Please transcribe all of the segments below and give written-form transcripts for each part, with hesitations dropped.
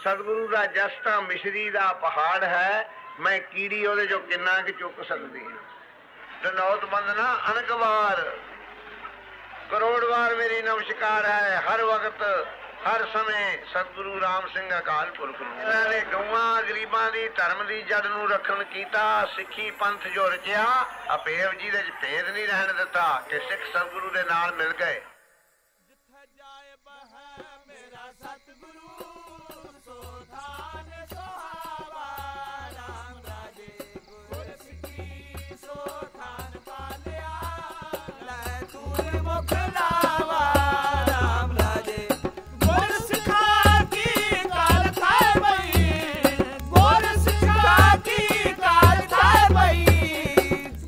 सतगुरु का जस तां मिश्री का पहाड़ है, मैं कीड़ी ओदे चों किन्ना कि चुक सकदी हां। दनौत बंदना अनक बार करोड़ बार मेरी नमस्कार है। हर वक्त हर समय सतगुरु राम सिंह अकाल पुरख नूं इन्हां ने गौआं गरीबां दी धर्म दी जड़ नूं रखण कीता। सिੱਖੀ पंथ जो रचिया अपेव जी दे भेद नहीं रहण दिता कि सिख सतगुरु दे नाल मिल गए। जिथे जाए बह मेरा सतगुरु सोधान सोहावा राम राजे गुर सिखी सोधान पालिया लै तूने मुख लावा राम राजे गुर सिखा की काल थाए बई गुर सिखा की काल थाए बई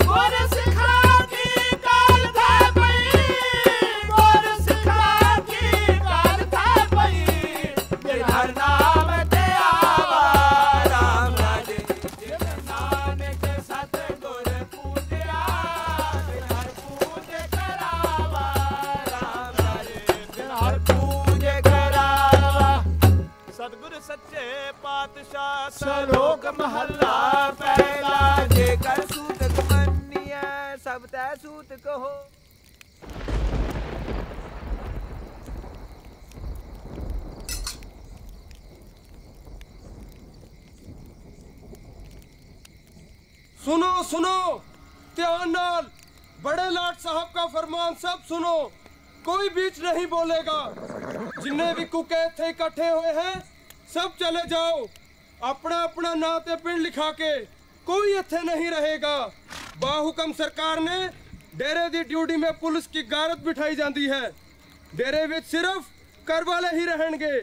गुर सिखा की काल थाए बई गुर सिखा की काल थाए बई जिधर नाम ते आवा राम राजे जिधर नानक सतगुर पूजया जिधर पूज करावा राम राजे जिधर पूज करावा। सतगुर सच्चे पातशाह सलोक महला पहला जेकर सूतक मन्निया सब तै सूत कहो। सुनो सुनो ध्यान नाल, बड़े लाट साहब का फरमान सब सुनो, कोई बीच नहीं बोलेगा। जिन्ने भी कुके इत्थे इकट्ठे हुए हैं सब चले जाओ, अपना अपना नां ते पिंड लिखा के, कोई इत्थे नहीं रहेगा। बाहुकम सरकार ने डेरे दी ड्यूटी में पुलिस की गारत बिठाई जाती है। डेरे विच सिर्फ कर वाले ही रहेंगे,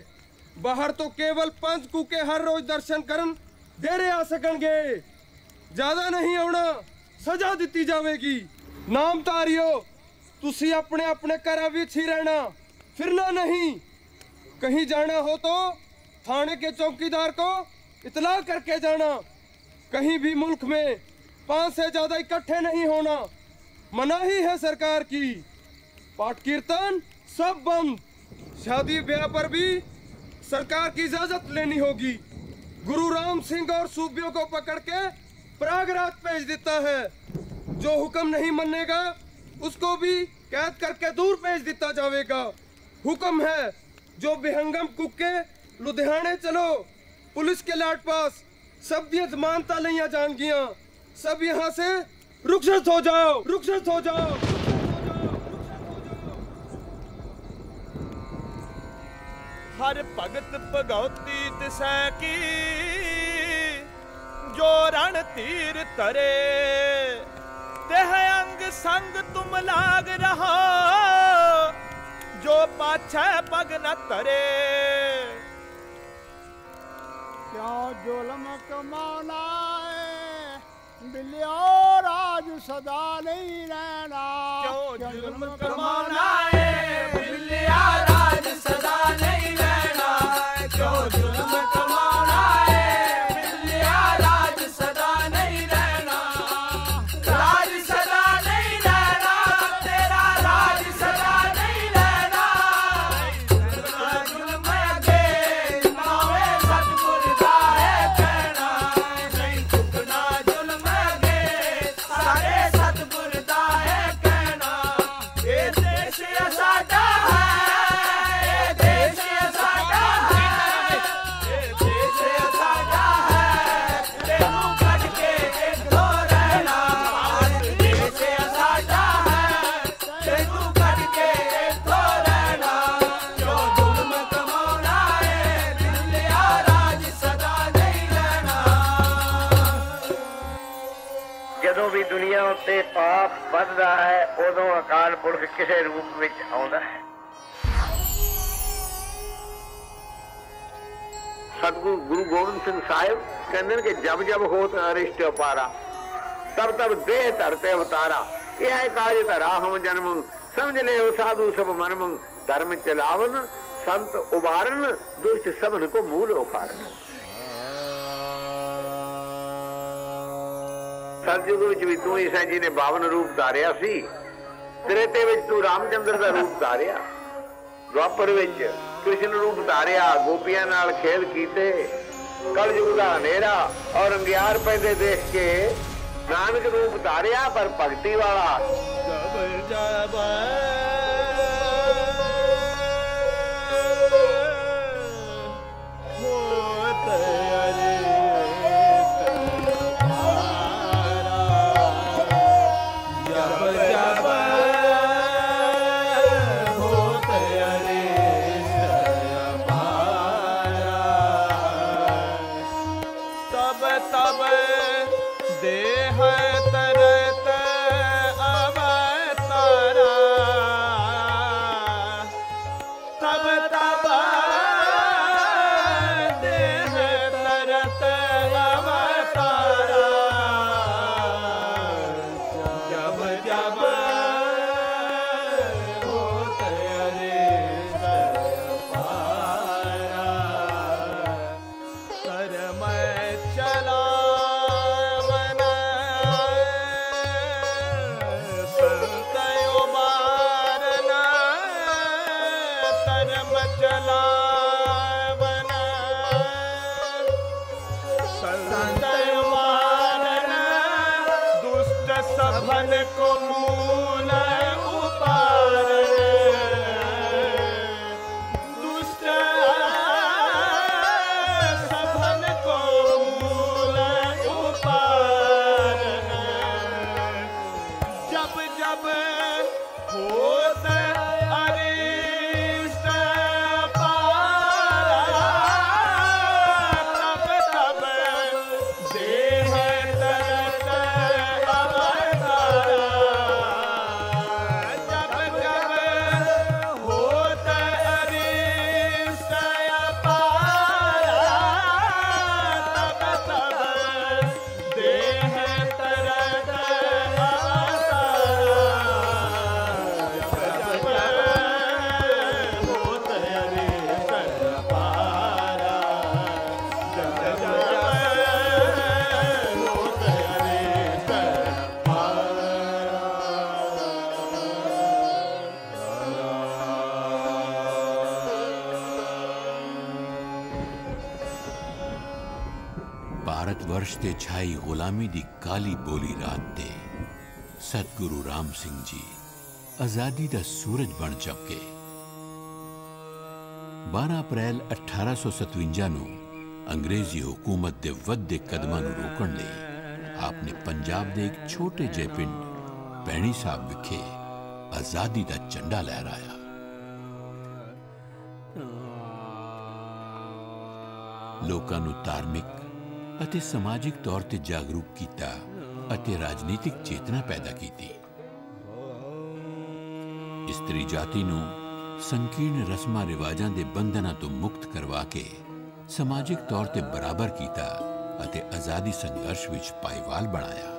बाहर तो केवल 5 कुके हर रोज दर्शन करन डेरे आ सकणगे। ज्यादा नहीं आना, सजा दी जाएगी। नाम तारियो, तुसी अपने अपने घरां विच ही रहना, फिरना नहीं। कहीं जाना हो तो थाने के चौकीदार को इतला करके जाना। कहीं भी मुल्क में 5 से ज्यादा इकट्ठे नहीं होना, मनाही है सरकार की। पाठ कीर्तन सब बंद। शादी ब्याह पर भी सरकार की इजाजत लेनी होगी। गुरु राम सिंह और सूबियों को पकड़ के प्रयागराज भेज देता है। जो हुक्म नहीं मानेगा उसको भी कैद करके दूर भेज दिया जाएगा। हुक्म है जो बेहंगम कुके लुधियाने चलो, पुलिस के लाट पास सब दी जमानता लिया जाएंगियां। सब यहाँ से रुखसत हो जाओ, रुखसत हो जाओ। हर भगत भगवती तिसै की जो रण तीर तरे, तेह अंग संग तुम लाग रहो जो पाछे पग न तरे। क्या जुल्म कमाना है बिलियो राज सदा नहीं रहना। क्यों जुल्म कमाना है बिलिया राज सदा नहीं रहना। क्यों जुल्म कमाना है बिलिया राज सदा नहीं रहना। राज सदा नहीं रहना, तेरा राज सदा नहीं रहना। जुल्म अगे नावे सतगुर दा है कहना। नहीं झुकना जुल्म अगे सारे सतगुर दा है कहना। ये देश साडा है, ये देश साडा है, ये देश साडा है। तेनू कट के इथों रहना। ये देश साडा है, तेनू कट के इथों रहना। जो जुल्म कमाउणा है दिलिया राज सदा नहीं रहना। ਜਦੋਂ ਵੀ ਦੁਨੀਆ ਉੱਤੇ ਪਾਪ ਵੱਧਦਾ ਹੈ ਉਦੋਂ ਅਕਾਲ ਪੁਰਖ ਕਿਸੇ ਰੂਪ ਵਿੱਚ ਆਉਂਦਾ ਹੈ। सतगुरु गुरु गोबिंद सिंह साहिब कहते हैं कि जब जब होत अरिष्ट अपारा तब तब देह धरते अवतारा। यह काज धरा हम जन्म समझ ले साधु सब मर्म। धर्म चलावन संत उबारन दुष्ट सबन को मूल उखाड़न। सतयुग विच भी तू ईसा जी ने 52 रूप धारिया सी। त्रेते विच तू रामचंद्र का रूप धारिया। द्वापर विच कृष्ण रूप धारिया, गोपियां नाल खेल कीते, कलयुग दा हनेरा और अंगियार पैदे देख के नानक रूप धारिया पर भगती वाला वर्ष ते छाई गुलामी दी काली बोली रात ते सतगुरु राम सिंह जी आजादी दा सूरज बन चमके। 12 अप्रैल 1857 ਨੂੰ अंग्रेजी हुकूमत दे वधदे कदमां ਨੂੰ रोकण ਲਈ आपने पंजाब दे एक छोटे ਜਿਹੇ पिंड ਭੈਣੀ ਸਾਹਿਬ ਵਿਖੇ आजादी ਦਾ झंडा लहराया। ਲੋਕਾਂ ਨੂੰ ਧਾਰਮਿਕ ਅਤੇ ਸਮਾਜਿਕ ਤੌਰ ਤੇ ਜਾਗਰੂਕ ਕੀਤਾ ਅਤੇ ਰਾਜਨੀਤਿਕ ਚੇਤਨਾ ਪੈਦਾ ਕੀਤੀ। ਇਸਤਰੀ ਜਾਤੀ ਨੂੰ ਸੰਕੀਰਣ ਰਸਮਾਂ ਰਿਵਾਜਾਂ ਦੇ ਬੰਧਨਾਂ ਤੋਂ ਮੁਕਤ ਕਰਵਾ ਕੇ ਸਮਾਜਿਕ ਤੌਰ ਤੇ ਬਰਾਬਰ ਕੀਤਾ ਅਤੇ ਆਜ਼ਾਦੀ ਸੰਘਰਸ਼ ਵਿੱਚ ਭਾਈਵਾਲ ਬਣਾਇਆ।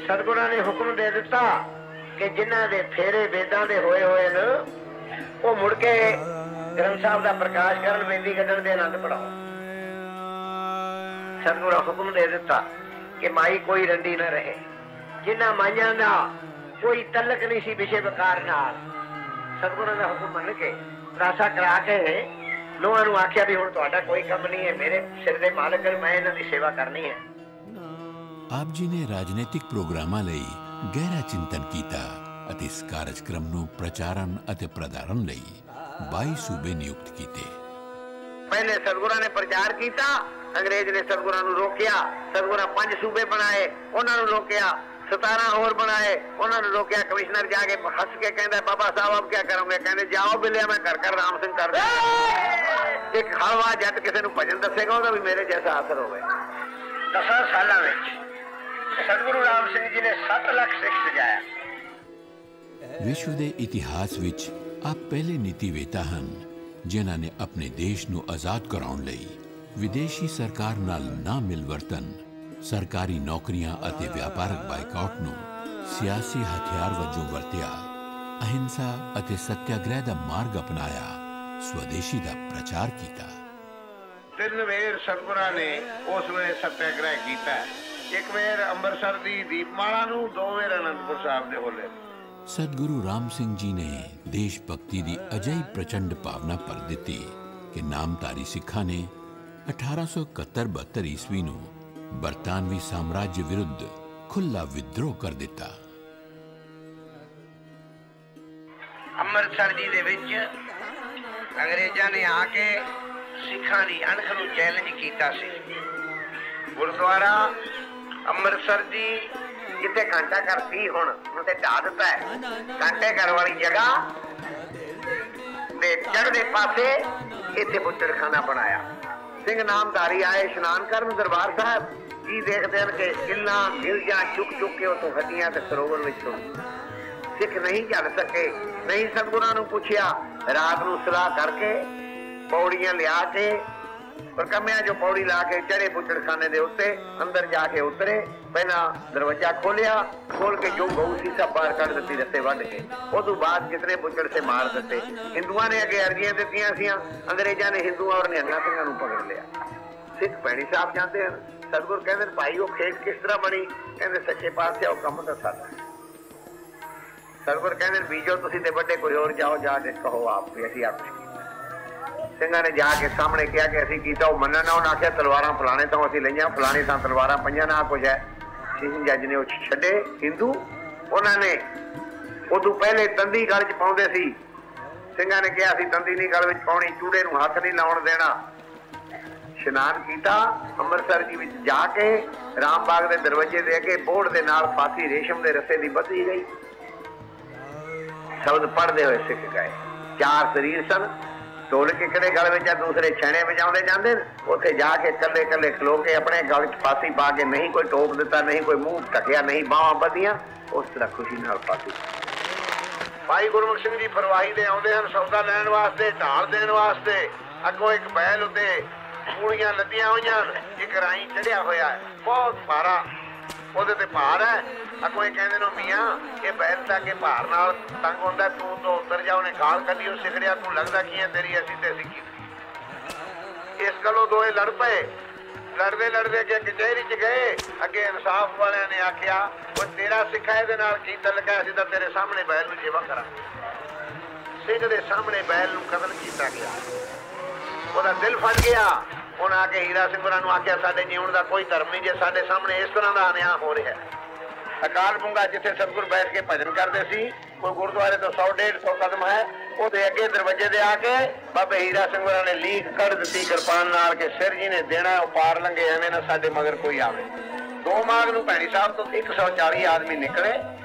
सतगुरां ने हुक्म दे दिता कि जिन्हां दे फेरे वेदां दे होए होए न वो मुड़ के ग्रंथ साहब दा प्रकाश करन बेदी कढण दे आनंद पढ़ाओ। सतगुरां हुक्म दे दिता कि माई कोई रंडी न रहे। जिन्हां माइयां दा कोई तलक नहीं सी विषय वकार नाल सतगुरां दा हुक्म मन के रासा करा के लोहां नूं आख्या भी हुण तुहाडा कोई काम नहीं है, मेरे सिर दे मालक मैं इन्हां दी सेवा करनी है। आप जी ने राजनीतिक प्रोग्रामां ਲਈ ਗਹਿਰਾ ਚਿੰਤਨ ਕੀਤਾ ਅਤੇ ਇਸ ਕਾਰਜਕ੍ਰਮ ਨੂੰ ਪ੍ਰਚਾਰਨ ਅਤੇ ਪ੍ਰਧਾਰਨ ਲਈ 22 ਸੂਬੇ ਨਿਯੁਕਤ ਕੀਤੇ। ਪਹਿਲੇ ਸਤਗੁਰਾਂ ਨੇ ਪ੍ਰਚਾਰ ਕੀਤਾ, ਅੰਗਰੇਜ਼ ਨੇ ਸਤਗੁਰਾਂ ਨੂੰ ਰੋਕਿਆ। ਸਤਗੁਰਾਂ 5 ਸੂਬੇ ਬਣਾਏ, ਉਹਨਾਂ ਨੂੰ ਰੋਕਿਆ। 17 ਹੋਰ ਬਣਾਏ, ਉਹਨਾਂ ਨੂੰ ਰੋਕਿਆ। ਕਮਿਸ਼ਨਰ ਜਾ ਕੇ ਹੱਸ ਕੇ ਕਹਿੰਦਾ ਬਾਬਾ ਸਾਹਿਬ ਆਪ ਕੀ ਕਰੋਗੇ? ਕਹਿੰਦੇ ਜਾਓ ਬਿਲਿਆ ਮੈਂ ਘਰ ਘਰ ਰਾਮ ਸਿੰਘ ਕਰ ਦਿੰਦਾ। ਇੱਕ ਹਲਵਾ ਜੱਟ ਕਿਸੇ ਨੂੰ ਭਜਨ ਦੱਸੇਗਾ ਉਹਦਾ ਵੀ ਮੇਰੇ ਜੈਸਾ ਅਸਰ ਹੋਵੇ। 10 ਸਾਲਾਂ ਵਿੱਚ सतगुरु राम सिंह जी ने 7 लाख सिख सजाया। विश्व के इतिहास विच आप पहले नीतिवेता हैं जिन्हां ने अपने देश नूं आजाद कराउण लई विदेशी सरकार नाल ना मिलवरतन, सरकारी नौकरियां अते व्यापारक बाइकाट नूं सियासी हथियार वजों वरतिया, अहिंसा अते सत्याग्रह दा मार्ग अपनाया, स्वदेशी दा प्रचार किया। 3 वेर सतगुरां ने उस वेले सत्याग्रह किया। ਇੱਕ ਵੇਰ ਅੰਮ੍ਰਿਤਸਰ ਦੀ ਦੀਪਮਾਲਾ ਨੂੰ, 2 ਵੇਰ ਅਨੰਦਪੁਰ ਸਾਹਿਬ ਦੇ ਹੋਲੇ। ਸਤਿਗੁਰੂ ਰਾਮ ਸਿੰਘ ਜੀ ਨੇ ਦੇਸ਼ ਭਗਤੀ ਦੀ ਅਜਿਹੀ ਪ੍ਰਚੰਡ ਭਾਵਨਾ ਭਰ ਦਿੱਤੀ ਕਿ ਨਾਮਧਾਰੀ ਸਿੱਖਾਂ ਨੇ 1871-72 ਈਸਵੀ ਨੂੰ ਬਰਤਾਨਵੀ ਸਾਮਰਾਜ ਵਿਰੁੱਧ ਖੁੱਲਾ ਵਿਦਰੋਹ ਕਰ ਦਿੱਤਾ। ਅੰਮ੍ਰਿਤਸਰ ਜੀ ਦੇ ਵਿੱਚ ਅੰਗਰੇਜ਼ਾਂ ਨੇ ਆ ਕੇ ਸਿੱਖਾਂ ਦੀ ਅਣਖ ਨੂੰ ਚੈਲੰਜ ਕੀਤਾ ਸੀ। ਗੁਰਦੁਆਰਾ ਅੰਮ੍ਰਿਤਸਰ ਜੀ ਜਿੱਥੇ ਘੰਟਾ ਘਰ ਸੀ ਹੁਣ ਤੇ ਢਾਹ ਦਿੱਤਾ ਹੈ। ਘੰਟੇ ਘਰ ਵਾਲੀ ਜਗ੍ਹਾ ਦੇ ਚੜ੍ਹਦੇ ਪਾਸੇ ਇੱਥੇ ਬੁੱਚੜਖਾਨਾ ਬਣਾਇਆ। ਸਿੰਘ ਨਾਮਧਾਰੀ ਆਏ ਇਸ਼ਨਾਨ ਕਰਨ ਦਰਬਾਰ ਸਾਹਿਬ ਜੀ, ਦੇਖਦੇ ਹਨ ਕਿ ਕਿੱਲਾਂ ਗਿਲਜਾਂ ਚੁੱਕ ਕੇ ਉੱਥੋਂ ਹੱਡੀਆਂ ਤੇ ਸਰੋਵਰ ਵਿੱਚੋਂ ਸਿੱਖ ਨਹੀਂ ਚੱਲ ਸਕੇ। ਨਹੀਂ ਸਤਿਗੁਰਾਂ ਨੂੰ ਪੁੱਛਿਆ, ਰਾਤ ਨੂੰ ਸਲਾਹ ਕਰਕੇ ਪੌੜੀਆਂ ਲਿਆ ਕੇ ਪਰਕੰਮਿਆਂ ਜੋ ਪੌੜੀ ਲਾ ਕੇ ਚੜੇ ਬੁੱਚੜਖਾਨੇ ਦੇ ਉੱਤੇ, ਅੰਦਰ ਜਾ ਕੇ ਉਤਰੇ। ਪਹਿਲਾਂ ਦਰਵਾਜ਼ਾ ਖੋਲਿਆ, ਖੋਲ ਕੇ ਜੋ ਗਊ ਸੀ ਸਭ ਬਾਹਰ ਕੱਢ ਦਿੱਤੀ ਰੱਸੇ ਵੱਢ ਕੇ। ਉਹ ਤੋਂ ਬਾਅਦ ਕਿਤਨੇ ਬੁੱਚੜ ਸੇ ਮਾਰ ਦਿੱਤੇ। ਹਿੰਦੂਆਂ ਨੇ ਅੱਗੇ ਅਰਜ਼ੀਆਂ ਦਿੱਤੀਆਂ ਸੀ, ਅੰਗਰੇਜ਼ਾਂ ਨੇ ਹਿੰਦੂਆਂ ਔਰ ਨਿਹੰਗਾਂ ਸਿੰਘਾਂ ਨੂੰ ਪਕੜ ਲਿਆ। ਸਿੱਖ ਭੈਣੀ ਸਾਹਿਬ ਜਾਂਦੇ ਹਨ। ਸਤਿਗੁਰ ਕਹਿੰਦੇ ਭਾਈ ਉਹ ਖੇਡ ਕਿਸ ਤਰ੍ਹਾਂ ਬਣੀ? ਕਹਿੰਦੇ ਸੱਚੇ ਪਾਤਸ਼ਾਹ ਉਹ ਕੰਮ ਤਾਂ ਸਾਡਾ। ਸਤਿਗੁਰ ਕਹਿੰਦੇ ਬੀਜੋ ਤੁਸੀਂ ਤੇ ਵੱਡੇ ਕੋਈ ਹੋਰ ਜਾਓ, ਜਾ ਕੇ ਕਹੋ ਆਪ ਵੀ ਅਸੀਂ ਆਪ। ਸਿੰਘਾਂ ਨੇ ਜਾ ਕੇ ਸਾਹਮਣੇ ਕਿਹਾ ਕਿ ਅਸੀਂ ਕੀਤਾ। ਉਹ ਮੰਨਣ ਨਾ, ਉਹਨਾਂ ਆਖਿਆ ਤਲਵਾਰਾਂ ਫਲਾਣੇ ਤੋਂ ਅਸੀਂ ਲਈਆਂ, ਫਲਾਣੀ ਥਾਂ ਤਲਵਾਰਾਂ ਪਈਆਂ, ਨਾ ਕੁਝ ਹੈ। ਸਿੰਘ ਜੱਜ ਨੇ ਉਹ ਛੱਡੇ ਹਿੰਦੂ। ਉਹਨਾਂ ਨੇ ਉਦੋਂ ਪਹਿਲੇ ਤੰਦੀ ਗਲ 'ਚ ਪਾਉਂਦੇ ਸੀ। ਸਿੰਘਾਂ ਨੇ ਕਿਹਾ ਅਸੀਂ ਤੰਦੀ ਨਹੀਂ ਗਲ ਵਿੱਚ ਪਾਉਣੀ, ਚੂੜੇ ਨੂੰ ਹੱਥ ਨਹੀਂ ਲਾਉਣ ਦੇਣਾ। ਇਸ਼ਨਾਨ ਕੀਤਾ ਅੰਮ੍ਰਿਤਸਰ ਜੀ ਵਿੱਚ ਜਾ ਕੇ ਰਾਮ ਬਾਗ ਦੇ ਦਰਵਾਜ਼ੇ ਦੇ ਅੱਗੇ ਬੋਰਡ ਦੇ ਨਾਲ ਫਾਸੀ ਰੇਸ਼ਮ ਦੇ ਰੱਸੇ ਦੀ ਬੱਧੀ ਗਈ। ਸ਼ਬਦ ਪੜ੍ਹਦੇ ਹੋਏ ਸਿੱਖ ਗਏ। 4 ਸਰੀਰ ਸਨ, ਢੋਲ ਕੇ ਕਿਹੜੇ ਗਲ ਵਿੱਚ ਆ, ਦੂਸਰੇ ਛੇਣੇ ਵਜਾਉਂਦੇ ਜਾਂਦੇ। ਉੱਥੇ ਜਾ ਕੇ ਕੱਲੇ ਕੱਲੇ ਖਲੋ ਕੇ ਆਪਣੇ ਗਲ 'ਚ ਫਾਸੀ ਪਾ ਕੇ, ਨਹੀਂ ਕੋਈ ਟੋਪ ਦਿੱਤਾ, ਨਹੀਂ ਕੋਈ ਮੂੰਹ ਢੱਕਿਆ, ਨਹੀਂ ਬਾਹਾਂ ਬੱਧੀਆਂ, ਉਸ ਤਰ੍ਹਾਂ ਖੁਸ਼ੀ ਨਾਲ ਫਾਸੀ। ਭਾਈ ਗੁਰਮੁਖ ਸਿੰਘ ਜੀ ਫਰਵਾਹੀ ਦੇ ਆਉਂਦੇ ਹਨ ਸੌਦਾ ਲੈਣ ਵਾਸਤੇ, ਢਾਲ ਦੇਣ ਵਾਸਤੇ। ਅੱਗੋਂ ਇੱਕ ਬੈਲ ਉੱਤੇ ਪੂੜੀਆਂ ਲੱਦੀਆਂ ਹੋਈਆਂ, ਇੱਕ ਰਾਈ ਚੜਿਆ ਹੋਇਆ ਹੈ, ਬਹੁਤ ਭਾਰਾ ਉਹਦੇ ਤੇ ਭਾਰ ਹੈ। ਅੱਗੋਂ ਇਹ ਕਹਿੰਦੇ ਨੇ ਮੀਆਂ ਇਹ ਬੈਲ ਤਾਂ ਕਿ ਭਾਰ ਨਾਲ ਤੰਗ ਹੁੰਦਾ, ਤੂੰ ਤੋਂ ਉਤਰ ਜਾ। ਉਹਨੇ ਗਾਲ ਕੱਢੀ, ਉਹ ਸਿਖੜਿਆ ਤੂੰ ਲੱਗਦਾ ਕੀ ਹੈ ਤੇਰੀ ਅਸੀਂ ਤੇ ਅਸੀਂ ਕੀਤੀ। ਇਸ ਗੱਲੋਂ ਦੋਏ ਲੜ ਪਏ। ਲੜਦੇ ਲੜਦੇ ਅੱਗੇ ਕਚਹਿਰੀ 'ਚ ਗਏ। ਅੱਗੇ ਇਨਸਾਫ ਵਾਲਿਆਂ ਨੇ ਆਖਿਆ ਉਹ ਤੇਰਾ ਸਿੱਖਾ ਇਹਦੇ ਨਾਲ ਕੀ ਤਲਕਾ, ਅਸੀਂ ਤਾਂ ਤੇਰੇ ਸਾਹਮਣੇ ਬੈਲ ਨੂੰ ਸੇਵਾ ਕਰਾਂਗੇ। ਸਿੰਘ ਦੇ ਸਾਹਮਣੇ ਬੈਲ ਨੂੰ ਕਤਲ ਕੀਤਾ ਗਿਆ। ਉਹਦਾ ਦਿਲ ਫਟ ਗਿਆ। ਉਹਨਾਂ ਆ ਕੇ ਹੀਰਾ ਸਿੰਘ ਹੋਰਾਂ ਨੂੰ ਆਖਿਆ ਸਾਡੇ ਜੀਵਨ ਦਾ ਕੋਈ ਧਰਮ ਨਹੀਂ ਜੇ ਸਾਡੇ ਸਾਹਮਣੇ ਇਸ ਤਰ੍ਹਾਂ ਦਾ ਅਨਿਆਂ ਹੋ ਰਿਹਾ। ਅਕਾਲ ਬੁੰਗਾ ਜਿੱਥੇ ਸਤਿਗੁਰ ਬੈਠ ਕੇ ਭਜਨ ਕਰਦੇ ਸੀ, ਕੋਈ ਗੁਰਦੁਆਰੇ ਤੋਂ 100-150 ਕਦਮ ਹੈ, ਉਹਦੇ ਅੱਗੇ ਦਰਵਾਜ਼ੇ ਦੇ ਆ ਕੇ ਬਾਬੇ ਹੀਰਾ ਸਿੰਘ ਹੋਰਾਂ ਨੇ ਲੀਕ ਕੱਢ ਦਿੱਤੀ ਕਿਰਪਾਨ ਨਾਲ ਕਿ ਸਿਰ ਜੀ ਨੇ ਦੇਣਾ, ਉਹ ਪਾਰ ਲੰਘੇ, ਐਵੇਂ ਨਾ ਸਾਡੇ ਮਗਰ ਕੋਈ ਆਵੇ। 2 ਮਾਘ ਨੂੰ ਭੈਣੀ ਸਾਹਿਬ ਤੋਂ 140 ਆਦਮੀ ਨਿਕਲੇ।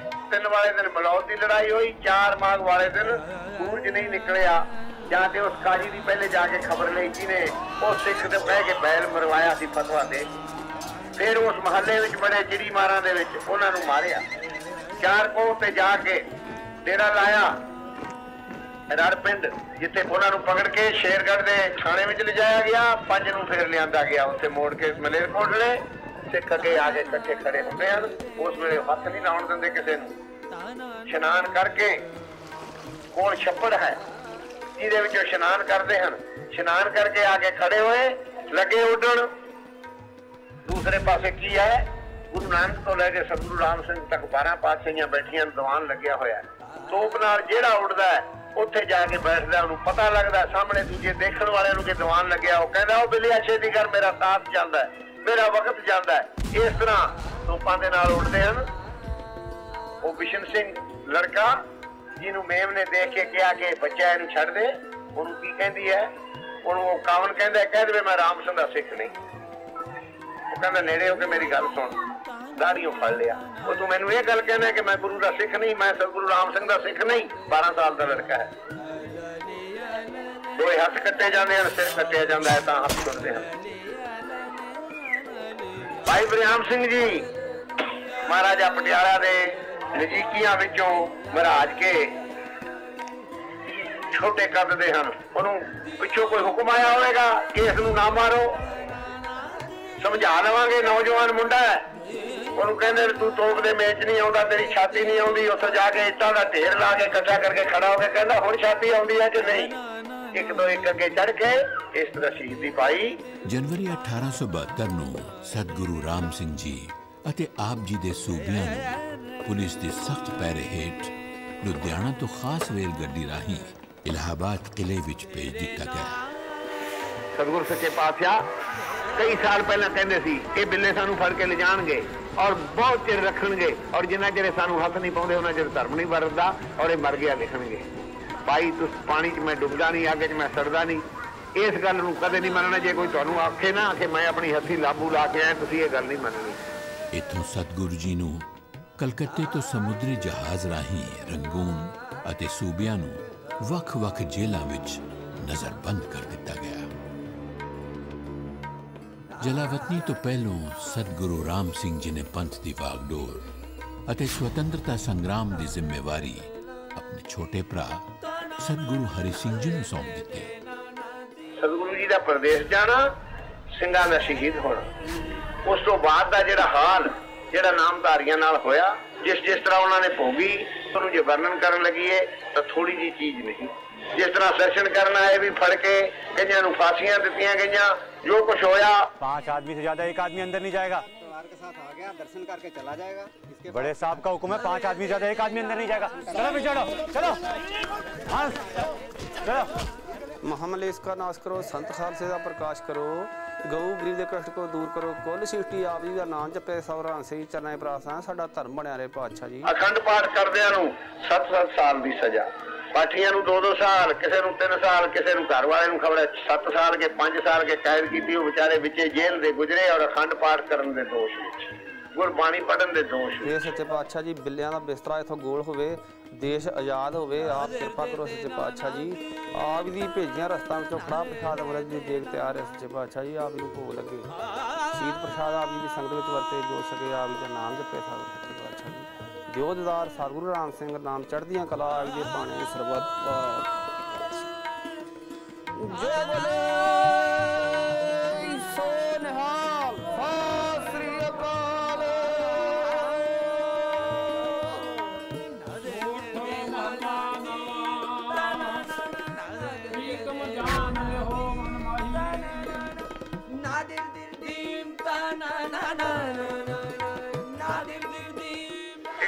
3 ਵਾਲੇ ਦਿਨ ਮਲੌਦ ਦੀ ਲੜਾਈ ਹੋਈ। 4 ਮਾਘ ਵਾਲੇ ਦਿਨ ਸੂਰਜ ਨਹੀਂ ਨਿਕਲਿਆ। ਜਾਂ ਤੇ ਉਸ ਕਾਜੀ ਦੀ ਪਹਿਲੇ ਜਾ ਕੇ ਖਬਰ ਲਈ ਜਿਹਨੇ ਉਹ ਸਿੱਖ ਤੇ ਬਹਿ ਕੇ ਬੈਲ ਮਰਵਾਇਆ ਸੀ ਫਤਵਾ ਦੇ। ਫਿਰ ਉਸ ਮਹੱਲੇ ਵਿੱਚ ਬੜੇ ਚਿੜੀ ਮਾਰਾਂ ਦੇ ਵਿੱਚ ਉਹਨਾਂ ਨੂੰ ਮਾਰਿਆ। 4 ਕੋਹ ਤੇ ਜਾ ਕੇ ਡੇਰਾ ਲਾਇਆ ਰੜ ਪਿੰਡ, ਜਿੱਥੇ ਉਹਨਾਂ ਨੂੰ ਪਕੜ ਕੇ ਸ਼ੇਰਗੜ੍ਹ ਦੇ ਥਾਣੇ ਵਿੱਚ ਲਿਜਾਇਆ ਗਿਆ। 5 ਨੂੰ ਫਿਰ ਲਿਆਂਦਾ ਗਿਆ ਉੱਥੇ ਮੋੜ ਕੇ ਮਲੇਰਕੋਟਲੇ। ਸਿੱਖ ਅੱਗੇ ਆ ਕੇ ਇਕੱਠੇ ਖੜੇ ਹੁੰਦੇ ਹਨ। ਉਸ ਵੇਲੇ ਹੱਥ ਨਹੀਂ ਲਾਉਣ ਦਿੰਦੇ ਕਿਸੇ ਨੂੰ। ਇਸ਼ਨਾਨ ਕਰਕੇ ਕੋਲ ਛੱਪੜ ਹੈ ਜਿਹਦੇ ਵਿੱਚ ਇਸ਼ਨਾਨ ਕਰਦੇ ਹਨ। ਇਸ਼ਨਾਨ ਕਰਕੇ ਆ ਕੇ ਖੜੇ ਹੋਏ, ਲੱਗੇ ਉੱਡਣ। ਦੂਸਰੇ ਪਾਸੇ ਕੀ ਹੈ? ਗੁਰੂ ਨਾਨਕ ਤੋਂ ਲੈ ਕੇ ਸਤਿਗੁਰੂ ਰਾਮ ਸਿੰਘ ਤੱਕ 12 ਪਾਤਸ਼ਾਹੀਆਂ ਬੈਠੀਆਂ, ਦੀਵਾਨ ਲੱਗਿਆ ਹੋਇਆ। ਤੋਪ ਨਾਲ ਜਿਹੜਾ ਉੱਡਦਾ ਉੱਥੇ ਜਾ ਕੇ ਬੈਠਦਾ, ਉਹਨੂੰ ਪਤਾ ਲੱਗਦਾ। ਸਾਹਮਣੇ ਦੂਜੇ ਦੇਖਣ ਵਾਲਿਆਂ ਨੂੰ ਕਿ ਦੀਵਾਨ ਲੱਗਿਆ, ਉਹ ਕਹਿੰਦਾ ਉਹ ਬਿਲਿਆ ਛੇਤੀ ਕਰ, ਮੇਰਾ ਸਾਥ ਜਾਂਦਾ, ਮੇਰਾ ਵਕਤ ਜਾਂਦਾ। ਇਸ ਤਰ੍ਹਾਂ ਤੋਪਾਂ ਦੇ ਨਾਲ ਉੱਡਦੇ ਹਨ। ਉਹ ਬਿਸ਼ਨ ਸਿੰਘ ਲੜਕਾ ਜਿਹਨੂੰ ਮੇਮ ਨੇ ਦੇਖ ਕੇ ਕਿਹਾ ਕਿ ਬੱਚਾ ਇਹਨੂੰ ਛੱਡ ਦੇ, ਉਹਨੂੰ ਕੀ ਕਹਿੰਦੀ ਹੈ? ਉਹਨੂੰ ਉਹ ਕਾਵਨ ਕਹਿੰਦਾ, ਕਹਿ ਦੇਵੇ ਮੈਂ ਰਾਮ ਸਿੰਘ ਦਾ ਸਿੱਖ ਨਹੀਂ। ਉਹ ਕਹਿੰਦਾ ਨੇੜੇ ਹੋ ਕੇ ਮੇਰੀ ਗੱਲ ਸੁਣ। ਦਾੜੀਓ ਫੜ ਲਿਆ। ਉਹ ਤੂੰ ਮੈਨੂੰ ਇਹ ਗੱਲ ਕਹਿੰਦਾ ਕਿ ਮੈਂ ਗੁਰੂ ਦਾ ਸਿੱਖ ਨਹੀਂ, ਮੈਂ ਸਤਿਗੁਰੂ ਰਾਮ ਸਿੰਘ ਦਾ ਸਿੱਖ ਨਹੀਂ। 12 ਸਾਲ ਦਾ ਲੜਕਾ ਹੈ। 2 ਹੱਥ ਕੱਟੇ ਜਾਂਦੇ ਹਨ, ਸਿਰ ਕੱਟਿਆ ਜਾਂਦਾ ਹੈ ਤਾਂ ਹੱਥ ਟੁੱਟਦੇ ਹਨ। ਭਾਈ ਬਰਿਆਮ ਸਿੰਘ ਜੀ ਮਹਾਰਾਜਾ ਪਟਿਆਲਾ ਦੇ ਨਜ਼ੀਕੀਆਂ ਵਿੱਚੋਂ ਮਹਾਰਾਜ ਕੇ ਛੋਟੇ ਕੱਦ ਦੇ ਹਨ। ਉਹਨੂੰ ਪਿੱਛੋਂ ਕੋਈ ਹੁਕਮ ਆਇਆ ਹੋਵੇਗਾ ਕਿ ਇਸ ਨੂੰ ਨਾ ਮਾਰੋ, ਸਮਝਾ ਲਵਾਂਗੇ, ਨੌਜਵਾਨ ਮੁੰਡਾ ਹੈ। ਉਹਨੂੰ ਕਹਿੰਦੇ ਤੂੰ ਤੋਪ ਦੇ ਮੇਚ ਨਹੀਂ ਆਉਂਦਾ, ਤੇਰੀ ਛਾਤੀ ਨਹੀਂ ਆਉਂਦੀ। ਉੱਥੇ ਜਾ ਕੇ ਇੱਟਾਂ ਦਾ ਢੇਰ ਲਾ ਕੇ ਇਕੱਠਾ ਕਰਕੇ ਖੜਾ ਹੋ ਕੇ ਕਹਿੰਦਾ ਹੁਣ ਛਾਤੀ ਆਉਂਦੀ ਹੈ ਕਿ ਨਹੀਂ? 1-2 ਅੱਗੇ ਚੜ ਕੇ ਇਸ ਤਰ੍ਹਾਂ ਸ਼ਹੀਦੀ ਪਾਈ। ਜਨਵਰੀ 1872 ਨੂੰ ਸਤਿਗੁਰੂ ਰਾਮ ਸਿੰਘ ਜੀ ਅਤੇ ਆਪ ਜੀ ਦੇ ਸੂਬਿਆਂ ਨੂੰ ਪੁਲਿਸ ਦੇ ਸਖਤ ਪਹਿਰੇ ਹੇਠ ਲੁਧਿਆਣਾ ਤੋਂ ਖਾਸ ਰੇਲ ਗੱਡੀ ਰਾਹੀਂ ਇਲਾਹਾਬਾਦ ਕਿਲੇ ਵਿੱਚ ਭੇਜ ਦਿੱਤਾ ਗਿਆ। ਸਤਿਗੁਰ ਸੱਚੇ ਪਾਤਸ਼ਾਹ ਕਈ ਸਾਲ ਪਹਿਲਾਂ ਕਹਿੰਦੇ ਸੀ ਇਹ ਬਿੱਲੇ ਸਾਨੂੰ ਫੜ ਕੇ ਲਿਜਾਣਗੇ ਔਰ ਬਹੁਤ ਚਿਰ ਰੱਖਣਗੇ ਔਰ ਜਿੰਨਾ ਚਿਰ ਸਾਨੂੰ ਹੱਥ ਨਹੀਂ ਪਾਉਂਦੇ ਉਹਨਾਂ ਚਿਰ ਧਰਮ ਨਹੀਂ ਵਰਤਦਾ ਔਰ ਇਹ ਮਰ ਗਿਆ ਲਿਖਣਗੇ। ਭਾਈ ਤੁਸੀਂ ਪਾਣੀ 'ਚ ਮੈਂ ਡੁੱਬਦਾ ਨਹੀਂ, ਅੱਗ 'ਚ ਮੈਂ ਸੜਦਾ ਨਹੀਂ, ਇਸ ਗੱਲ ਨੂੰ ਕਦੇ ਨਹੀਂ ਮੰਨਣਾ। ਜੇ ਕੋਈ ਤੁਹਾਨੂੰ ਆਖੇ ਨਾ ਕਿ ਮੈਂ ਆਪਣੀ ਹੱਥੀਂ ਲਾਬੂ ਲਾ ਕੇ ਆਇਆ, ਤੁਸੀਂ ਇਹ ਗੱਲ ਨਹੀਂ ਮੰਨਣੀ। ਇੱਥੋਂ ਸਤਿਗੁਰੂ ਜੀ ਨੂੰ ਕਲਕੱਤੇ ਤੋਂ ਸਮੁੰਦਰੀ ਜਹਾਜ਼ ਰਾਹੀਂ ਰੰਗੂਨ ਅਤੇ ਸੂਬਿਆਂ ਨੂੰ ਵੱਖ-ਵੱਖ ਜੇਲ੍ਹਾਂ ਵਿੱਚ ਨਜ਼ਰਬੰਦ ਕਰ ਦਿੱਤਾ ਗਿਆ। ਜਲਾਵਤਨੀ ਤੋਂ ਪਹਿਲੋਂ ਸਤਿਗੁਰੂ ਰਾਮ ਸਿੰਘ ਜੀ ਨੇ ਪੰਥ ਦੀ ਵਾਗਡੋਰ ਅਤੇ ਸੁਤੰਤਰਤਾ ਸੰਗਰਾਮ ਦੀ ਜ਼ਿੰਮੇਵਾਰੀ ਆਪਣੇ ਛੋਟੇ ਭਰਾ ਸਤਿਗੁਰੂ ਹਰੀ ਸਿੰਘ ਜੀ ਨੂੰ ਸੌਂਪ ਦਿੱਤੀ। ਸਤਿਗੁਰੂ ਜੀ ਦਾ ਪ੍ਰਦੇਸ਼ ਜਾਣਾ, ਸਿੰਘਾਂ ਦਾ ਸ਼ਹੀਦ ਹੋਣਾ, ਉਸ ਤੋਂ ਬਾਅਦ ਦਾ ਜਿਹੜਾ ਹਾਲ ਜਿਹੜਾ ਨਾਮਧਾਰੀਆਂ ਨਾਲ ਹੋਇਆ, ਜਿਸ ਤਰ੍ਹਾਂ ਉਹਨਾਂ ਨੇ ਭੋਗੀ, ਉਹਨੂੰ ਜੇ ਵਰਣਨ ਕਰਨ ਲੱਗੀਏ ਤਾਂ ਥੋੜੀ ਜੀ ਚੀਜ਼ ਨਹੀਂ। जिस तरह दर्शन करना है भी फड़ के कईयां नूं फांसियां दित्तियां गईयां, जो कुछ होया। 5 आदमी से ज्यादा एक आदमी अंदर नहीं जाएगा। के साथ आ गया, दर्शन करके चला जाएगा। इसके बड़े साहब का हुक्म है, 5 आदमी से ज्यादा एक आदमी अंदर नहीं जाएगा। चलो भी चलो चलो हाँ चलो। महामलेश का नाश करो, संत खालसे का प्रकाश करो, गऊ गरीब के कष्ट को दूर करो, कुल सृष्टि आप जी का नाम जपे सवरान से चरना प्रार्थना साडा धर्म बनया रहे पातशाह जी। अखंड पाठ करदियां नूं 7-7 साल की सजा, पाठियां नूं 2-2 साल, किसी नूं 3 साल, किसी नूं घर वाले नूं खबर 7 साल के 5 साल के कैद की, बेचारे विचे जेल दे गुजरे और अखंड पाठ करन दे दोष विच, गुरबाणी पढ़न दे दोष विच। ये सच्चे पातशाह जी बिल्लियां दा बिस्तरा इथों गोल होवे, देश आज़ाद होवे, आप कृपा करो सच्चे पातशाह जी। आप दी भेजियां रस्तां विचों खड़ा प्रसाद अमृत जी देख तैयार है सच्चे पातशाह जी, आप नूं भोग लगे शीत प्रसाद आप जी दी संगत विच वरते जो सके, आप जी दा नाम जपे सच्चे पातशाह जी। जोधदार सतगुरु राम सिंह नाम चढ़दियां कला आप जी पाने सरबत जय बोले सो निहाल सत श्री अकाल।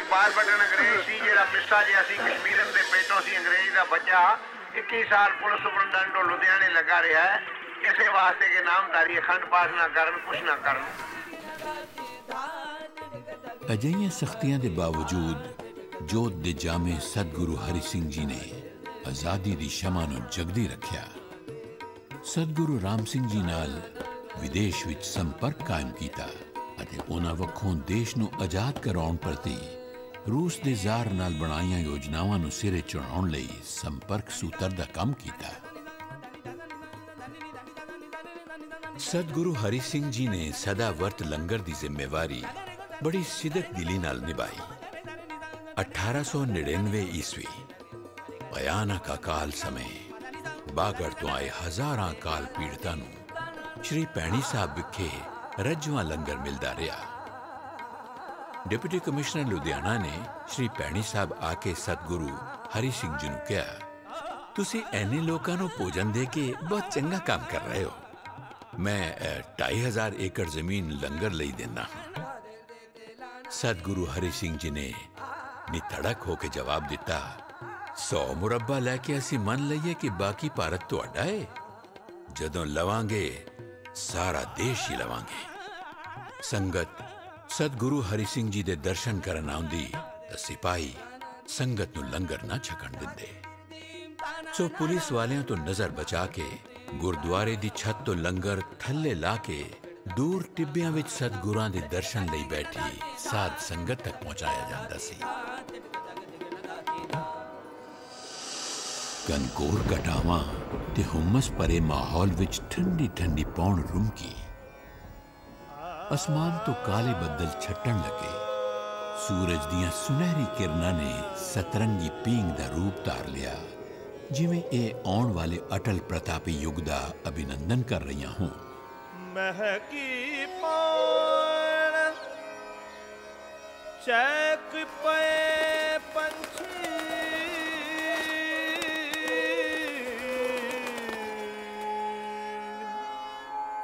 बार बटन अंग्रेज सी जेड़ा मिस्सा जिहा सी कश्मीरन दे पेटों सी अंग्रेज दा बच्चा 21 साल पुलिस सुपरडेंट लुधियाने लगा रहा है, इसे वास्ते के नामधारी अखंड पाठ ना करन, कुछ ना करन। ਅਜਿਹੀਆਂ ਸਖਤੀਆਂ ਦੇ ਬਾਵਜੂਦ ਜੋਤ ਦੇ ਜਾਮੇ ਸਤਿਗੁਰੂ ਹਰੀ ਸਿੰਘ ਜੀ ਨੇ ਆਜ਼ਾਦੀ ਦੀ ਸ਼ਮਾ ਨੂੰ ਜਗਦੀ ਰੱਖਿਆ। ਸਤਿਗੁਰੂ ਰਾਮ ਸਿੰਘ ਜੀ ਨਾਲ ਵਿਦੇਸ਼ ਵਿੱਚ ਸੰਪਰਕ ਕਾਇਮ ਕੀਤਾ ਅਤੇ ਉਹਨਾਂ ਵੱਖੋਂ ਦੇਸ਼ ਨੂੰ ਆਜ਼ਾਦ ਕਰਾਉਣ ਪ੍ਰਤੀ रूस ਦੇ ਜ਼ਾਰ ਨਾਲ ਬਣਾਈਆਂ ਯੋਜਨਾਵਾਂ ਨੂੰ ਸਿਰੇ ਚੜਾਉਣ ਲਈ ਸੰਪਰਕ ਸੂਤਰ ਦਾ ਕੰਮ ਕੀਤਾ। ਸਤਿਗੁਰੂ ਹਰੀ ਸਿੰਘ ਜੀ ਨੇ ਸਦਾ ਵਰਤ ਲੰਗਰ ਦੀ ਜ਼ਿੰਮੇਵਾਰੀ ਬੜੀ ਸਿਦਕ ਦਿਲੀ ਨਾਲ ਨਿਭਾਈ। 1899 ਈਸਵੀ ਭਿਆਨਕ ਅਕਾਲ ਸਮੇਂ ਬਾਗੜ ਤੋਂ ਆਏ ਹਜ਼ਾਰਾਂ ਅਕਾਲ ਪੀੜਤਾਂ ਨੂੰ ਸ਼੍ਰੀ ਭੈਣੀ ਸਾਹਿਬ ਵਿਖੇ ਰੱਜਵਾਂ ਲੰਗਰ ਮਿਲਦਾ ਰਿਹਾ। डिप्टी कमिश्नर लुधियाना ने श्री भैणी साहब आके सतगुरु हरी सिंह जी ਨੂੰ ਕਿਹਾ, ਤੁਸੀਂ ਐਨੇ ਲੋਕਾਂ ਨੂੰ ਭੋਜਨ ਦੇ ਕੇ ਬਹੁਤ ਚੰਗਾ ਕੰਮ ਕਰ ਰਹੇ ਹੋ, ਮੈਂ 2500 ਏਕੜ ਜ਼ਮੀਨ ਲੰਗਰ ਲਈ ਦੇਣਾ ਹਾਂ। ਸਤਗੁਰੂ ਹਰੀ ਸਿੰਘ ਜੀ ਨੇ ਨਿਤੜਕ ਹੋ ਕੇ ਜਵਾਬ ਦਿੱਤਾ, 100 ਮੁਰੱਬਾ ਲੈ ਕੇ ਅਸੀਂ ਮੰਨ ਲਈਏ ਕਿ ਬਾਕੀ ਭਾਰਤ ਤੁਹਾਡਾ ਹੈ, ਜਦੋਂ ਲਵਾਂਗੇ ਸਾਰਾ ਦੇਸ਼ ਹੀ ਲਵਾਂਗੇ। ਸੰਗਤ ਸਤਿਗੁਰੂ ਹਰੀ ਸਿੰਘ ਜੀ ਦੇ ਦਰਸ਼ਨ ਕਰਨ ਆਉਂਦੀ ਤਾਂ ਸਿਪਾਹੀ ਸੰਗਤ ਨੂੰ ਲੰਗਰ ਨਾ ਛਕਣ ਦਿੰਦੇ। ਸੋ ਪੁਲਿਸ ਵਾਲਿਆਂ ਤੋਂ ਨਜ਼ਰ ਬਚਾ ਕੇ ਗੁਰਦੁਆਰੇ ਦੀ ਛੱਤ ਤੋਂ ਲੰਗਰ ਥੱਲੇ ਲਾ ਕੇ ਦੂਰ ਟਿੱਬਿਆਂ ਵਿੱਚ ਸਤਿਗੁਰਾਂ ਦੇ ਦਰਸ਼ਨ ਲਈ ਬੈਠੀ ਸਾਧ ਸੰਗਤ ਤੱਕ ਪਹੁੰਚਾਇਆ ਜਾਂਦਾ ਸੀ। ਕਨਕੋਰ ਘਟਾਵਾਂ ਤੇ ਹੁਮਸ ਭਰੇ ਮਾਹੌਲ ਵਿੱਚ ਠੰਡੀ ਠੰਡੀ ਪੌਣ ਰੁਮਕੀ। ਅਸਮਾਨ ਤੋਂ ਕਾਲੇ ਬੱਦਲ ਛੱਟਣ ਲੱਗੇ। ਸੂਰਜ ਦੀਆਂ ਸੁਨਹਿਰੀ ਕਿਰਨਾਂ ਨੇ ਸਤਰੰਗੀ ਪੀਂਗ ਦਾ ਰੂਪ ਧਾਰ ਲਿਆ, ਜਿਵੇਂ ਇਹ ਆਉਣ ਵਾਲੇ ਅਟਲ ਪ੍ਰਤਾਪੀ ਯੁੱਗ ਦਾ ਅਭਿਨੰਦਨ ਕਰ ਰਹੀਆਂ ਹੋਣ। ਮਹਿਕੀ ਪੌਣ ਚੈਕ ਪਏ ਪੰਛੀ,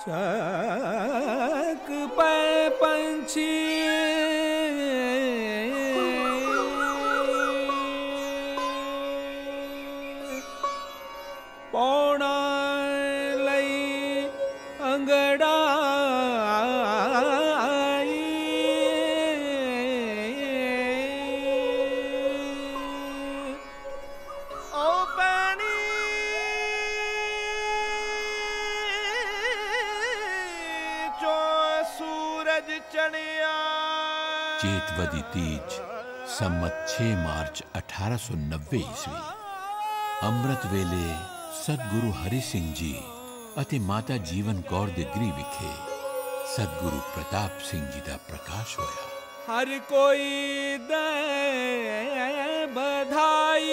ਚੈਕ ਪਏ ਪੰਛੀ ਚੇਤਵਦੀ ਤੀਜ ਸੰਮਤ 6 ਮਾਰਚ 1890 ਈਸਵੀ। ਅੰਮ੍ਰਿਤ ਵੇਲੇ ਸਤਿਗੁਰੂ ਹਰੀ ਸਿੰਘ ਜੀ ਅਤੇ ਮਾਤਾ ਜੀਵਨ ਕੌਰ ਦੇ ਗ੍ਰਹਿ ਵਿਖੇ ਸਤਿਗੁਰੂ ਪ੍ਰਤਾਪ ਸਿੰਘ ਜੀ ਦਾ ਪ੍ਰਕਾਸ਼ ਹੋਇਆ। ਹਰ ਕੋਈ ਦੇ ਬਧਾਈ,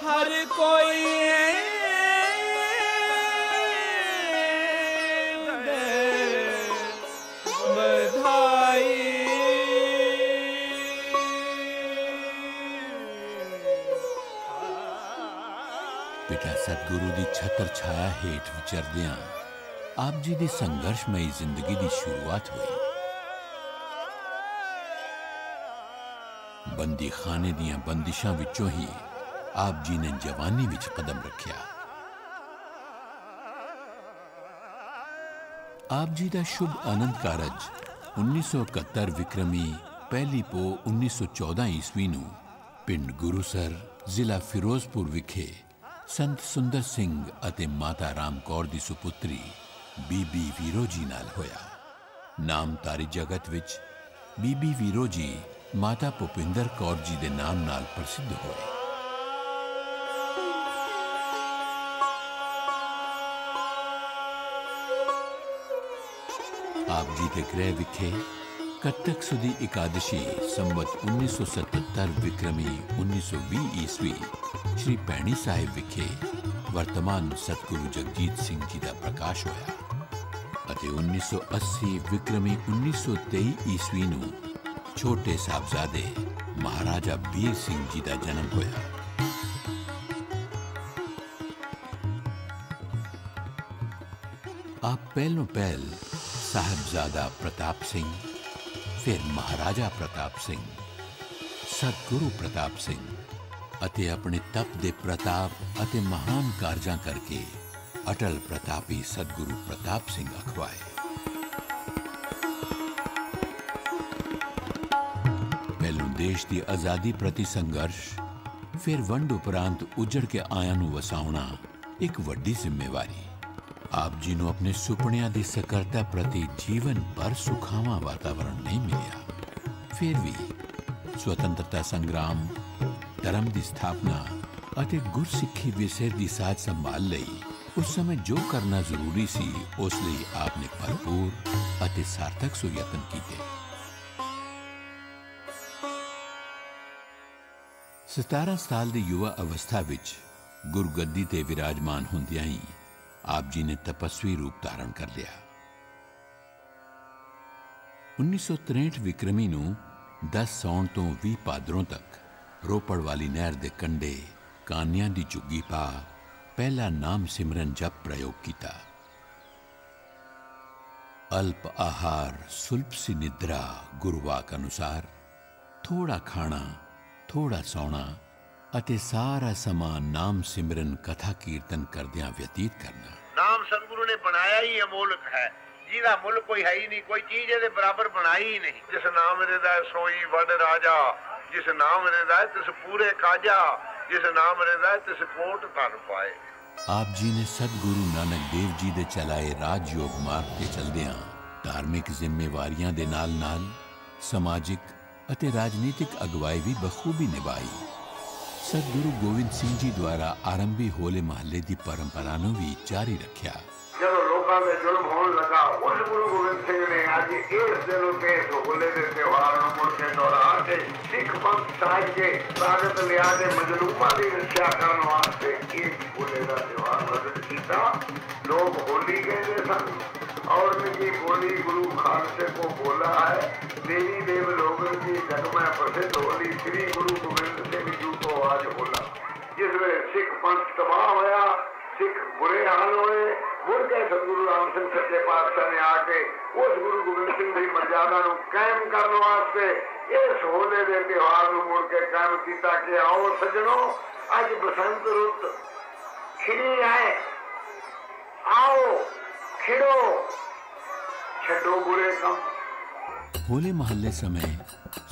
हर कोई बधाई। पिता सतगुरु दी छत्र छाया हेठ विचरदियां आप जी दी संघर्षमयी जिंदगी दी शुरुआत हुई। बंदी खाने दियां बंदिशां विचों ही आप जी ने जवानी विच कदम रखिया। आप जी दा शुभ आनंद कारज 1971 विक्रमी 1 पो 1914 ईस्वी नूं पिंड गुरुसर जिला फिरोजपुर विखे संत सुंदर सिंह अते माता राम कौर दी सुपुत्री बीबी वीरो जी नाल होया। नामधारी जगत विच बीबी वीरो जी माता भुपिंदर कौर जी दे नाम नाल प्रसिद्ध होए। आप जी के गृह विखे कत्तक सुदी एकादशी संवत 1977 विक्रमी 1920 ईस्वी श्री भैणी साहिब विखे वर्तमान सतगुरु जगजीत सिंह जी का प्रकाश होया अते 1980 विक्रमी 1923 ईस्वी नूं छोटे साहबजादे महाराजा बीर सिंह जी का जन्म होया। आप पहलों पहल साहबजादा प्रताप सिंह, फिर महाराजा प्रताप सिंह, सतगुरु प्रताप सिंह अते अपने तप दे प्रताप अते महान कारजां करके अटल प्रतापी सतगुरु प्रताप सिंह अखवाए। पहलों देश की आज़ादी प्रति संघर्ष, फिर वंड उपरांत उजड़ के आयां नूं वसाउणा एक वड्डी जिम्मेवारी। आप जी नूं अपने सुपनियां दी सकरता प्रति जीवन भर सुखावां वातावरण नहीं मिलिया। फिर भी स्वतंत्रता संग्राम, धर्म की स्थापना अते गुरसिक्खी विषय की साज संभाल लई उस समय जो करना जरूरी सी उस लई आपने भरपूर अते सार्थक सुयत्न कीते। 17 साल की युवा अवस्था विच गुरगद्दी ते विराजमान हुंदियां ही आप जी ने तपस्वी रूप धारण कर लिया। 1963 विक्रमी नूं 10 सौण तो 20 भादरों तक रोपड़ वाली नहर दे कंडे कानियां दी झुग्गी पा पहला नाम सिमरन जप प्रयोग किया। अल्प आहार सुल्प सी निद्रा गुरुवाक अनुसार थोड़ा खाना थोड़ा सौना अते सारा समा नाम सिमरन कथा कीर्तन करदियां व्यतीत करना। नाम सतगुरु ने बनाया ही अमोलक है, जिहदा मुल कोई है ही नहीं, कोई चीज ਇਹਦੇ बराबर बनाई ही नहीं। जिस नाम रेदा सोई वड राजा, जिस नाम रेदा तिस पूरे काजा, जिस नाम रेदा तिस कोट धन पाए। आप जी ने सतगुरु नानक देव जी दे चलाए राजयोग मार्ग ते चलदियां धार्मिक जिम्मेवारियां दे नाल-नाल समाजिक अते राजनीतिक अगवाई भी बखूबी निभाई। सतगुरु गोविंद सिंह जी द्वारा आरंभी होले महल्ले की परंपरा नूं भी जारी रखिया। जब लोगों में जुल्म होने लगा उस गुरु गोविंद सिंह ने आज इस दिन पे होले के त्योहार मुड़ के दौरान से सिख पंथ साहिब के स्वागत लिया के मजलूमा की रक्षा करने वास्ते एक होले का त्योहार बदल किया। लोग होली कहते सन और उनकी बोली गुरु खालसे को बोला है। देवी देव लोगों की जगमय प्रसिद्ध होली श्री गुरु गोविंद सिंह जी को आज होला, जिसमें सिख पंथ तबाह होया, सिख बुरे हाल हुए। मुड़ के सतगुरु राम सिंह सच्चे पातशाह ने आके उस गुरु गोविंद सिंह की मर्यादा नूं कायम करने वास्ते इस होले के त्योहार नूं मुड़ के कायम किया कि आओ सज्जनों अज बसंत रुत खिड़ी है, आओ खिड़ो, छड्डो बुरे कम। होले महल्ले समय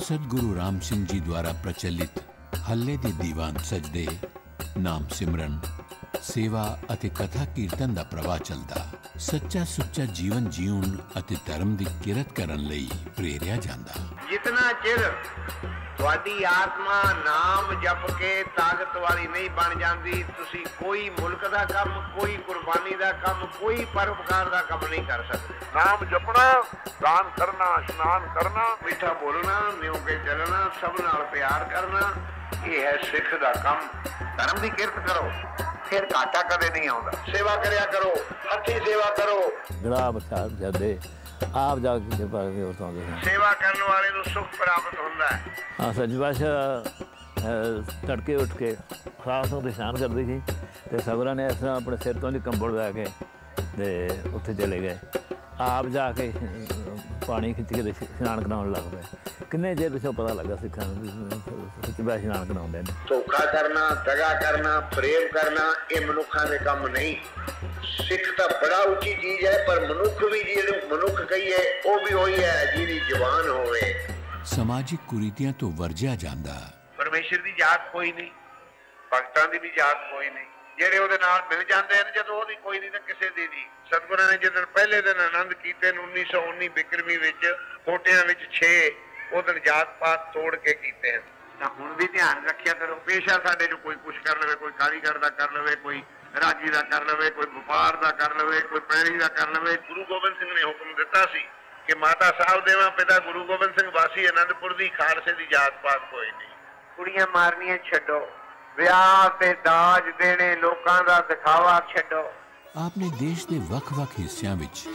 सतगुरु राम सिंह जी द्वारा प्रचलित ਹੱਲੇ ਦੇ ਦੀਵਾਨ ਸਜਦੇ, ਨਾਮ ਸਿਮਰਨ, ਸੇਵਾ ਅਤੇ ਕਥਾ ਕੀਰਤਨ ਦਾ ਪ੍ਰਵਾਹ ਚੱਲਦਾ। ਸੱਚਾ ਸੁੱਚਾ ਜੀਵਨ ਜੀਉਣ ਅਤੇ ਧਰਮ ਦੀ ਕਿਰਤ ਕਰਨ ਲਈ ਪ੍ਰੇਰਿਆ ਜਾਂਦਾ। ਜਿਤਨਾ ਚਿਰ ਤੁਹਾਡੀ ਆਤਮਾ ਨਾਮ ਜਪ ਕੇ ਤਾਕਤ ਵਾਲੀ ਨਹੀਂ ਬਣ ਜਾਂਦੀ, ਤੁਸੀਂ ਕੋਈ ਮੁਲਕ ਦਾ ਕੰਮ, ਕੋਈ ਕੁਰਬਾਨੀ ਦਾ ਕੰਮ, ਕੋਈ ਪਰਉਪਕਾਰ ਦਾ ਕੰਮ ਨਹੀਂ ਕਰ ਸਕਦੇ। ਨਾਮ ਜਪਣਾ, ਦਾਨ ਕਰਨਾ, ਇਸ਼ਨਾਨ ਕਰਨਾ, ਮਿੱਠਾ ਬੋਲਣਾ, ਨਿਉ ਕੇ ਚੱਲਣਾ, ਸਭ ਨਾਲ ਪਿਆਰ ਕਰਨਾ, ਇਹ ਹੈ ਸਿੱਖ ਦਾ ਕੰਮ। ਧਰਮ ਦੀ ਕਿਰਤ ਕਰੋ, ਫਿਰ ਘਾਟਾ ਕਦੇ ਨਹੀਂ ਆਉਂਦਾ। ਸੇਵਾ ਕਰਿਆ ਕਰੋ, ਹੱਥੀਂ ਸੇਵਾ ਕਰੋ। ਗੜਾ ਪ੍ਰਸਾਦ ਜਾਂਦੇ ਆਪ ਜਾ ਕੇ ਕਿਰਪਾ ਕਰਕੇ ਹੋਰ ਤੋਂ ਸੇਵਾ ਕਰਨ ਵਾਲੇ ਨੂੰ ਸੁੱਖ ਪ੍ਰਾਪਤ ਹੁੰਦਾ ਹੈ। ਹਾਂ, ਸੱਚੀ ਪਾਤਸ਼ਾਹ ਤੜਕੇ ਉੱਠ ਕੇ ਖਾਸ ਤੋਂ ਇਸ਼ਨਾਨ ਕਰਦੇ ਸੀ ਤੇ ਸਗਰਾਂ ਨੇ ਇਸ ਤਰ੍ਹਾਂ ਆਪਣੇ ਸਿਰ ਤੋਂ ਦੀ ਕੰਬਲ ਲੈ ਕੇ ਤੇ ਉੱਥੇ ਚਲੇ ਗਏ। ਆਪ ਜਾ ਕੇ ਪਾਣੀ ਖਿੱਚ ਕੇ ਇਸ਼ਨਾਨ ਕਰਾਉਣ ਲੱਗ ਪਏ। ਕਿੰਨੇ ਚਿਰ ਪਿੱਛੋਂ ਪਤਾ ਲੱਗਾ ਸਿੱਖਾਂ ਨੂੰ ਸੱਚੀ ਪਾਤਸ਼ਾਹ ਇਸ਼ਨਾਨ ਕਰਾਉਂਦੇ ਨੇ। ਧੋਖਾ ਕਰਨਾ, ਦਗਾ ਕਰਨਾ, ਪ੍ਰੇਮ ਕਰਨਾ, ਇਹ ਮਨੁੱਖਾਂ ਦੇ ਕੰਮ ਨਹੀਂ। ਸਿੱਖ ਤਾਂ ਬੜਾ ਉੱਚੀ ਚੀਜ਼ ਹੈ, ਪਰ ਮਨੁੱਖ ਵੀ ਜਿਹਨੂੰ ਮਨੁੱਖ ਕਹੀਏ ਉਹ ਵੀ ਉਹੀ ਹੈ ਜਿਹਦੀ ਜ਼ੁਬਾਨ ਹੋਵੇ। ਸਮਾਜਿਕ ਕੁਰੀਤੀਆਂ ਤੋਂ ਵਰਜਿਆ ਜਾਂਦਾ। ਪਰਮੇਸ਼ਰ ਦੀ ਜਾਤ ਕੋਈ ਨਹੀਂ, ਭਗਤਾਂ ਦੀ ਵੀ ਜਾਤ ਕੋਈ ਨਹੀਂ। ਜਿਹੜੇ ਉਹਦੇ ਨਾਲ ਮਿਲ ਜਾਂਦੇ ਹਨ, ਜਦੋਂ ਉਹਦੀ ਕੋਈ ਨਹੀਂ ਤਾਂ ਕਿਸੇ ਦੀ ਨਹੀਂ। ਸਤਿਗੁਰਾਂ ਨੇ ਜਦੋਂ ਪਹਿਲੇ ਦਿਨ ਆਨੰਦ ਕੀਤੇ 1919 ਬਿਕਰਮੀ ਵਿੱਚ ਕੋਟਿਆਂ ਵਿੱਚ 6 ਉਹ ਦਿਨ ਜਾਤ ਪਾਤ ਤੋੜ ਕੇ ਕੀਤੇ ਹਨ। ਤਾਂ ਹੁਣ ਵੀ ਧਿਆਨ ਰੱਖਿਆ ਕਰੋ। ਪੇਸ਼ਾ ਸਾਡੇ ਚ ਕੋਈ ਕੁਛ ਕਰ ਲਵੇ, ਕੋਈ ਕਾਰੀਗਰ ਦਾ ਕਰ ਲਵੇ, ਕੋਈ ਰਾਜੀ ਦਾ ਕਰ ਲਵੇ, ਕੋਈ ਵਪਾਰ ਦਾ ਕਰ ਲਵੇ, ਕੋਈ ਪੈਣੀ ਦਾ ਕਰ ਲਵੇ। ਗੁਰੂ ਗੋਬਿੰਦ ਸਿੰਘ ਨੇ ਹੁਕਮ ਦਿੱਤਾ ਸੀ ਕਿ ਮਾਤਾ ਸਾਹਿਬ ਦੇਵਾਂ ਪਿਤਾ ਗੁਰੂ ਗੋਬਿੰਦ ਸਿੰਘ ਵਾਸੀ ਅਨੰਦਪੁਰ ਦੀ, ਖਾਲਸੇ ਦੀ ਜਾਤ ਪਾਤ ਕੋਈ ਨਹੀਂ। ਕੁੜੀਆਂ ਮਾਰਨੀਆਂ ਛੱਡੋ, ਵਿਆਹ ਤੇ ਦਾਜ ਦੇਣੇ, ਲੋਕਾਂ ਦਾ ਦਿਖਾਵਾ ਛੱਡੋ। ਆਪਨੇ ਦੇਸ਼ ਦੇ ਵੱਖ-ਵੱਖ ਹਿੱਸਿਆਂ ਵਿੱਚ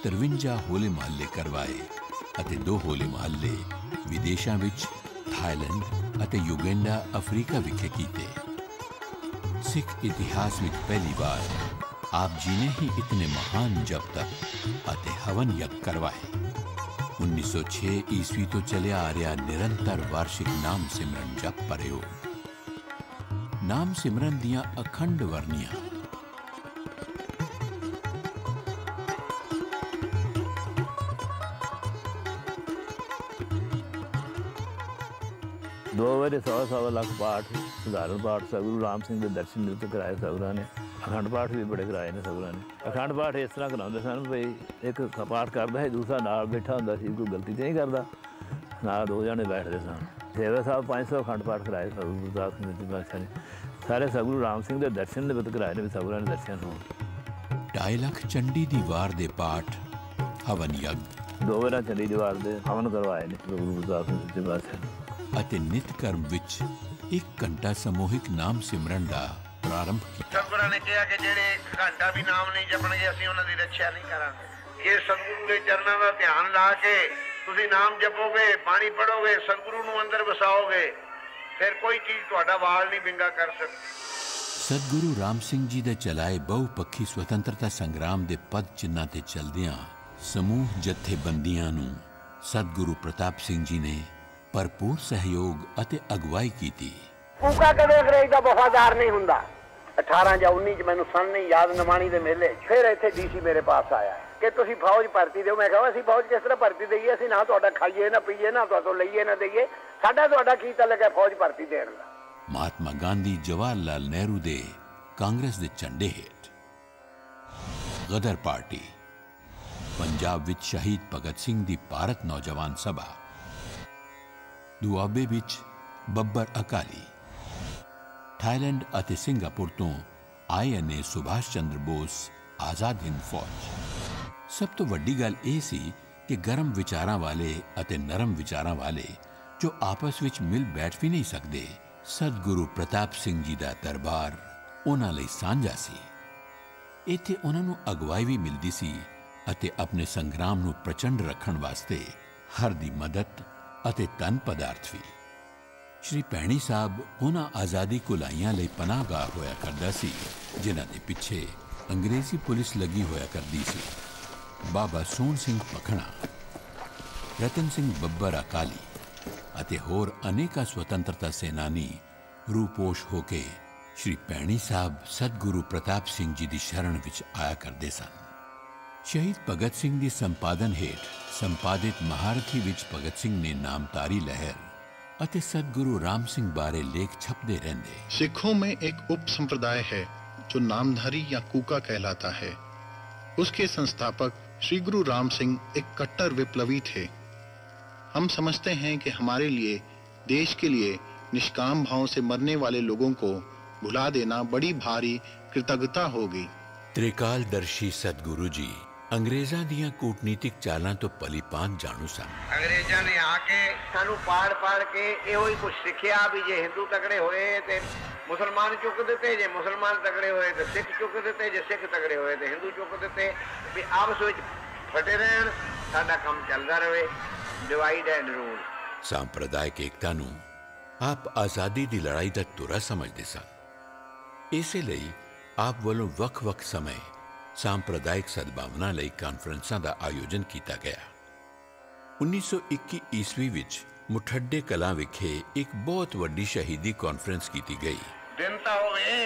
53 ਹੋਲੇ ਮਹੱਲੇ ਕਰਵਾਏ ਅਤੇ 2 ਹੋਲੇ ਮਹੱਲੇ ਵਿਦੇਸ਼ਾਂ ਵਿੱਚ ਥਾਈਲੈਂਡ ਅਤੇ ਯੂਗੈਂਡਾ, ਅਫਰੀਕਾ ਵਿਖੇ ਕੀਤੇ। ਸਿੱਖ ਇਤਿਹਾਸ ਵਿੱਚ ਪਹਿਲੀ ਵਾਰ ਆਪ ਜੀ ਨੇ ਹੀ ਇਤਨੇ ਮਹਾਨ ਜਪ ਤਪ ਅਤੇ ਹਵਨ ਯੱਗ ਕਰਵਾਏ। 1906 ਈਸਵੀ ਤੋਂ ਚੱਲਿਆ ਆ ਰਿਹਾ ਨਿਰੰਤਰ ਵਾਰਸ਼ਿਕ ਨਾਮ ਸਿਮਰਨ ਜਪ ਪਰਿਓ। ਨਾਮ ਸਿਮਰਨ ਦੀਆਂ ਅਖੰਡ ਵਰਨੀਆਂ। ਦੋ ਵਾਰੀ 100 ਲੱਖ ਪਾਠ, ਸਧਾਰਨ ਪਾਠ ਸਤਿਗੁਰੂ ਰਾਮ ਸਿੰਘ ਦੇ ਦਰਸ਼ਨ ਨਿਤ ਕਰਾਏ ਸਤਿਗੁਰਾਂ ਨੇ। ਅਖੰਡ ਪਾਠ ਵੀ ਬੜੇ ਕਰਾਏ ਨੇ ਸਤਿਗੁਰਾਂ ਨੇ। ਅਖੰਡ ਪਾਠ ਇਸ ਤਰ੍ਹਾਂ ਕਰਾਉਂਦੇ ਸਨ ਵੀ ਇੱਕ ਪਾਠ ਕਰਦਾ ਸੀ, ਦੂਸਰਾ ਨਾਲ ਬੈਠਾ ਹੁੰਦਾ ਸੀ, ਕੋਈ ਗਲਤੀ ਤਾਂ ਨਹੀਂ ਕਰਦਾ, ਨਾਲ 2 ਜਣੇ ਬੈਠਦੇ ਸਨ। ਸੇਵਾ ਸਾਹਿਬ 500 ਅਖੰਡ ਪਾਠ ਕਰਾਏ ਸਤਿਗੁਰੂ ਗੁਰਦਾਸ ਸਿੰਘ ਜੀ ਬਾਦਸ਼ਾਹ ਨੇ। ਸਾਰੇ ਸਤਿਗੁਰੂ ਰਾਮ ਸਿੰਘ ਦੇ ਦਰਸ਼ਨ ਨਿਤ ਕਰਾਏ ਨੇ ਵੀ ਸਤਿਗੁਰਾਂ ਦੇ ਦਰਸ਼ਨ ਹੋਣ। 2.5 ਲੱਖ ਚੰਡੀ ਦੀ ਵਾਰ ਦੇ ਪਾਠ, ਹਵਨ ਯੱਗ। 2 ਵਾਰ ਚੰਡੀ ਦੀ ਵਾਰ ਦੇ ਹਵਨ ਕਰਵਾਏ ਨੇ ਗੁਰੂ ਗੁਰਦਾਸ ਸਿੰਘ ਜੀ ਬਾਦਸ਼ਾਹ ਨੇ। ਅਤੇ ਨਿਤ ਕਰਮ ਵਿੱਚ 1 ਘੰਟਾ ਸਮੂਹਿਕ ਨਾਮ ਸਿਮਰਨ ਦਾ ਪ੍ਰਾਰੰਭ ਕੀਤਾ। ਸਤਿਗੁਰਾਂ ਨੇ ਕਿਹਾ ਕਿ ਜਿਹੜੇ 1 ਘੰਟਾ ਵੀ ਨਾਮ ਨਹੀਂ ਜਪਣਗੇ, ਅਸੀਂ ਉਹਨਾਂ ਦੀ ਰੱਖਿਆ ਨਹੀਂ ਕਰਾਂਗੇ। ਜੇ ਸਤਿਗੁਰੂ ਦੇ ਚਰਨਾਂ ਦਾ ਧਿਆਨ ਲਾ ਕੇ ਤੁਸੀਂ ਨਾਮ ਜਪੋਗੇ, ਬਾਣੀ ਪੜੋਗੇ, ਸਤਿਗੁਰੂ ਨੂੰ ਅੰਦਰ ਵਸਾਓਗੇ, ਫਿਰ ਕੋਈ ਚੀਜ਼ ਤੁਹਾਡਾ ਵਾਲ ਨਹੀਂ ਵਿੰਗਾ ਕਰ ਸਕਦੀ। ਸਤਿਗੁਰੂ ਰਾਮ ਸਿੰਘ ਜੀ ਦੇ ਚਲਾਏ ਬਹੁਪੱਖੀ ਸੁਤੰਤਰਤਾ ਸੰਗਰਾਮ ਦੇ ਪਦ ਚਿੰਨ੍ਹਾਂ ਤੇ ਚਲਦਿਆਂ ਸਮੂਹ ਜਥੇਬੰਦੀਆਂ ਨੂੰ ਸਤਿਗੁਰੂ ਪ੍ਰਤਾਪ ਸਿੰਘ ਜੀ ਨੇ ਭਰਪੂਰ ਸਹਿਯੋਗ ਅਤੇ ਅਗਵਾਈ ਕੀਤੀ। ਕੂਕਾ ਕਦੇ ਅੰਗਰੇਜ਼ ਦਾ ਵਫਾਦਾਰ ਨਹੀਂ ਹੁੰਦਾ। 18 ਜਾਂ 19 ਚ ਮੈਨੂੰ ਸਨ ਨਹੀਂ ਯਾਦ, ਨਿਮਾਣੀ ਦੇ ਮੇਲੇ ਫਿਰ ਇੱਥੇ ਡੀਸੀ ਮੇਰੇ ਪਾਸ ਆਇਆ ਕਿ ਤੁਸੀਂ ਫੌਜ ਭਰਤੀ ਦਿਓ। ਮੈਂ ਕਿਹਾ ਅਸੀਂ ਫੌਜ ਕਿਸ ਤਰ੍ਹਾਂ ਭਰਤੀ ਦਈਏ, ਅਸੀਂ ਨਾ ਤੁਹਾਡਾ ਖਾਈਏ ਨਾ ਪੀਈਏ, ਨਾ ਤੁਹਾਤੋਂ ਲਈਏ ਨਾ ਦਈਏ, ਸਾਡਾ ਤੁਹਾਡਾ ਕੀ ਤਾਲੁਕ ਹੈ ਫੌਜ ਭਰਤੀ ਦੇਣ ਦਾ। ਮਹਾਤਮਾ ਗਾਂਧੀ ਜਵਾਹਰ ਲਾਲ ਨਹਿਰੂ ਦੇ ਕਾਂਗਰਸ ਦੇ ਝੰਡੇ ਹੇਠ ਗਦਰ ਪਾਰਟੀ, ਪੰਜਾਬ ਵਿੱਚ ਸ਼ਹੀਦ ਭਗਤ ਸਿੰਘ ਦੀ ਭਾਰਤ ਨੌਜਵਾਨ ਸਭਾ, ਦੁਆਬੇ ਵਿੱਚ ਬੱਬਰ ਅਕਾਲੀ, ਥਾਈਲੈਂਡ ਅਤੇ ਸਿੰਗਾਪੁਰ ਤੋਂ INA ਸੁਭਾਸ਼ ਚੰਦਰ ਬੋਸ ਆਜ਼ਾਦ ਹਿੰਦ ਫੌਜ। ਸਭ ਤੋਂ ਵੱਡੀ ਗੱਲ ਇਹ ਸੀ ਕਿ ਗਰਮ ਵਿਚਾਰਾਂ ਵਾਲੇ ਅਤੇ ਨਰਮ ਵਿਚਾਰਾਂ ਵਾਲੇ ਜੋ ਆਪਸ ਵਿੱਚ ਮਿਲ ਬੈਠ ਵੀ ਨਹੀਂ ਸਕਦੇ, ਸਤਿਗੁਰੂ ਪ੍ਰਤਾਪ ਸਿੰਘ ਜੀ ਦਾ ਦਰਬਾਰ ਉਹਨਾਂ ਲਈ ਸਾਂਝਾ ਸੀ। ਇੱਥੇ ਉਹਨਾਂ ਨੂੰ ਅਗਵਾਈ ਵੀ ਮਿਲਦੀ ਸੀ ਅਤੇ ਆਪਣੇ ਸੰਗਰਾਮ ਨੂੰ ਪ੍ਰਚੰਡ ਰੱਖਣ ਵਾਸਤੇ ਹਰ ਦੀ ਮਦਦ ਅਤੇ ਧਨ ਪਦਾਰਥ ਵੀ। ਸ਼੍ਰੀ ਭੈਣੀ ਸਾਹਿਬ ਉਹਨਾਂ ਆਜ਼ਾਦੀ ਘੁਲਾਈਆਂ ਲਈ ਪਨਾਹਗਾਹ ਹੋਇਆ ਕਰਦਾ ਸੀ ਜਿਨ੍ਹਾਂ ਦੇ ਪਿੱਛੇ ਅੰਗਰੇਜ਼ੀ ਪੁਲਿਸ ਲੱਗੀ ਹੋਇਆ ਕਰਦੀ ਸੀ। ਬਾਬਾ ਸੋਹਣ ਸਿੰਘ ਪਖਣਾ, ਰਤਨ ਸਿੰਘ ਬੱਬਰ ਅਕਾਲੀ ਅਤੇ ਹੋਰ ਅਨੇਕਾਂ ਸੁਤੰਤਰਤਾ ਸੈਨਾਨੀ ਰੂਪੋਸ਼ ਹੋ ਕੇ ਸ਼੍ਰੀ ਭੈਣੀ ਸਾਹਿਬ ਸਤਿਗੁਰੂ ਪ੍ਰਤਾਪ ਸਿੰਘ ਜੀ ਦੀ ਸ਼ਰਨ ਵਿੱਚ ਆਇਆ ਕਰਦੇ ਸਨ। ਸ਼ਹੀਦ ਭਗਤ ਸਿੰਘ ਦੀ ਸੰਪਾਦਨ ਹੇਠ ਸੰਪਾਦਿਤ ਮਹਾਰਥੀ ਵਿੱਚ ਭਗਤ ਸਿੰਘ ਨੇ ਨਾਮਧਾਰੀ ਲਹਿਰ ਅਤੇ ਸਤਿਗੁਰੂ ਰਾਮ ਸਿੰਘ ਬਾਰੇ ਲੇਖ ਛਪਦੇ ਰਹਿੰਦੇ। सिखों में एक उप संप्रदाय है जो नामधारी या कूका कहलाता है। उसके संस्थापक श्री गुरु राम सिंह एक कट्टर विप्लवी थे। हम समझते हैं कि हमारे लिए, देश के लिए निष्काम भाव से मरने वाले लोगों को भुला देना बड़ी भारी कृतज्ञता होगी। त्रिकालदर्शी सतगुरु जी अंग्रेज़ां ਦੀਆਂ ਕੂਟਨੀਤਿਕ ਚਾਲਾਂ ਤੋਂ ਭਲੀਭਾਂਤ ਜਾਣੂ ਸਨ। ਅੰਗਰੇਜ਼ਾਂ ਨੇ ਆ ਕੇ ਸਾਨੂੰ ਪਾੜ ਕੇ ਇਹੋ ਹੀ ਕੁਝ ਸਿੱਖਿਆ ਵੀ ਜੇ ਹਿੰਦੂ ਤਕੜੇ ਹੋਏ ਤੇ ਮੁਸਲਮਾਨ ਚੁੱਕ ਦਿੱਤੇ, ਜੇ ਮੁਸਲਮਾਨ ਤਕੜੇ ਹੋਏ ਤੇ ਸਿੱਖ ਚੁੱਕ ਦਿੱਤੇ, ਜੇ ਸਿੱਖ ਤਕੜੇ ਹੋਏ ਤੇ ਹਿੰਦੂ ਚੁੱਕ ਦਿੱਤੇ, ਵੀ ਆਪਸ ਵਿੱਚ ਫਟੇ ਰਹਿਣ, ਸਾਡਾ ਕੰਮ ਚੱਲਦਾ ਰਹੇ, ਡਿਵਾਈਡ ਐਂਡ ਰੂਲ। सांप्रदायिक एकता ਨੂੰ ਆਪ ਆਜ਼ਾਦੀ ਦੀ ਲੜਾਈ ਦਾ ਧੁਰਾ ਸਮਝਦੇ ਸਨ। ਇਸੇ ਲਈ ਆਪ ਵੱਲੋਂ ਵੱਖ-ਵੱਖ ਸਮੇਂ सांप्रदायिक सद्भावना ਲਈ ਕਾਨਫਰੰਸਾਂ ਦਾ ਆਯੋਜਨ ਕੀਤਾ ਗਿਆ। 1921 ਈਸਵੀ ਵਿੱਚ ਮੁਠੱਡੇ ਕਲਾਂ ਵਿਖੇ ਇੱਕ ਬਹੁਤ ਵੱਡੀ ਸ਼ਹੀਦੀ ਕਾਨਫਰੰਸ ਕੀਤੀ ਗਈ। ਦਿਨ ਤਾਂ ਹੋਵੇ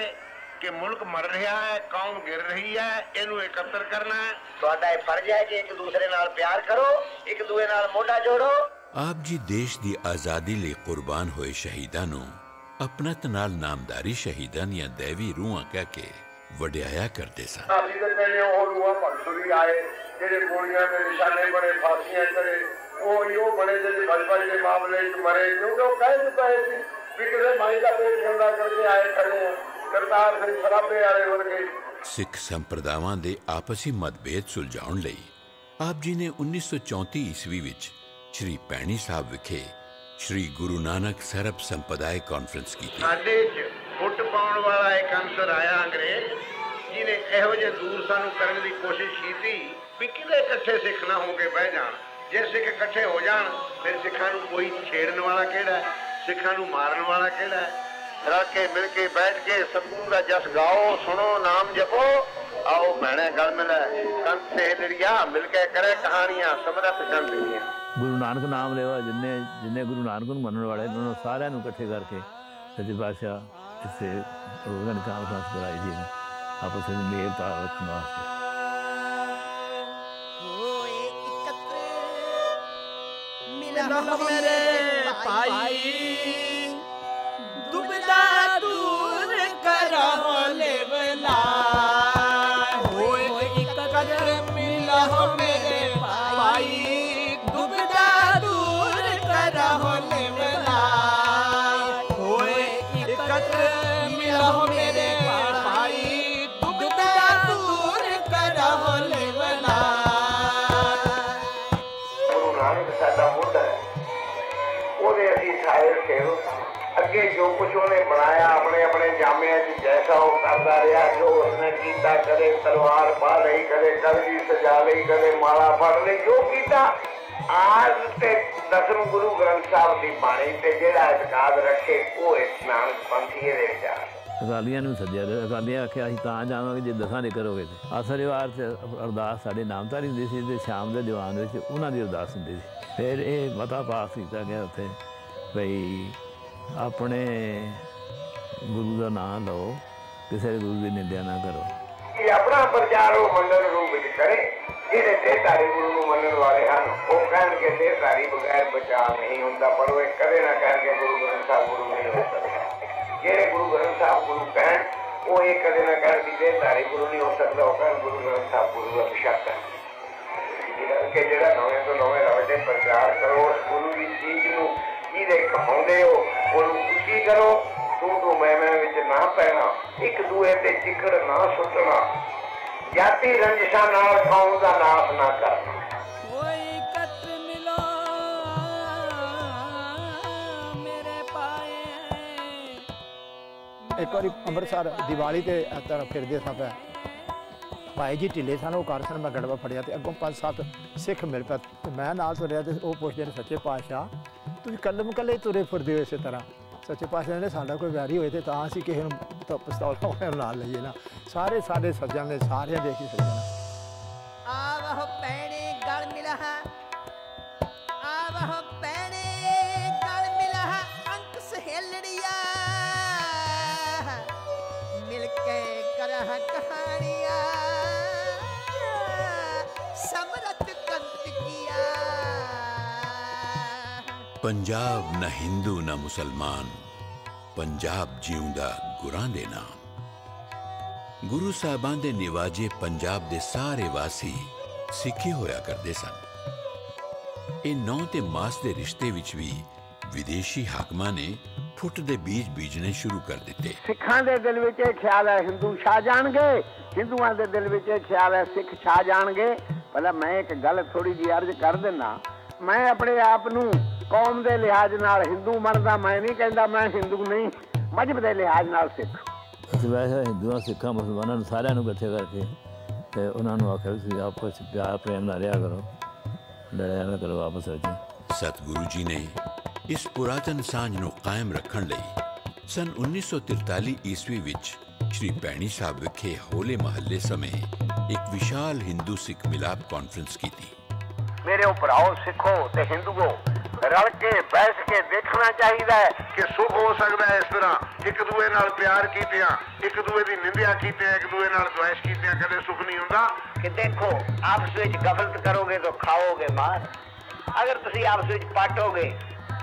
ਕਿ ਮੁਲਕ ਮਰ ਰਿਹਾ ਹੈ, ਕੌਮ ਗਿਰ ਰਹੀ ਹੈ, ਇਹਨੂੰ ਇਕੱਤਰ ਕਰਨਾ ਹੈ। ਤੁਹਾਡਾ ਇਹ ਫਰਜ਼ ਹੈ ਕਿ ਇੱਕ ਦੂਸਰੇ ਨਾਲ ਪਿਆਰ ਕਰੋ, ਇੱਕ ਦੂਜੇ ਨਾਲ ਮੋਢਾ ਜੋੜੋ। ਆਪ ਜੀ ਦੇਸ਼ ਦੀ ਆਜ਼ਾਦੀ ਲਈ ਕੁਰਬਾਨ ਹੋਏ ਸ਼ਹੀਦਾਂ ਨੂੰ ਆਪਣਤ ਨਾਲ ਨਾਮਦਾਰੀ ਸ਼ਹੀਦਾਂ ਦੀਆਂ ਦੈਵੀ ਰੂਹਾਂ ਕਹਿ ਕੇ ਵਡਿਆਇਆ ਕਰਦੇ ਸਨ। ਅਸੀਂ ਤੇ ਕਹਿੰਦੇ ਉਹ ਰੂਹਾਂ ਭਗਤੂਰੀ ਆਏ ਜਿਹੜੇ ਗੋਲੀਆਂ ਦੇ ਨਿਸ਼ਾਨੇ ਬਣੇ, ਫਾਂਸੀਆਂ ਕਰੇ, ਉਹ ਬੜੇ ਜਿਹੜੇ ਬਚਪਨ ਦੇ ਮਾਮਲੇ 'ਚ ਮਰੇ, ਕਿਉਂਕਿ ਉਹ ਕਹਿ ਚੁੱਕਾ ਸੀ ਵੀ ਕਿਸੇ ਮਾਈ ਦਾ ਪੇਟ ਗੰਦਾ ਕਰਕੇ ਆਏ ਖੜੇ ਆ, ਕਰਤਾਰ ਸਿੰਘ ਸਰਾਭੇ ਵਾਲੇ ਵਰਗੇ। ਸਿੱਖ ਸੰਪਰਦਾਵਾਂ ਦੇ ਆਪਸੀ ਮਤਭੇਦ ਸੁਲਝਾਉਣ ਲਈ ਆਪ ਜੀ ਨੇ 1934 ਈਸਵੀ ਵਿੱਚ ਸ਼੍ਰੀ ਭੈਣੀ ਸਾਹਿਬ ਵਿਖੇ ਸ਼੍ਰੀ ਗੁਰੂ ਨਾਨਕ ਸਰਬ ਸੰਪਦਾਇਕ ਕਾਨਫਰੰਸ ਕੀਤੀ। ਸਾਡੇ 'ਚ ਫੁੱਟ ਪਾਉਣ ਵਾਲਾ ਇੱਕ ਅਨਸਰ ਆਇਆ ਅੰਗਰੇਜ਼, ਜਿਹਨੇ ਇਹੋ ਜਿਹੇ ਦੂਰ ਸਾਨੂੰ ਕਰਨ ਦੀ ਕੋਸ਼ਿਸ਼ ਕੀਤੀ ਵੀ ਕਿਤੇ ਇਕੱਠੇ ਸਿੱਖ ਨਾ ਹੋ ਕੇ ਬਹਿ ਜਾਣ। ਜੇ ਸਿੱਖ ਇਕੱਠੇ ਹੋ ਜਾਣ ਫਿਰ ਸਿੱਖਾਂ ਨੂੰ ਕੋਈ ਛੇੜਨ ਵਾਲਾ ਕਿਹੜਾ ਹੈ, ਸਿੱਖਾਂ ਨੂੰ ਮਾਰਨ ਵਾਲਾ ਕਿਹੜਾ ਹੈ। ਰਲ ਕੇ ਮਿਲ ਕੇ ਬੈਠ ਕੇ ਸਤਿਗੁਰੂ ਦਾ ਜਸ ਗਾਓ, ਸੁਣੋ, ਨਾਮ ਜਪੋ, ਆਓ ਭੈਣੇ ਗਲ ਮਿਲੇ, ਕੰਤ ਤੇ ਲੜੀਆਂ ਮਿਲ ਕੇ ਕਰੇ ਕਹਾਣੀਆਂ, ਸਮਰੱਥ ਚੰਦ ਦੀਆਂ। ਗੁਰੂ ਨਾਨਕ ਨਾਮ ਲੈਵਾ, ਜਿੰਨੇ ਗੁਰੂ ਨਾਨਕ ਨੂੰ ਮੰਨਣ ਵਾਲੇ ਉਹਨਾਂ ਨੂੰ ਸਾਰਿਆਂ ਨੂੰ ਇਕੱਠੇ ਕਰਕੇ ਸੱਚੇ ਪਾਤਸ਼ਾਹ ਇਸੇ ਰੋਜ਼ਾਨਾ ਕਾਨਫਰੰਸ ਕਰਾਈ ਜੀ ਆਪਸ ਵਿੱਚ ਮੇਲ ਤਾਲ ਰੱਖਣ ਵਾਸਤੇ। मिलो मेरे भाई दुबदा दूर करो लेवला होए एकत्र मिलो मेरे भाई दुबदा दूर करो लेवला होए एकत्र मिलो मेरे भाई दुबदा दूर करो लेवला। गुरु नानक साडा मुंड है, ਉਹਦੇ ਅਸੀਂ ਸਾਇਰ ਖੇਰੋ ਅੱਗੇ ਜੋ ਕੁਛ ਉਹਨੇ ਬਣਾਇਆ ਆਪਣੇ ਆਪਣੇ ਜਾਮਿਆਂ 'ਚ ਜੈਸਾ ਉਹ ਕਰਦਾ ਰਿਹਾ, ਜੋ ਉਸਨੇ ਕੀਤਾ, ਕਦੇ ਤਲਵਾਰ ਪਾ ਲਈ, ਕਦੇ ਕਲਗੀ ਸਜਾ ਲਈ, ਕਦੇ ਮਾਲਾ ਫੜ ਲਈ, ਜੋ ਕੀਤਾ ਆਜ ਤੇ ਦਸਮ ਗੁਰੂ ਗ੍ਰੰਥ ਸਾਹਿਬ ਦੀ ਬਾਣੀ ਤੇ ਜਿਹੜਾ ਇਤਕਾਦ ਰੱਖੇ ਉਹ ਇਸ ਨਾਨਕ ਪੰਥੀ ਦੇ ਵਿਚਾਰ। ਅਕਾਲੀਆਂ ਨੂੰ ਸੱਦਿਆ, ਅਕਾਲੀਆਂ ਆਖਿਆ ਅਸੀਂ ਤਾਂ ਜਾਵਾਂਗੇ ਜੇ ਦਸਾਂ ਦੇ ਕਰੋਗੇ। ਤੇ ਆਸਰੇਵਾਰ 'ਚ ਅਰਦਾਸ ਸਾਡੇ ਨਾਮਧਾਰੀ ਹੁੰਦੀ ਸੀ ਤੇ ਸ਼ਾਮ ਦੇ ਦੀਵਾਨ ਵਿੱਚ ਉਹਨਾਂ ਦੀ ਅਰਦਾਸ ਹੁੰਦੀ ਸੀ। ਫਿਰ ਇਹ ਮਤਾ ਪਾਸ ਕੀਤਾ ਗਿਆ ਉੱਥੇ ਬਈ ਆਪਣੇ ਗੁਰੂ ਦਾ ਨਾਮ ਲਓ, ਕਿਸੇ ਗੁਰੂ ਦੀ ਨਿੰਦਿਆ ਨਾ ਕਰੋ। ਇਹ ਆਪਣਾ ਪ੍ਰਚਾਰ ਉਹ ਮੰਡਲ ਰੂਪ ਵਿੱਚ ਕਰੇ। ਜਿਹੜੇ ਦੇਹਧਾਰੀ ਗੁਰੂ ਨੂੰ ਮੰਨਣ ਵਾਲੇ ਹਨ ਉਹ ਕਹਿਣਗੇ ਦੇਹਧਾਰੀ ਬਗੈਰ ਬਚਾਅ ਨਹੀਂ ਹੁੰਦਾ, ਪਰ ਉਹ ਕਦੇ ਨਾ ਕਹਿਣਗੇ ਗੁਰੂ ਗ੍ਰੰਥ ਸਾਹਿਬ ਗੁਰੂ ਨਹੀਂ ਹੋ ਸਕਦਾ। ਜਿਹੜੇ ਗੁਰੂ ਗ੍ਰੰਥ ਸਾਹਿਬ ਗੁਰੂ ਕਹਿਣ ਉਹ ਇਹ ਕਦੇ ਨਾ ਕਹਿਣ ਕਿ ਦੇਹਧਾਰੀ ਗੁਰੂ ਨਹੀਂ ਹੋ ਸਕਦਾ, ਉਹ ਕਹਿਣ ਗੁਰੂ ਗ੍ਰੰਥ ਸਾਹਿਬ ਗੁਰੂ ਦਾ ਬੇਸ਼ੱਕ ਹੈ। ਕਿ ਜਿਹੜਾ ਨਵੇਂ ਤੋਂ ਨਵੇਂ ਰਵੱਡੇ ਪ੍ਰਚਾਰ ਕਰੋ, ਗੁਰੂ ਦੀ ਚੀਜ਼ ਨੂੰ ਜਿਹਦੇ ਕਹਾਉਂਦੇ ਹੋ ਉਹਨੂੰ ਉੱਚੀ ਕਰੋ, ਤੂੰ ਮੈਂ ਵਿੱਚ ਨਾ ਪੈਣਾ, ਇੱਕ ਦੂਏ ਤੇ ਚਿੱਕੜ ਨਾ ਸੁੱਟਣਾ, ਜਾਤੀ ਰੰਜਿਸ਼ਾਂ ਨਾਲ ਕੌਮ ਦਾ ਨਾਸ਼ ਨਾ ਕਰਨਾ। ਇੱਕ ਵਾਰੀ ਅੰਮ੍ਰਿਤਸਰ ਦੀਵਾਲੀ ਤੇ ਇੱਦਾਂ ਫਿਰਦੇ ਸਾਂ ਪੈ ਭਾਈ ਜੀ ਢਿੱਲੇ ਸਨ, ਉਹ ਕਰ ਸਨ, ਮੈਂ ਗੜਵਾ ਫੜਿਆ ਤੇ ਅੱਗੋਂ 5-7 ਸਿੱਖ ਮਿਲ ਪਿਆ ਤੇ ਮੈਂ ਨਾਲ ਤੁਰਿਆ ਤੇ ਉਹ ਪੁੱਛਦੇ ਨੇ ਸੱਚੇ ਪਾਤਸ਼ਾਹ ਤੁਸੀਂ ਕੱਲੇ ਤੁਰੇ ਫਿਰਦੇ ਹੋ ਇਸੇ ਤਰ੍ਹਾਂ। ਸੱਚੇ ਪਾਤਸ਼ਾਹ ਨੇ ਸਾਡਾ ਕੋਈ ਵੈਰੀ ਹੋਏ ਤੇ ਤਾਂ ਅਸੀਂ ਕਿਸੇ ਨੂੰ ਪਿਸਤੌਲ ਨਾਲ ਲਈਏ ਨਾ। ਸਾਰੇ ਸਾਡੇ ਸੱਜਣ ਨੇ, ਸਾਰਿਆਂ ਦੇ ਅਸੀਂ ਸੱਜਣ। ਆਵੋ ਪੈਣੇ ਗਲ ਮਿਲਾ, ਆਵੋ ਪੈਣੇ ਗਲ ਮਿਲਾ, ਅੰਕ ਸਹੇਲੜੀਆਂ ਮਿਲ ਕੇ ਕਰਾਂ ਕਹਾਣੀਆਂ, ਸਮਰਤ ਕੰਤ ਕੀਆ पंजाब न हिंदू न मुसलमान, पंजाब जिउंदा गुरां दे नाम। गुरु साहबां दे निवाजे पंजाब दे सारे वासी सिखे होया करदे सन। ये नौ ते मास दे रिश्ते विच भी विदेशी हाकमां ने फुट दे बीज बीजने शुरू कर दिते। सिखां दे दिल विच ये ख्याल है हिंदू छा जाणगे, हिंदुआं दे दिल विच ये ख्याल है सिख छा जाणगे। भला मैं एक गल थोड़ी जी अर्ज कर देना, मैं अपने आप नूं कौम दे लिहाज नाल हिंदू मनदा, मैं नहीं कहंदा मैं हिंदू नहीं, मजहब दे लिहाज नाल सिख। वैसे हिंदुआं सिखां मुसलमानां नूं सारिआं नूं इकट्ठे करके ते उन्हां नूं आखिआ तुसीं आपस च प्यार प्रेम नाल रिहा करो, लड़िया ना करो आपस विच। सतगुरु जी ने इस पुरातन सांझ नूं कायम रखण लई सन 1943 ईस्वी विच श्री भैणी साहब विखे होले महल्ले समय एक विशाल हिंदू सिख मिलाप कॉन्फ्रेंस की थी। मेरे भराओ सिखो ते हिंदुओ रल के बैठ के देखना चाहिए कि सुख हो सकता है इस तरह एक दूए नाल प्यार कीतियां, एक दूए दी निंदिया कीतियां, एक दूए नाल द्वेष कीतियां, कदे सुख नहीं हुंदा। कि देखो आपस विच गफलत करोगे तो खाओगे मार, अगर तुसी आपस विच पाटोगे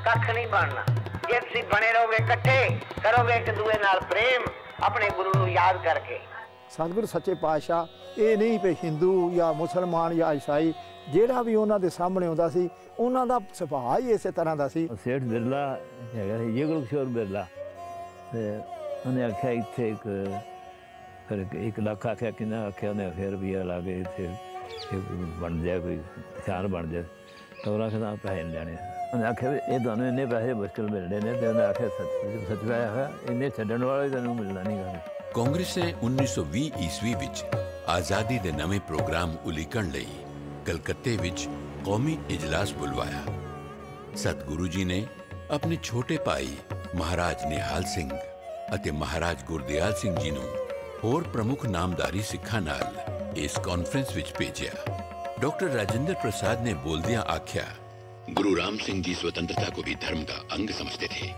कख नहीं बनना। जे तुसी बने रहोगे इकट्ठे करोगे एक दूए नाल प्रेम, अपने गुरु नूं याद करके। सतगुरु सच्चे पातशाह ये नहीं पे हिंदू या मुसलमान या ईसाई ਜਿਹੜਾ ਵੀ ਉਹਨਾਂ ਦੇ ਸਾਹਮਣੇ ਆਉਂਦਾ ਸੀ ਉਹਨਾਂ ਦਾ ਸੁਭਾਅ ਹੀ ਇਸੇ ਤਰ੍ਹਾਂ ਦਾ ਸੀ। ਸੇਠ ਬਿਰਲਾ ਹੈਗਾ ਸੀ ਯੁਗਲ ਕਿਸ਼ੋਰ ਬਿਰਲਾ, ਤੇ ਉਹਨੇ ਆਖਿਆ ਇੱਥੇ ਫਿਰ 1 ਲੱਖ ਆਖਿਆ, ਕਿੰਨਾ ਆਖਿਆ ਉਹਨੇ, ਫਿਰ ਰੁਪਈਆ ਲਾ ਕੇ ਇੱਥੇ ਬਣ ਜਾਏ ਕੋਈ ਸ਼ਾਨ ਬਣ ਜਾਏ ਤਾਂ ਉਹਨਾਂ ਕਹਿੰਦਾ ਪੈਸੇ ਨਹੀਂ ਲੈਣੇ। ਉਹਨੇ ਆਖਿਆ ਵੀ ਇਹ ਤੁਹਾਨੂੰ ਇੰਨੇ ਪੈਸੇ ਮੁਸ਼ਕਿਲ ਮਿਲਣੇ ਨੇ, ਤੇ ਉਹਨੇ ਆਖਿਆ ਸੱਚ ਹੋਇਆ ਇੰਨੇ ਛੱਡਣ ਵਾਲੇ ਤੈਨੂੰ ਮਿਲਣਾ ਨਹੀਂ ਗਾ। ਕਾਂਗਰਸ ਨੇ 1920 ਈਸਵੀ ਵਿੱਚ ਆਜ਼ਾਦੀ ਦੇ ਨਵੇਂ ਪ੍ਰੋਗਰਾਮ ਉਲੀਕਣ ਲਈ कलकत्ते विच कौमी इजलास बुलवाया। सतगुरु जी ने अपने छोटे भाई महाराज निहाल सिंह अते महाराज गुरदयाल सिंह जी नूं होर प्रमुख नामधारी सिखां नाल इस कॉन्फ्रेंस विच भेजिया। डॉक्टर राजेंद्र प्रसाद ने बोलदियां आख्या, गुरु राम सिंह जी स्वतंत्रता को भी धर्म का अंग समझते थे।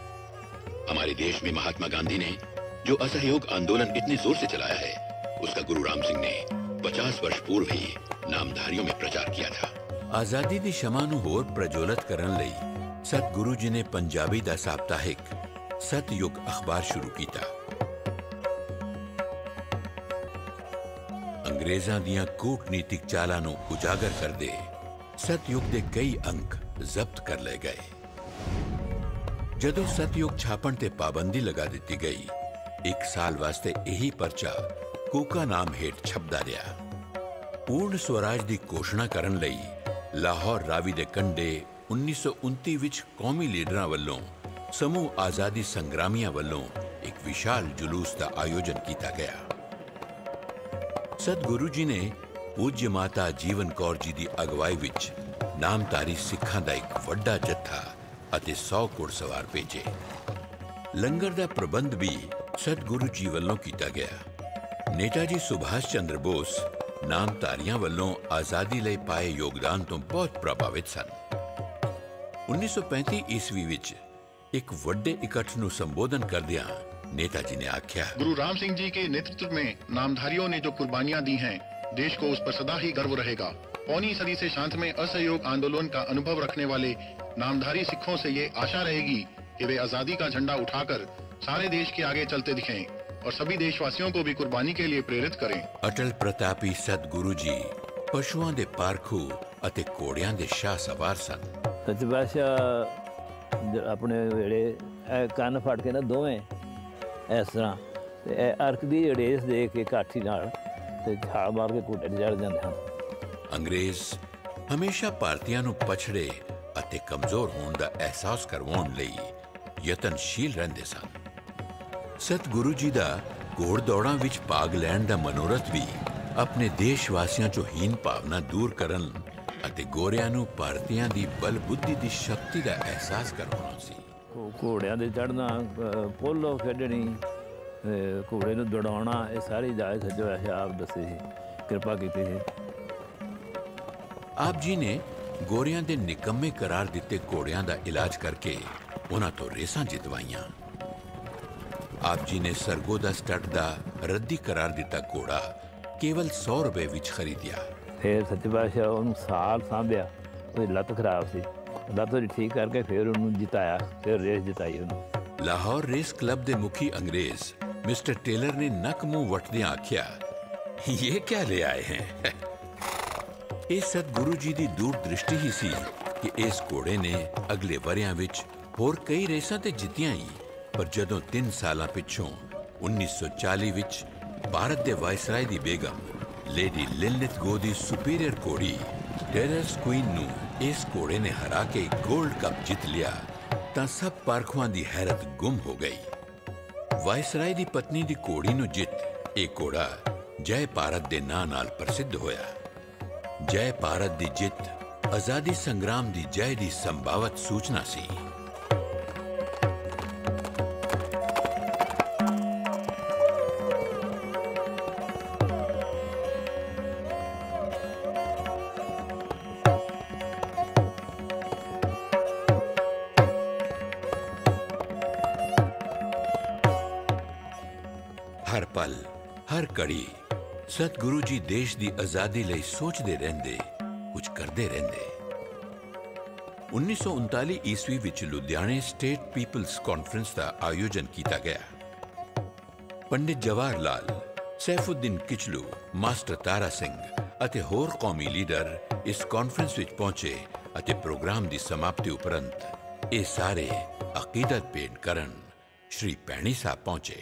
हमारे देश में महात्मा गांधी ने जो असहयोग आंदोलन इतने जोर से चलाया है, उसका गुरु राम सिंह ने 50 वर्ष पूर्व ही नामधारियों में प्रचार किया था। आजादी दी शमा नूं होर प्रज्वलित करन लई सतगुरु जी ने पंजाबी दा साप्ताहिक सतयुग अखबार शुरू किया। अंग्रेजां दियां कूटनीतिक चालां नूं उजागर करदे सतयुग दे कई अंक जब्त कर लए गए। जदों सतयुग छापण ते पाबंदी लगा दित्ती गई, 1 साल वास्ते यही परचा कूका नाम हेठ छपदा रहा। पूर्ण स्वराज की घोषणा करन लई लाहौर रावी दे कंढे 1929 विच कौमी लीडरां वल्लों समूह आज़ादी संग्रामियां वल्लों एक विशाल जुलूस का आयोजन किया गया। सतगुरु जी ने पूज्य माता जीवन कौर जी की अगवाई विच नामधारी सिखां दा एक वड्डा जत्था अते 100 घुड़सवार भेजे। लंगर दा प्रबंध भी सतगुरु जी वल्लों किया गया। नेताजी सुभाष चंद्र बोस नामधारियां वल्लों आजादी लई पाए योगदान तो बहुत प्रभावित सन। 1935 ईस्वी विच एक वड्डे इकट्ठ नूं संबोधन करदियां नेताजी ने आख्या, गुरु राम सिंह जी के नेतृत्व में नामधारियों ने जो कुर्बानियां दी हैं, देश को उस पर सदा ही गर्व रहेगा। पौनी सदी से शांत में असहयोग आंदोलन का अनुभव रखने वाले नामधारी सिखों से ये आशा रहेगी कि वे आजादी का झंडा उठाकर सारे देश के आगे चलते दिखें और सभी देशवासियों को भी कुर्बानी के लिए प्रेरित करें। अटल प्रतापी सतगुरु जी पशुओं दे पारखू अते घोड़ियां दे शाह सवार सन। सच पातशाह अपने वेले ਕੰਨ ਫੜ ਕੇ ਨਾ ਦੋਵੇਂ ਇਸ ਤਰ੍ਹਾਂ ਤੇ ਅਰਕ ਦੀ ਰੇਸ ਦੇ ਕੇ ਕਾਠੀ ਨਾਲ ਤੇ ਛਾਲ ਮਾਰ ਕੇ ਘੋੜੇ ਤੇ ਚੜ ਜਾਂਦੇ ਹਨ। ਅੰਗਰੇਜ਼ ਹਮੇਸ਼ਾ ਭਾਰਤੀਆਂ ਨੂੰ ਪਛੜੇ ਅਤੇ ਕਮਜ਼ੋਰ ਹੋਣ ਦਾ ਅਹਿਸਾਸ ਕਰਵਾਉਣ ਲਈ ਯਤਨਸ਼ੀਲ ਰਹਿੰਦੇ ਸਨ। ਸਤਗੁਰੂ ਜੀ ਦਾ ਘੋੜ ਦੌੜਾਂ ਵਿੱਚ ਭਾਗ ਲੈਣ ਦਾ ਮਨੋਰਥ ਵੀ ਆਪਣੇ ਦੇਸ਼ ਵਾਸੀਆਂ ਚੋਂ ਹੀਨ ਭਾਵਨਾ ਦੂਰ ਕਰਨ ਅਤੇ ਗੋਰਿਆਂ ਨੂੰ ਭਾਰਤੀਆਂ ਦੀ ਬਲ ਬੁੱਧੀ ਦੀ ਸ਼ਕਤੀ ਦਾ ਅਹਿਸਾਸ ਕਰਵਾਉਣਾ ਸੀ। ਘੋੜਿਆਂ ਦੇ ਚੜ੍ਹਨਾ, ਪੋਲੋ ਖੇਡਣੀ, ਘੋੜੇ ਨੂੰ ਦੌੜਾਉਣਾ, ਇਹ ਸਾਰੀ ਜਾਇਜ਼ ਸੱਜੋ ਐਸੇ ਆਪ ਦੱਸੇ ਸੀ, ਕਿਰਪਾ ਕੀਤੀ ਸੀ। ਆਪ ਜੀ ਨੇ ਗੋਰਿਆਂ ਦੇ ਨਿਕੰਮੇ ਕਰਾਰ ਦਿੱਤੇ ਘੋੜਿਆਂ ਦਾ ਇਲਾਜ ਕਰਕੇ ਉਹਨਾਂ ਤੋਂ ਰੇਸਾਂ ਜਿਤਵਾਈਆਂ। ਆਪ ਜੀ ਨੇ ਸਰਗੋ ਦਾ ਸਟੱਡ ਦਾ ਰੱਦੀ ਕਰਾਰ ਦਿੱਤਾ ਘੋੜਾ ਕੇਵਲ 100 ਰੁਪਏ ਵਿੱਚ ਖਰੀਦਿਆ। ਫਿਰ ਸੱਚੇ ਪਾਤਸ਼ਾਹ ਉਹਨੂੰ ਸਾਲ ਸਾਂਭਿਆ, ਉਹਦੀ ਲੱਤ ਖਰਾਬ ਸੀ, ਲੱਤ ਉਹਦੀ ਠੀਕ ਕਰਕੇ ਫਿਰ ਉਹਨੂੰ ਜਿਤਾਇਆ, ਫਿਰ ਰੇਸ ਜਿਤਾਈ ਉਹਨੂੰ। ਲਾਹੌਰ रेस क्लब के मुखी अंग्रेज मिस्टर टेलर ने नक मुंह वटदियां आख्या, ये क्या ले आए हैं? ਇਹ ਸਤਿਗੁਰੂ ਜੀ ਦੀ ਦੂਰ ਦ੍ਰਿਸ਼ਟੀ ਹੀ ਸੀ ਕਿ ਇਸ ਘੋੜੇ ਨੇ ਅਗਲੇ ਵਰਿਆਂ ਵਿੱਚ ਹੋਰ ਕਈ ਰੇਸਾਂ ਤੇ ਜਿੱਤੀਆਂ ਹੀ, ਪਰ ਜਦੋਂ 3 ਸਾਲਾਂ ਪਿੱਛੋਂ 1940 ਵਿੱਚ ਭਾਰਤ ਦੇ ਵਾਇਸਰਾਏ ਦੀ ਬੇਗਮ ਲੇਡੀ ਲਿਨਲਿਥ ਦੀ ਸੁਪੀਰੀਅਰ ਘੋੜੀ ਟੇਲਰਸ ਕੁਈਨ ਨੂੰ ਇਸ ਘੋੜੇ ਨੇ ਹਰਾ ਕੇ ਗੋਲਡ ਕੱਪ ਜਿੱਤ ਲਿਆ ਤਾਂ ਸਭ ਪਾਰਖੂਆਂ ਦੀ ਹੈਰਤ ਗੁੰਮ ਹੋ ਗਈ। ਵਾਇਸਰਾਏ ਦੀ ਪਤਨੀ ਦੀ ਘੋੜੀ ਨੂੰ ਜਿੱਤ ਇਹ ਘੋੜਾ ਜੈ ਭਾਰਤ ਦੇ ਨਾਂ ਨਾਲ ਪ੍ਰਸਿੱਧ ਹੋਇਆ। ਜੈ ਭਾਰਤ ਦੀ ਜਿੱਤ ਆਜ਼ਾਦੀ ਸੰਗਰਾਮ ਦੀ ਜੈ ਦੀ ਸੰਭਾਵਤ ਸੂਚਨਾ ਸੀ। हर पल हर कड़ी सतगुरु जी देश की आजादी लई सोचते रहंदे, कुछ करते रहंदे। 1939 ईस्वी विच लुधियाने स्टेट पीपल्स कॉन्फ्रेंस का आयोजन किया गया। पंडित जवाहर लाल, सैफुद्दीन किचलू, मास्टर तारा सिंह अते होर कौमी लीडर इस कॉन्फ्रेंस विच पहुंचे अते प्रोग्राम की समाप्ति उपरंत ये सारे अकीदत भेंट करन श्री भैणी साहब पहुंचे।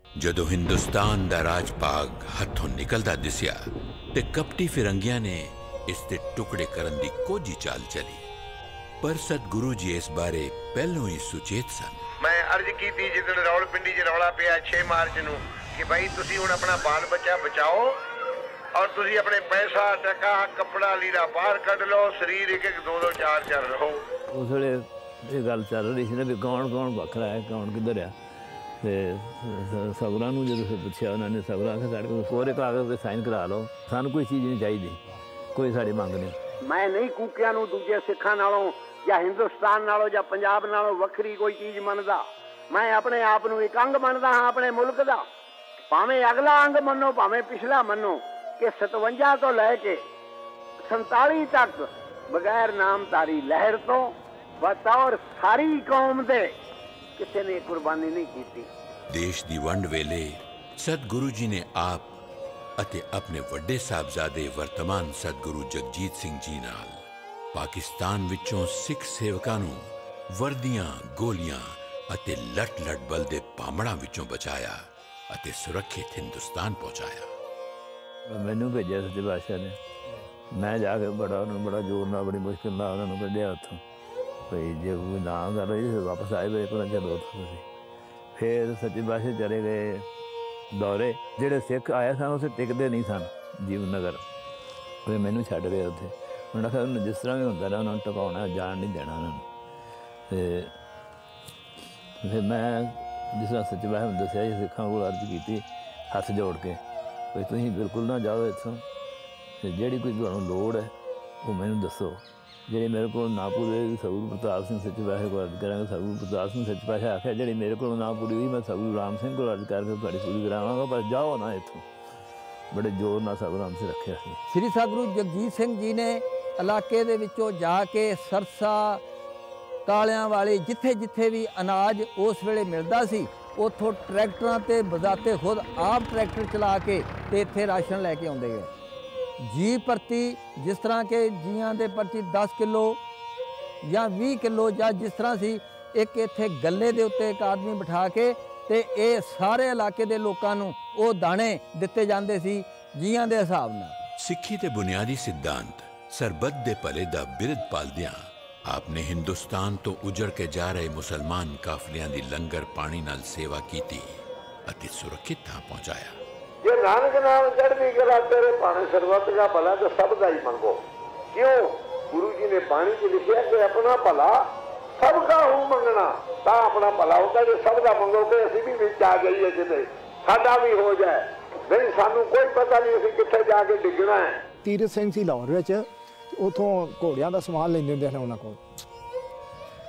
जदों हिंदुस्तान दा राज भाग हथों निकलदा दिसिया ते कपटी फिरंगियां ने इसके टुकड़े करन दी कोजी चाल चली, पर सतगुरु जी इस बारे पहलों ही सुचेत सन। मैं अर्ज की थी जिदन रावलपिंडी च रौला पिया 6 मार्च नूं कि भाई तुसी हुण अपना बाल बच्चा बचाओ और तुसी अपने पैसा टका कपड़ा लीड़ा बाहर कढ लो, शरीर एक एक 2 2 4 4 रहो। उस वेले ये गल चल रही सी ना भी कौन कौन वखरा है कौन किधर है। ਤੇ ਸਗਰਾਂ ਨੂੰ ਜਦੋਂ ਫਿਰ ਪੁੱਛਿਆ ਉਹਨਾਂ ਨੇ, ਸਗਰਾਂ ਆਖਿਆ ਸਾਡੇ ਕੋਲ ਕੋਰੇ ਕਾਗਜ਼ ਤੇ ਸਾਈਨ ਕਰਾ ਲਓ, ਸਾਨੂੰ ਕੋਈ ਚੀਜ਼ ਨਹੀਂ ਚਾਹੀਦੀ, ਕੋਈ ਸਾਡੀ ਮੰਗ ਨਹੀਂ। ਮੈਂ ਨਹੀਂ ਕੂਕਿਆਂ ਨੂੰ ਦੂਜੇ ਸਿੱਖਾਂ ਨਾਲੋਂ ਜਾਂ ਹਿੰਦੁਸਤਾਨ ਨਾਲੋਂ ਜਾਂ ਪੰਜਾਬ ਨਾਲੋਂ ਵੱਖਰੀ ਕੋਈ ਚੀਜ਼ ਮੰਨਦਾ। ਮੈਂ ਆਪਣੇ ਆਪ ਨੂੰ ਇੱਕ ਅੰਗ ਮੰਨਦਾ ਹਾਂ ਆਪਣੇ ਮੁਲਕ ਦਾ, ਭਾਵੇਂ ਅਗਲਾ ਅੰਗ ਮੰਨੋ ਭਾਵੇਂ ਪਿਛਲਾ ਮੰਨੋ, ਕਿ 57 ਤੋਂ ਲੈ ਕੇ 47 ਤੱਕ ਬਗੈਰ ਨਾਮਧਾਰੀ ਲਹਿਰ ਤੋਂ ਬਤੌਰ ਸਾਰੀ ਕੌਮ ਦੇ किसी ने कुर्बानी नहीं की। देश दी वंड वेले सतगुरु जी ने आप अते अपने वड्डे साहबजादे वर्तमान सतगुरु जगजीत सिंह जी नाल पाकिस्तान विचों सिख सेवकां नूं वर्दियां गोलियां अते लट लट बल दे पामड़ां विचों बचाया अते सुरक्षित हिंदुस्तान पहुंचाया। मैनू भेजा सच्चे बादशाह ने, मैं जाके बड़ा जोर नाल बड़ी मुश्किल नाल उन्हां नूं कढिया उत्थों भाई जे कोई ना कर रही फिर वापस आए मेरे को चलो। फिर सच्चे पातशाह चले गए दौरे, ਜਿਹੜੇ ਸਿੱਖ ਆਏ ਸਨ ਉਸੇ ਟਿਕਦੇ ਨਹੀਂ ਸਨ ਜੀਵਨ ਨਗਰ, ਫਿਰ ਮੈਨੂੰ ਛੱਡ ਗਏ ਉੱਥੇ। ਉਹਨਾਂ ਕਿਹਾ ਉਹਨੂੰ ਜਿਸ ਤਰ੍ਹਾਂ ਵੀ ਹੁੰਦਾ ਨਾ ਉਹਨਾਂ ਨੂੰ ਟਿਕਾਉਣਾ, ਜਾਣ ਨਹੀਂ ਦੇਣਾ ਉਹਨਾਂ ਨੂੰ। ਅਤੇ ਫਿਰ ਮੈਂ ਜਿਸ ਤਰ੍ਹਾਂ ਸੱਚੇ ਪਾਤਸ਼ਾਹ ਨੂੰ ਦੱਸਿਆ ਜੀ, ਸਿੱਖਾਂ ਕੋਲ ਅਰਜ਼ ਕੀਤੀ ਹੱਥ ਜੋੜ ਕੇ ਵੀ ਤੁਸੀਂ ਬਿਲਕੁਲ ਨਾ ਜਾਓ ਇੱਥੋਂ, ਅਤੇ ਜਿਹੜੀ ਕੋਈ ਤੁਹਾਨੂੰ ਲੋੜ ਹੈ ਉਹ ਮੈਨੂੰ ਦੱਸੋ। ਜਿਹੜੇ ਮੇਰੇ ਕੋਲ ਨਾ ਪੂਰੇ ਸਤਿਗੁਰੂ ਪ੍ਰਤਾਪ ਸਿੰਘ ਸੱਚੇ ਪਾਤਸ਼ਾਹ ਕੋਲ ਅਰਜ਼ ਕਰਾਂਗੇ। ਸਤਿਗੁਰੂ ਪ੍ਰਤਾਪ ਸਿੰਘ ਸੱਚੇ ਪਾਤਸ਼ਾਹ ਆਖਿਆ ਜਿਹੜੀ ਮੇਰੇ ਕੋਲ ਨਾ ਪੂਰੀ ਹੋਈ ਮੈਂ ਸਤਿਗੁਰੂ ਰਾਮ ਸਿੰਘ ਕੋਲ ਅਰਜ਼ ਕਰਕੇ ਤੁਹਾਡੀ ਪੂਰੀ ਕਰਾਵਾਂਗਾ, ਪਰ ਜਾਓ ਨਾ ਇੱਥੋਂ। ਬੜੇ ਜ਼ੋਰ ਨਾਲ ਸਤਿਗੁਰੂ ਰਾਮ ਸਿੰਘ ਰੱਖਿਆ ਸੀ। ਸ੍ਰੀ ਸਤਿਗੁਰੂ ਜਗਜੀਤ ਸਿੰਘ ਜੀ ਨੇ ਇਲਾਕੇ ਦੇ ਵਿੱਚੋਂ ਜਾ ਕੇ ਸਰਸਾ ਕਾਲਿਆਂ ਵਾਲੀ ਜਿੱਥੇ ਜਿੱਥੇ ਵੀ ਅਨਾਜ ਉਸ ਵੇਲੇ ਮਿਲਦਾ ਸੀ ਉੱਥੋਂ ਟਰੈਕਟਰਾਂ 'ਤੇ ਬਜ਼ਾਤੇ ਖੁਦ ਆਪ ਟਰੈਕਟਰ ਚਲਾ ਕੇ ਅਤੇ ਇੱਥੇ ਰਾਸ਼ਨ ਲੈ ਕੇ ਆਉਂਦੇ ਗਏ। ਜੀ ਪ੍ਰਤੀ ਜਿਸ ਤਰ੍ਹਾਂ ਕਿ ਜੀਆਂ ਦੇ ਪ੍ਰਤੀ 10 ਕਿਲੋ ਜਾਂ 20 ਕਿਲੋ ਜਾਂ ਜਿਸ ਤਰ੍ਹਾਂ ਸੀ, ਇੱਕ ਇੱਥੇ ਗੱਲੇ ਦੇ ਉੱਤੇ ਇੱਕ ਆਦਮੀ ਬਿਠਾ ਕੇ ਤੇ ਇਹ ਸਾਰੇ ਇਲਾਕੇ ਦੇ ਲੋਕਾਂ ਨੂੰ ਉਹ ਦਾਣੇ ਦਿੱਤੇ ਜਾਂਦੇ ਸੀ ਜੀਆਂ ਦੇ ਹਿਸਾਬ ਨਾਲ। ਸਿੱਖੀ ਦੇ ਬੁਨਿਆਦੀ ਸਿਧਾਂਤ ਸਰਬੱਤ ਦੇ ਭਲੇ ਦਾ ਬਿਰਧ ਪਾਲਦਿਆਂ आपने हिंदुस्तान तो उजड़ के जा रहे मुसलमान काफलियां दी लंगर पानी नाल सेवा कीती अति सुरक्षित थां पहुंचाया। जे नानक नाम चढ़दी कला तेरे भाने सर्वत का भला तो सब का ही मंगो। क्यों? गुरु जी ने बाणी च लिखिया कि अपना भला सबका हूं मंगना, ता अपना भला होता जो सब का मंगो कि असीं भी विच आ जाइए किते साडा भी हो जाए। नहीं सानू कोई पता नहीं असीं कित्थे जाके डिगना है। तीरथ सिंह ਸੀ ਲਾਹੌਰ ਵਿੱਚ, ਉੱਥੋਂ ਘੋੜਿਆਂ ਦਾ ਸਮਾਨ ਲੈਂਦੇ ਹੁੰਦੇ ਸਨ ਉਹਨਾਂ ਕੋਲ,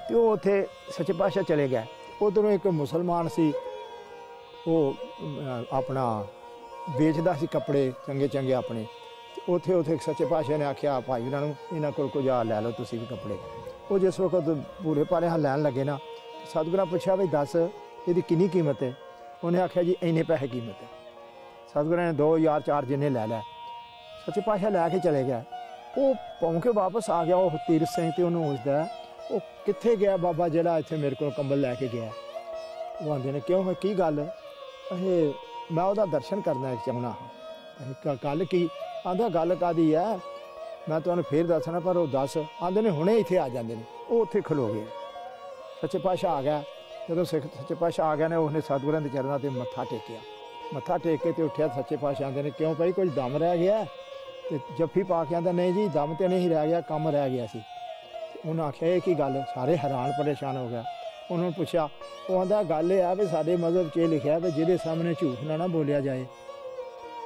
ਅਤੇ ਉਹ ਉੱਥੇ ਸੱਚੇ ਪਾਤਸ਼ਾਹ ਚਲੇ ਗਏ। ਉੱਧਰੋਂ ਇੱਕ ਮੁਸਲਮਾਨ ਸੀ, ਉਹ ਆਪਣਾ ਵੇਚਦਾ ਸੀ ਕੱਪੜੇ ਚੰਗੇ ਚੰਗੇ ਆਪਣੇ, ਉੱਥੇ ਸੱਚੇ ਪਾਤਸ਼ਾਹ ਨੇ ਆਖਿਆ ਭਾਈ ਉਹਨਾਂ ਨੂੰ ਇਹਨਾਂ ਕੋਲ ਕੁਝ ਆ ਲੈ ਲਓ ਤੁਸੀਂ ਵੀ ਕੱਪੜੇ। ਉਹ ਜਿਸ ਵਕਤ ਪੂਰੇ ਪਾਰੇ ਹਾਂ ਲੈਣ ਲੱਗੇ ਨਾ, ਸਤਿਗੁਰਾਂ ਪੁੱਛਿਆ ਵੀ ਦੱਸ ਇਹਦੀ ਕਿੰਨੀ ਕੀਮਤ ਹੈ? ਉਹਨੇ ਆਖਿਆ ਜੀ ਇੰਨੇ ਪੈਸੇ ਕੀਮਤ ਹੈ। ਸਤਿਗੁਰਾਂ ਨੇ 2000 4 ਜਿੰਨੇ ਲੈ ਲੈ। ਸੱਚੇ ਪਾਤਸ਼ਾਹ ਲੈ ਕੇ ਚਲੇ ਗਿਆ। ਉਹ ਭੌਂ ਕੇ ਵਾਪਸ ਆ ਗਿਆ। ਉਹ ਤੀਰਥ ਸਿੰਘ ਤੇ ਉਹਨੂੰ ਪੁੱਛਦਾ ਉਹ ਕਿੱਥੇ ਗਿਆ ਬਾਬਾ ਜਿਹੜਾ ਇੱਥੇ ਮੇਰੇ ਕੋਲ ਕੰਬਲ ਲੈ ਕੇ ਗਿਆ? ਉਹ ਆਂਦੇ ਨੇ ਕਿਉਂ ਕੀ ਗੱਲ? ਇਹ ਮੈਂ ਉਹਦਾ ਦਰਸ਼ਨ ਕਰਨਾ ਚਾਹੁੰਦਾ ਹਾਂ। ਗੱਲ ਕੀ? ਆਂਦਾ ਗੱਲ ਕਾਹਦੀ ਹੈ ਮੈਂ ਤੁਹਾਨੂੰ ਫੇਰ ਦੱਸਣਾ ਪਰ ਉਹ ਦੱਸ। ਆਂਦੇ ਨੇ ਹੁਣੇ ਇੱਥੇ ਆ ਜਾਂਦੇ ਨੇ। ਉਹ ਉੱਥੇ ਖਲੋ ਗਏ। ਸੱਚੇ ਪਾਤਸ਼ਾਹ ਆ ਗਿਆ। ਜਦੋਂ ਸੱਚੇ ਪਾਤਸ਼ਾਹ ਆ ਗਿਆ ਨੇ ਉਹਨੇ ਸਤਿਗੁਰਾਂ ਦੇ ਚਰਨਾਂ ਤੇ ਮੱਥਾ ਟੇਕਿਆ। ਮੱਥਾ ਟੇਕ ਕੇ ਤੇ ਉੱਠਿਆ। ਸੱਚੇ ਪਾਤਸ਼ਾਹ ਆਂਦੇ ਨੇ ਕਿਉਂ ਭਾਈ ਕੁਝ ਦਮ ਰਹਿ ਗਿਆ? ਤੇ ਜੱਫੀ ਪਾ ਕੇ ਆਂਦਾ ਨਹੀਂ ਜੀ ਦਮ ਤੇ ਨਹੀਂ ਰਹਿ ਗਿਆ, ਕੰਮ ਰਹਿ ਗਿਆ ਸੀ। ਉਹਨਾਂ ਆਖਿਆ ਇਹ ਕੀ ਗੱਲ? ਸਾਰੇ ਹੈਰਾਨ ਪਰੇਸ਼ਾਨ ਹੋ ਗਿਆ। ਉਹਨਾਂ ਨੂੰ ਪੁੱਛਿਆ। ਉਹ ਆਂਦਾ ਗੱਲ ਇਹ ਆ ਵੀ ਸਾਡੇ ਮਜ਼ਹਬ 'ਚ ਇਹ ਲਿਖਿਆ ਵੀ ਜਿਹਦੇ ਸਾਹਮਣੇ ਝੂਠ ਨਾ ਬੋਲਿਆ ਜਾਏ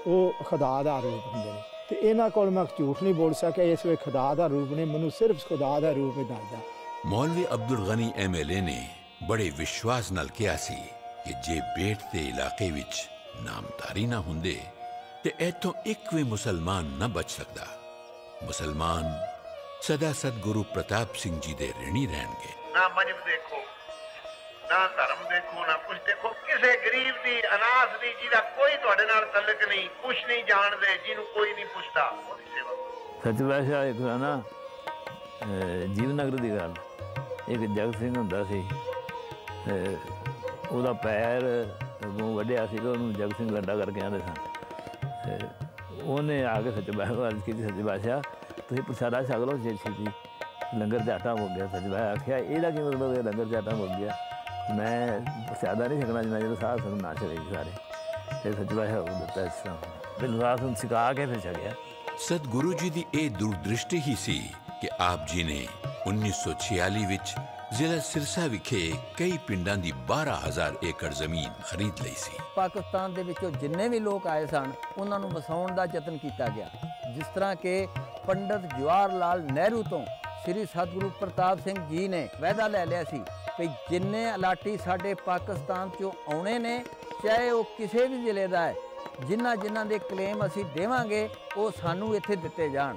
ਉਹ ਖੁਦਾ ਦਾ ਰੂਪ ਹੁੰਦੇ ਨੇ, ਤੇ ਇਹਨਾਂ ਕੋਲ ਮੈਂ ਝੂਠ ਨਹੀਂ ਬੋਲ ਸਕਿਆ, ਇਸ ਵੇ ਖੁਦਾ ਦਾ ਰੂਪ ਨੇ ਮੈਨੂੰ ਸਿਰਫ ਖੁਦਾ ਦਾ ਰੂਪ ਹੀ ਦੱਸਦਾ। मौलवी अब्दुल गनी MLA ने बड़े विश्वास नाल कहा सी कि जे बेट दे इलाके विच नामधारी ना हुंदे ते इथों एक भी मुसलमान न बच सकदा। मुसलमान सदा सतगुरु प्रताप सिंह जी दे ऋणी रहणगे। ना मजहब देखो, ना धर्म देखो, ना कुछ देखो, किसी गरीब दी अनाथ दी जिहदा कोई तुहाडे नाल तल्लक नहीं, कुछ नहीं जानदे, जिन्हों कोई नहीं पुछदा, ओदी सेवा। सच वैसा एक ना जीवनगर दी गल, एक जगत सिंह हुंदा सी, ਉਹਦਾ ਪੈਰ ਨੂੰ ਵੱਢਿਆ ਸੀ ਤੇ ਉਹਨੂੰ ਜਗਤ ਸਿੰਘ ਲੱਡਾ ਕਰਕੇ ਆਉਂਦੇ ਸਨ। ਉਹਨੇ ਆ ਕੇ ਸੱਚੇ ਪਾਤਸ਼ਾਹ ਵੱਲ ਕੀਤੀ, ਸੱਚੇ ਪਾਤਸ਼ਾਹ ਤੁਸੀਂ ਪ੍ਰਸ਼ਾਦਾ ਛਕ ਲਓ ਛੇਤੀ, ਲੰਗਰ 'ਚ ਆਟਾ ਮੁੱਕ ਗਿਆ। ਸੱਚੇ ਪਾਤਸ਼ਾਹ ਆਖਿਆ ਇਹਦਾ ਕੀ ਮਤਲਬ ਹੈ ਲੰਗਰ 'ਚ ਆਟਾ ਮੁੱਕ ਗਿਆ? ਮੈਂ ਪ੍ਰਸ਼ਾਦਾ ਨਹੀਂ ਛਕਣਾ ਜਿੰਨਾ ਜਦੋਂ ਸਾਧ ਸੰਗਤ ਨਾ ਚਲੇ ਸਾਰੇ। ਫਿਰ ਸੱਚੇ ਪਾਤਸ਼ਾਹ ਉਹ ਦਿੱਤਾ ਇਸ ਤਰ੍ਹਾਂ ਮੈਨੂੰ ਰਾਤ ਨੂੰ ਸਿਖਾ ਕੇ ਫਿਰ ਛਕਿਆ। सतगुरु जी की यह दूरदृष्टि ही सी कि आप जी ने 1946 विच ਜ਼ਿਲ੍ਹਾ ਸਿਰਸਾ ਵਿਖੇ ਕਈ ਪਿੰਡਾਂ ਦੀ 12000 ਏਕੜ ਜ਼ਮੀਨ ਖਰੀਦ ਲਈ ਸੀ। ਪਾਕਿਸਤਾਨ ਦੇ ਵਿੱਚੋਂ ਜਿੰਨੇ ਵੀ ਲੋਕ ਆਏ ਸਨ ਉਹਨਾਂ ਨੂੰ ਵਸਾਉਣ ਦਾ ਯਤਨ ਕੀਤਾ ਗਿਆ। ਜਿਸ ਤਰ੍ਹਾਂ ਕਿ ਪੰਡਤ ਜਵਾਹਰ ਲਾਲ ਨਹਿਰੂ ਤੋਂ ਸ੍ਰੀ ਸਤਿਗੁਰੂ ਪ੍ਰਤਾਪ ਸਿੰਘ ਜੀ ਨੇ ਵਾਅਦਾ ਲੈ ਲਿਆ ਸੀ ਕਿ ਜਿੰਨੇ ਅਲਾਟੀ ਸਾਡੇ ਪਾਕਿਸਤਾਨ 'ਚੋਂ ਆਉਣੇ ਨੇ, ਚਾਹੇ ਉਹ ਕਿਸੇ ਵੀ ਜ਼ਿਲ੍ਹੇ ਦਾ ਹੈ, ਜਿਨ੍ਹਾਂ ਦੇ ਕਲੇਮ ਅਸੀਂ ਦੇਵਾਂਗੇ ਉਹ ਸਾਨੂੰ ਇੱਥੇ ਦਿੱਤੇ ਜਾਣ।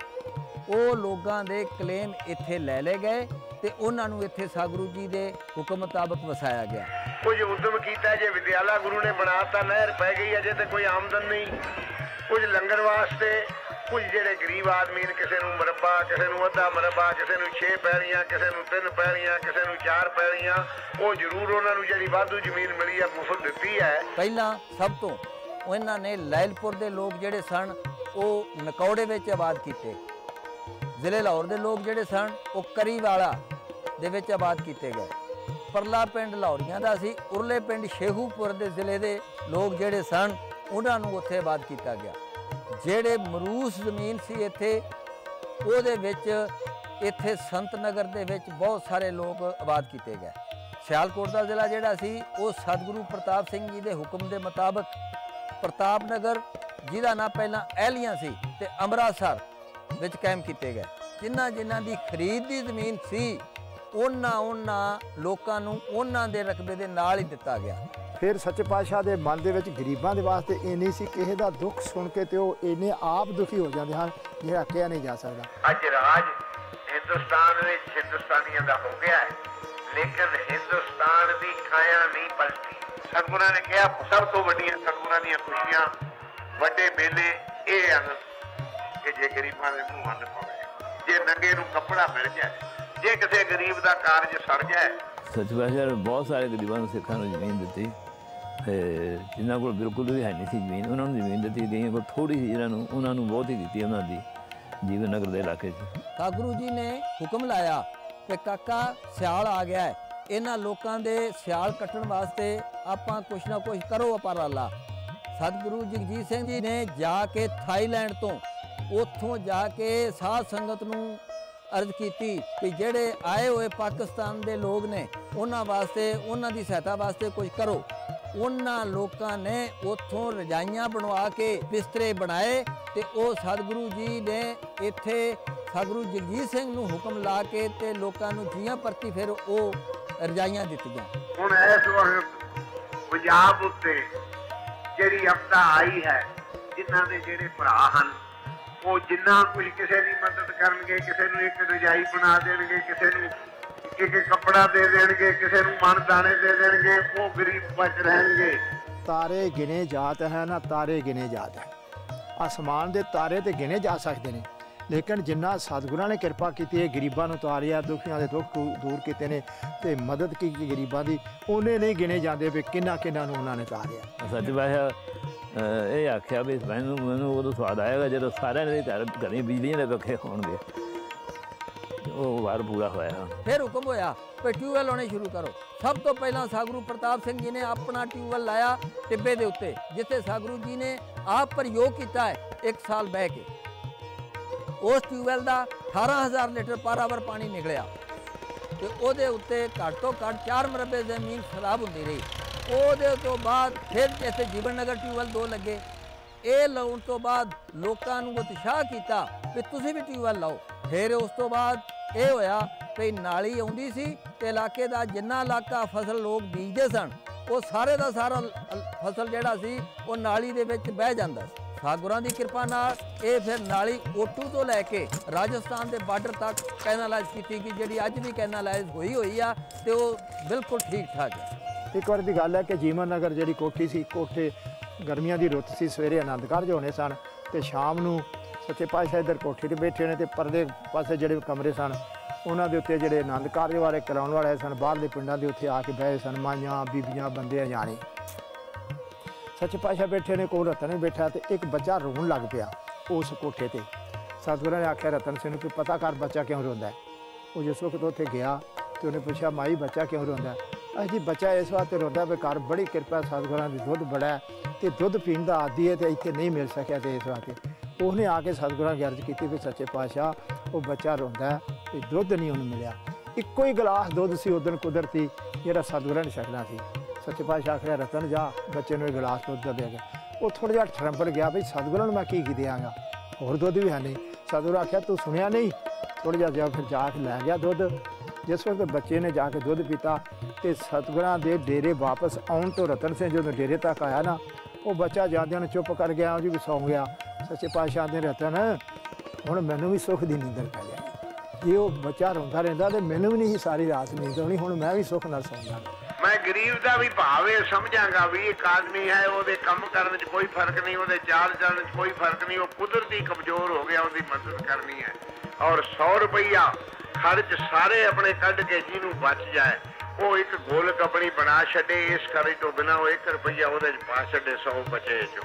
ਉਹ ਲੋਕਾਂ ਦੇ ਕਲੇਮ ਇੱਥੇ ਲੈ ਲਏ ਗਏ ਤੇ ਉਹਨਾਂ ਨੂੰ ਇੱਥੇ ਸਤਿਗੁਰੂ ਜੀ ਦੇ ਹੁਕਮ ਮੁਤਾਬਕ ਵਸਾਇਆ ਗਿਆ। ਕੁਝ ਉਦਮ ਕੀਤਾ ਜੇ ਵਿਦਿਆਲਾ ਗੁਰੂ ਨੇ ਬਣਾਤਾ, ਨਹਿਰ ਪੈ ਗਈ ਅਜੇ ਤੇ ਕੋਈ ਆਮਦਨ ਨਹੀਂ। ਕੁਝ ਲੰਗਰ ਵਾਸਤੇ, ਕੁਝ ਜਿਹੜੇ ਗਰੀਬ ਆਦਮੀ ਨੇ, ਕਿਸੇ ਨੂੰ ਮਰਬਾ, ਕਿਸੇ ਨੂੰ ਅੱਧਾ ਮਰਬਾ, ਕਿਸੇ ਨੂੰ 6 ਪੈਲੀਆਂ, ਕਿਸੇ ਨੂੰ 3 ਪੈਲੀਆਂ, ਕਿਸੇ ਨੂੰ 4 ਪੈਲੀਆਂ, ਉਹ ਜ਼ਰੂਰ ਉਹਨਾਂ ਨੂੰ ਜਿਹੜੀ ਵਾਧੂ ਜ਼ਮੀਨ ਮਿਲੀ ਆ ਮੁਫਤ ਦਿੱਤੀ ਹੈ। ਪਹਿਲਾਂ ਸਭ ਤੋਂ ਉਹਨਾਂ ਨੇ ਲਾਇਲਪੁਰ ਦੇ ਲੋਕ ਜਿਹੜੇ ਸਨ ਉਹ ਨਕੌੜੇ ਵਿੱਚ ਆਬਾਦ ਕੀਤੇ। ਜ਼ਿਲ੍ਹੇ ਲਾਹੌਰ ਦੇ ਲੋਕ ਜਿਹੜੇ ਸਨ ਉਹ ਕਰੀਵਾਲਾ ਦੇ ਵਿੱਚ ਆਬਾਦ ਕੀਤੇ ਗਏ। ਪਰਲਾ ਪਿੰਡ ਲਾਹੌਰੀਆਂ ਦਾ ਸੀ। ਉਰਲੇ ਪਿੰਡ ਸ਼ੇਖੂਪੁਰ ਦੇ ਜ਼ਿਲ੍ਹੇ ਦੇ ਲੋਕ ਜਿਹੜੇ ਸਨ ਉਹਨਾਂ ਨੂੰ ਉੱਥੇ ਆਬਾਦ ਕੀਤਾ ਗਿਆ। ਜਿਹੜੇ ਮਰੂਸ ਜ਼ਮੀਨ ਸੀ ਇੱਥੇ, ਉਹਦੇ ਵਿੱਚ ਇੱਥੇ ਸੰਤ ਨਗਰ ਦੇ ਵਿੱਚ ਬਹੁਤ ਸਾਰੇ ਲੋਕ ਆਬਾਦ ਕੀਤੇ ਗਏ। ਸਿਆਲਕੋਟ ਦਾ ਜ਼ਿਲ੍ਹਾ ਜਿਹੜਾ ਸੀ ਉਹ ਸਤਿਗੁਰੂ ਪ੍ਰਤਾਪ ਸਿੰਘ ਜੀ ਦੇ ਹੁਕਮ ਦੇ ਮੁਤਾਬਕ ਪ੍ਰਤਾਪ ਨਗਰ, ਜਿਹਦਾ ਨਾਂ ਪਹਿਲਾਂ ਐਲੀਆਂ ਸੀ, ਤੇ ਅੰਮ੍ਰਿਤਸਰ ਵਿੱਚ ਕਾਇਮ ਕੀਤੇ ਗਏ। ਜਿਨ੍ਹਾਂ ਦੀ ਖਰੀਦ ਦੀ ਜ਼ਮੀਨ ਸੀ ਉਹਨਾਂ ਲੋਕਾਂ ਨੂੰ ਉਹਨਾਂ ਦੇ ਰਕਬੇ ਦੇ ਨਾਲ ਹੀ ਦਿੱਤਾ ਗਿਆ। ਫਿਰ ਸੱਚੇ ਪਾਤਸ਼ਾਹ ਦੇ ਮਨ ਦੇ ਵਿੱਚ ਗਰੀਬਾਂ ਦੇ ਵਾਸਤੇ ਇੰਨੀ ਸੀ, ਕਿਸੇ ਦਾ ਦੁੱਖ ਸੁਣ ਕੇ ਤੇ ਉਹ ਇੰਨੇ ਆਪ ਦੁਖੀ ਹੋ ਜਾਂਦੇ ਹਨ ਜਿਹੜਾ ਕਿਹਾ ਨਹੀਂ ਜਾ ਸਕਦਾ। ਅੱਜ ਰਾਜ ਹਿੰਦੁਸਤਾਨ ਵਿੱਚ ਹਿੰਦੁਸਤਾਨੀਆਂ ਦਾ ਹੋ ਗਿਆ ਹੈ, ਲੇਕਿਨ ਹਿੰਦੁਸਤਾਨ ਦੀ ਕਾਇਆ ਨਹੀਂ ਪਲਟੀ। ਸਤਿਗੁਰਾਂ ਨੇ ਕਿਹਾ ਸਭ ਤੋਂ ਵੱਡੀਆਂ ਸਤਿਗੁਰਾਂ ਦੀਆਂ ਖੁਸ਼ੀਆਂ, ਵੱਡੇ ਮੇਲੇ ਇਹ ਹਨ ਕਿ ਜੇ ਗਰੀਬਾਂ ਦੇ ਮੂੰਹ ਅੰਨ ਪਵੇ, ਜੇ ਨੰਗੇ ਨੂੰ ਕੱਪੜਾ ਮਿਲ ਜਾਏ, ਜੇ ਕਿਸੇ ਗਰੀਬ ਦਾ ਕਾਰਜ ਸਰ ਜਾਏ। ਸੱਚੇ ਪਾਤਸ਼ਾਹ ਨੇ ਬਹੁਤ ਸਾਰੇ ਗਰੀਬਾਂ ਨੂੰ, ਸਿੱਖਾਂ ਨੂੰ ਜ਼ਮੀਨ ਦਿੱਤੀ। ਜਿਨ੍ਹਾਂ ਕੋਲ ਬਿਲਕੁਲ ਵੀ ਹੈ ਨਹੀਂ ਸੀ ਜ਼ਮੀਨ, ਉਹਨਾਂ ਨੂੰ ਜ਼ਮੀਨ ਦਿੱਤੀ। ਜਿਨ੍ਹਾਂ ਕੋਲ ਥੋੜ੍ਹੀ ਸੀ, ਜਿਹਨਾਂ ਨੂੰ ਉਹਨਾਂ ਨੂੰ ਬਹੁਤ ਹੀ ਦਿੱਤੀ ਉਹਨਾਂ ਦੀ ਜੀਵਨ ਨਗਰ ਦੇ ਇਲਾਕੇ 'ਚ। ਸਤਿਗੁਰੂ ਜੀ ਨੇ ਹੁਕਮ ਲਾਇਆ ਕਿ ਕਾਕਾ ਸਿਆਲ ਆ ਗਿਆ ਹੈ, ਇਹਨਾਂ ਲੋਕਾਂ ਦੇ ਸਿਆਲ ਕੱਟਣ ਵਾਸਤੇ ਆਪਾਂ ਕੁਛ ਨਾ ਕੁਛ ਕਰੋ ਉਪਰਾਲਾ। ਸਤਿਗੁਰੂ ਜਗਜੀਤ ਸਿੰਘ ਜੀ ਨੇ ਜਾ ਕੇ ਥਾਈਲੈਂਡ ਤੋਂ, ਉੱਥੋਂ ਜਾ ਕੇ ਸਾਧ ਸੰਗਤ ਨੂੰ ਅਰਜ਼ ਕੀਤੀ ਕਿ ਜਿਹੜੇ ਆਏ ਹੋਏ ਪਾਕਿਸਤਾਨ ਦੇ ਲੋਕ ਨੇ ਉਹਨਾਂ ਵਾਸਤੇ, ਉਹਨਾਂ ਦੀ ਸਹਾਇਤਾ ਵਾਸਤੇ ਕੁਝ ਕਰੋ। ਉਹਨਾਂ ਲੋਕਾਂ ਨੇ ਉੱਥੋਂ ਰਜਾਈਆਂ ਬਣਵਾ ਕੇ ਬਿਸਤਰੇ ਬਣਾਏ ਤੇ ਉਹ ਸਤਿਗੁਰੂ ਜੀ ਨੇ ਇੱਥੇ ਸਤਿਗੁਰੂ ਜਗਜੀਤ ਸਿੰਘ ਨੂੰ ਹੁਕਮ ਲਾ ਕੇ ਤੇ ਲੋਕਾਂ ਨੂੰ ਜੀਆਂ ਪ੍ਰਤੀ ਫਿਰ ਉਹ ਰਜਾਈਆਂ ਦਿੱਤੀਆਂ। ਹੁਣ ਇਸ ਵਕਤ ਪੰਜਾਬ ਉੱਤੇ ਜਿਹੜੀ ਆਪਦਾ ਆਈ ਹੈ, ਜਿਨ੍ਹਾਂ ਦੇ ਜਿਹੜੇ ਭਰਾ ਹਨ ਉਹ ਜਿੰਨਾ ਕੁਝ ਕਿਸੇ ਦੀ ਮਦਦ ਕਰਨਗੇ, ਕਿਸੇ ਨੂੰ ਇੱਕ ਰਜਾਈ ਬਣਾ ਦੇਣਗੇ, ਕਿਸੇ ਨੂੰ ਇੱਕ ਕੱਪੜਾ ਦੇ ਦੇਣਗੇ, ਕਿਸੇ ਨੂੰ ਮਣ ਦਾਣੇ ਦੇ ਦੇਣਗੇ, ਉਹ ਗਰੀਬ ਬਚ ਰਹਿਣਗੇ। ਤਾਰੇ ਗਿਣੇ ਜਾਤ ਹੈ ਨਾ, ਤਾਰੇ ਗਿਣੇ ਜਾਤ ਹੈ। ਆਸਮਾਨ ਦੇ ਤਾਰੇ ਤੇ ਗਿਣੇ ਜਾ ਸਕਦੇ ਨੇ, ਲੇਕਿਨ ਜਿੰਨਾ ਸਤਿਗੁਰਾਂ ਨੇ ਕਿਰਪਾ ਕੀਤੀ ਹੈ, ਗਰੀਬਾਂ ਨੂੰ ਤਾਰਿਆ, ਦੁਖੀਆਂ ਦੇ ਦੁੱਖ ਦੂਰ ਕੀਤੇ ਨੇ ਤੇ ਮਦਦ ਕੀਤੀ ਗਰੀਬਾਂ ਦੀ, ਉਹਨੇ ਨਹੀਂ ਗਿਣੇ ਜਾਂਦੇ ਵੀ ਕਿੰਨਾ ਕਿੰਨਾ ਨੂੰ ਉਹਨਾਂ ਨੇ ਤਾਰਿਆ। ਸੱਚ ਪਾਤਸ਼ਾਹ ਇਹ ਆਖਿਆ ਵੀ ਮੈਨੂੰ ਉਦੋਂ ਸਵਾਦ ਆਏਗਾ ਜਦੋਂ ਸਾਰਿਆਂ ਦੇ ਘਰੇ ਬਿਜਲੀ ਦੇ ਪੱਖੇ ਹੋਣਗੇ। ਉਹ ਵਾਰ ਪੂਰਾ ਹੋਇਆ। ਫਿਰ ਹੁਕਮ ਹੋਇਆ ਵੀ ਟਿਊਬਵੈੱਲ ਲਾਉਣੇ ਸ਼ੁਰੂ ਕਰੋ। ਸਭ ਤੋਂ ਪਹਿਲਾਂ ਸਾਗੁਰੂ ਪ੍ਰਤਾਪ ਸਿੰਘ ਜੀ ਨੇ ਆਪਣਾ ਟਿਊਬਵੈੱਲ ਲਾਇਆ ਟਿੱਬੇ ਦੇ ਉੱਤੇ, ਜਿੱਥੇ ਸਾਗੁਰੂ ਜੀ ਨੇ ਆਪ ਪ੍ਰਯੋਗ ਕੀਤਾ ਹੈ 1 ਸਾਲ ਬਹਿ ਕੇ। ਉਸ ਟਿਊਬਵੈੱਲ ਦਾ 18,000 ਲੀਟਰ ਪਰ ਆਵਰ ਪਾਣੀ ਨਿਕਲਿਆ ਤੇ ਉਹਦੇ ਉੱਤੇ ਘੱਟ ਤੋਂ ਘੱਟ 4 ਮਰਬੇ ਜ਼ਮੀਨ ਖਰਾਬ ਹੁੰਦੀ ਰਹੀ। ਉਹਦੇ ਤੋਂ ਬਾਅਦ ਫਿਰ ਇੱਥੇ ਜੀਵਨ ਨਗਰ ਟਿਊਬਵੈੱਲ 2 ਲੱਗੇ। ਇਹ ਲਾਉਣ ਤੋਂ ਬਾਅਦ ਲੋਕਾਂ ਨੂੰ ਉਤਸ਼ਾਹ ਕੀਤਾ ਵੀ ਤੁਸੀਂ ਵੀ ਟਿਊਬਵੈੱਲ ਲਾਓ। ਫਿਰ ਉਸ ਤੋਂ ਬਾਅਦ ਇਹ ਹੋਇਆ ਵੀ ਨਾਲੀ ਆਉਂਦੀ ਸੀ ਤੇ ਇਲਾਕੇ ਦਾ ਜਿੰਨਾ ਇਲਾਕਾ ਫਸਲ ਲੋਕ ਬੀਜਦੇ ਸਨ, ਉਹ ਸਾਰੇ ਦਾ ਸਾਰਾ ਫਸਲ ਜਿਹੜਾ ਸੀ ਉਹ ਨਾਲੀ ਦੇ ਵਿੱਚ ਬਹਿ ਜਾਂਦਾ ਸੀ। ਸਾਗੁਰਾਂ ਦੀ ਕਿਰਪਾ ਨਾਲ ਇਹ ਫਿਰ ਨਾਲੀ ਓਟੂ ਤੋਂ ਲੈ ਕੇ ਰਾਜਸਥਾਨ ਦੇ ਬਾਰਡਰ ਤੱਕ ਕੈਨਾਲਾਈਜ਼ ਕੀਤੀ ਗਈ, ਜਿਹੜੀ ਅੱਜ ਵੀ ਕੈਨਾਲਾਈਜ਼ ਹੋਈ ਆ ਤੇ ਉਹ ਬਿਲਕੁਲ ਠੀਕ ਠਾਕ ਹੈ। ਇੱਕ ਵਾਰ ਦੀ ਗੱਲ ਹੈ ਕਿ ਜੀਵਨ ਨਗਰ ਜਿਹੜੀ ਕੋਠੀ ਸੀ, ਕੋਠੇ ਗਰਮੀਆਂ ਦੀ ਰੁੱਤ ਸੀ, ਸਵੇਰੇ ਆਨੰਦ ਕਾਰਜ ਹੋਣੇ ਸਨ ਤੇ ਸ਼ਾਮ ਨੂੰ ਸੱਚੇ ਪਾਤਸ਼ਾਹ ਇੱਧਰ ਕੋਠੀ 'ਤੇ ਬੈਠੇ ਨੇ ਤੇ ਪਰਲੇ ਪਾਸੇ ਜਿਹੜੇ ਕਮਰੇ ਸਨ ਉਹਨਾਂ ਦੇ ਉੱਤੇ ਜਿਹੜੇ ਆਨੰਦ ਕਾਰਜ ਵਾਲੇ ਕਰਾਉਣ ਵਾਲੇ ਸਨ, ਬਾਹਰਲੇ ਪਿੰਡਾਂ ਦੇ ਉੱਥੇ ਆ ਕੇ ਬਹਿ ਸਨ, ਮਾਈਆਂ ਬੀਬੀਆਂ ਬੰਦੇ ਜਾਣੇ। ਸੱਚੇ ਪਾਤਸ਼ਾਹ ਬੈਠੇ ਨੇ, ਕੋਲ ਰਤਨ ਬੈਠਾ ਤੇ ਇੱਕ ਬੱਚਾ ਰੋਣ ਲੱਗ ਪਿਆ ਉਸ ਕੋਠੇ 'ਤੇ। ਸਤਿਗੁਰਾਂ ਨੇ ਆਖਿਆ ਰਤਨ ਸਿੰਘ ਨੂੰ ਕਿ ਪਤਾ ਕਰ ਬੱਚਾ ਕਿਉਂ ਰੋਂਦਾ ਹੈ। ਉਹ ਜਿਸ ਵਕਤ ਉੱਥੇ ਗਿਆ ਤੇ ਉਹਨੇ ਪੁੱਛਿਆ ਮਾਈ ਬੱਚਾ ਕਿਉਂ ਰੋਂਦਾ? ਜੀ ਬੱਚਾ ਇਸ ਵਾਸਤੇ ਰੋਂਦਾ ਵੀ ਘਰ ਬੜੀ ਕਿਰਪਾ ਸਤਿਗੁਰਾਂ ਦੀ, ਦੁੱਧ ਬੜਾ ਤੇ ਦੁੱਧ ਪੀਣ ਦਾ ਆਦੀ ਹੈ ਤੇ ਇੱਥੇ ਨਹੀਂ ਮਿਲ ਸਕਿਆ ਤੇ ਇਸ ਵਾਸਤੇ ਉਹਨੇ ਆ ਕੇ ਸਤਿਗੁਰਾਂ ਦੀ ਅਰਜ਼ ਕੀਤੀ ਵੀ ਸੱਚੇ ਪਾਤਸ਼ਾਹ ਉਹ ਬੱਚਾ ਰੋਂਦਾ ਵੀ ਦੁੱਧ ਨਹੀਂ ਉਹਨੂੰ ਮਿਲਿਆ। ਇੱਕੋ ਹੀ ਗਲਾਸ ਦੁੱਧ ਸੀ ਉਦੋਂ ਕੁਦਰਤੀ ਜਿਹੜਾ ਸਤਿਗੁਰਾਂ ਨੇ ਛਕਣਾ ਸੀ। ਸੱਚੇ ਪਾਤਸ਼ਾਹ ਆਖਿਆ ਰਤਨ ਜਾ ਬੱਚੇ ਨੂੰ ਇਹ ਗਲਾਸ ਦੁੱਧ ਦਾ ਦੇ ਗਿਆ। ਉਹ ਥੋੜ੍ਹਾ ਜਿਹਾ ਠਰੰਪੜ ਗਿਆ ਵੀ ਸਤਿਗੁਰਾਂ ਨੂੰ ਮੈਂ ਕੀ ਦਿਆਂਗਾ, ਹੋਰ ਦੁੱਧ ਵੀ ਹੈ ਨਹੀਂ। ਸਤਿਗੁਰੂ ਆਖਿਆ ਤੂੰ ਸੁਣਿਆ ਨਹੀਂ? ਥੋੜ੍ਹਾ ਜਿਹਾ ਫਿਰ ਜਾ ਕੇ ਲੈ ਗਿਆ ਦੁੱਧ। ਜਿਸ ਵਕਤ ਬੱਚੇ ਨੇ ਜਾ ਕੇ ਦੁੱਧ ਪੀਤਾ ਤੇ ਸਤਿਗੁਰਾਂ ਦੇ ਡੇਰੇ ਵਾਪਸ ਆਉਣ ਤੋਂ ਰਤਨ ਸਿੰਘ ਜਦੋਂ ਡੇਰੇ ਤੱਕ ਆਇਆ ਨਾ, ਉਹ ਬੱਚਾ ਜਾਂਦਿਆਂ ਨੂੰ ਚੁੱਪ ਕਰ ਗਿਆ, ਉਹ ਜੀ ਵੀ ਸੌਂ ਗਿਆ। ਸੱਚੇ ਪਾਤਸ਼ਾਹ ਦੇ ਰਤਨ ਹੁਣ ਮੈਨੂੰ ਵੀ ਸੁੱਖ ਦੀ ਨੀਂਦਰ ਪੈ ਜਾਏ। ਜੇ ਉਹ ਬੱਚਾ ਰੋਂਦਾ ਰਹਿੰਦਾ ਤੇ ਮੈਨੂੰ ਵੀ ਨਹੀਂ ਸਾਰੀ ਰਾਤ ਨੀਂਦ ਆਉਣੀ, ਹੁਣ ਮੈਂ ਵੀ ਸੁੱਖ ਨਾਲ ਸੌਂਦਾ। ਮੈਂ ਗਰੀਬ ਦਾ ਵੀ ਭਾਵ ਇਹ ਸਮਝਾਂਗਾ ਵੀ ਇੱਕ ਆਦਮੀ ਹੈ, ਉਹਦੇ ਕੰਮ ਕਰਨ 'ਚ ਕੋਈ ਫਰਕ ਨਹੀਂ, ਉਹਦੇ ਚਾਲ ਚੱਲਣ 'ਚ ਕੋਈ ਫਰਕ ਨਹੀਂ, ਉਹ ਕੁਦਰਤੀ ਕਮਜ਼ੋਰ ਹੋ ਗਿਆ, ਉਹਦੀ ਮਦਦ ਕਰਨੀ ਹੈ। ਔਰ 100 ਰੁਪਈਆ ਖਰਚ ਸਾਰੇ ਆਪਣੇ ਕੱਢ ਕੇ ਜਿਹਨੂੰ ਬਚ ਜਾਏ ਉਹ ਇੱਕ ਗੋਲਕ ਆਪਣੀ ਬਣਾ ਛੱਡੇ। ਇਸ ਕਰਜ਼ ਤੋਂ ਬਿਨਾਂ ਉਹ 1 ਰੁਪਈਆ ਉਹਦੇ 'ਚ ਪਾ ਛੱਡੇ, 100 ਬਚੇ 'ਚੋਂ।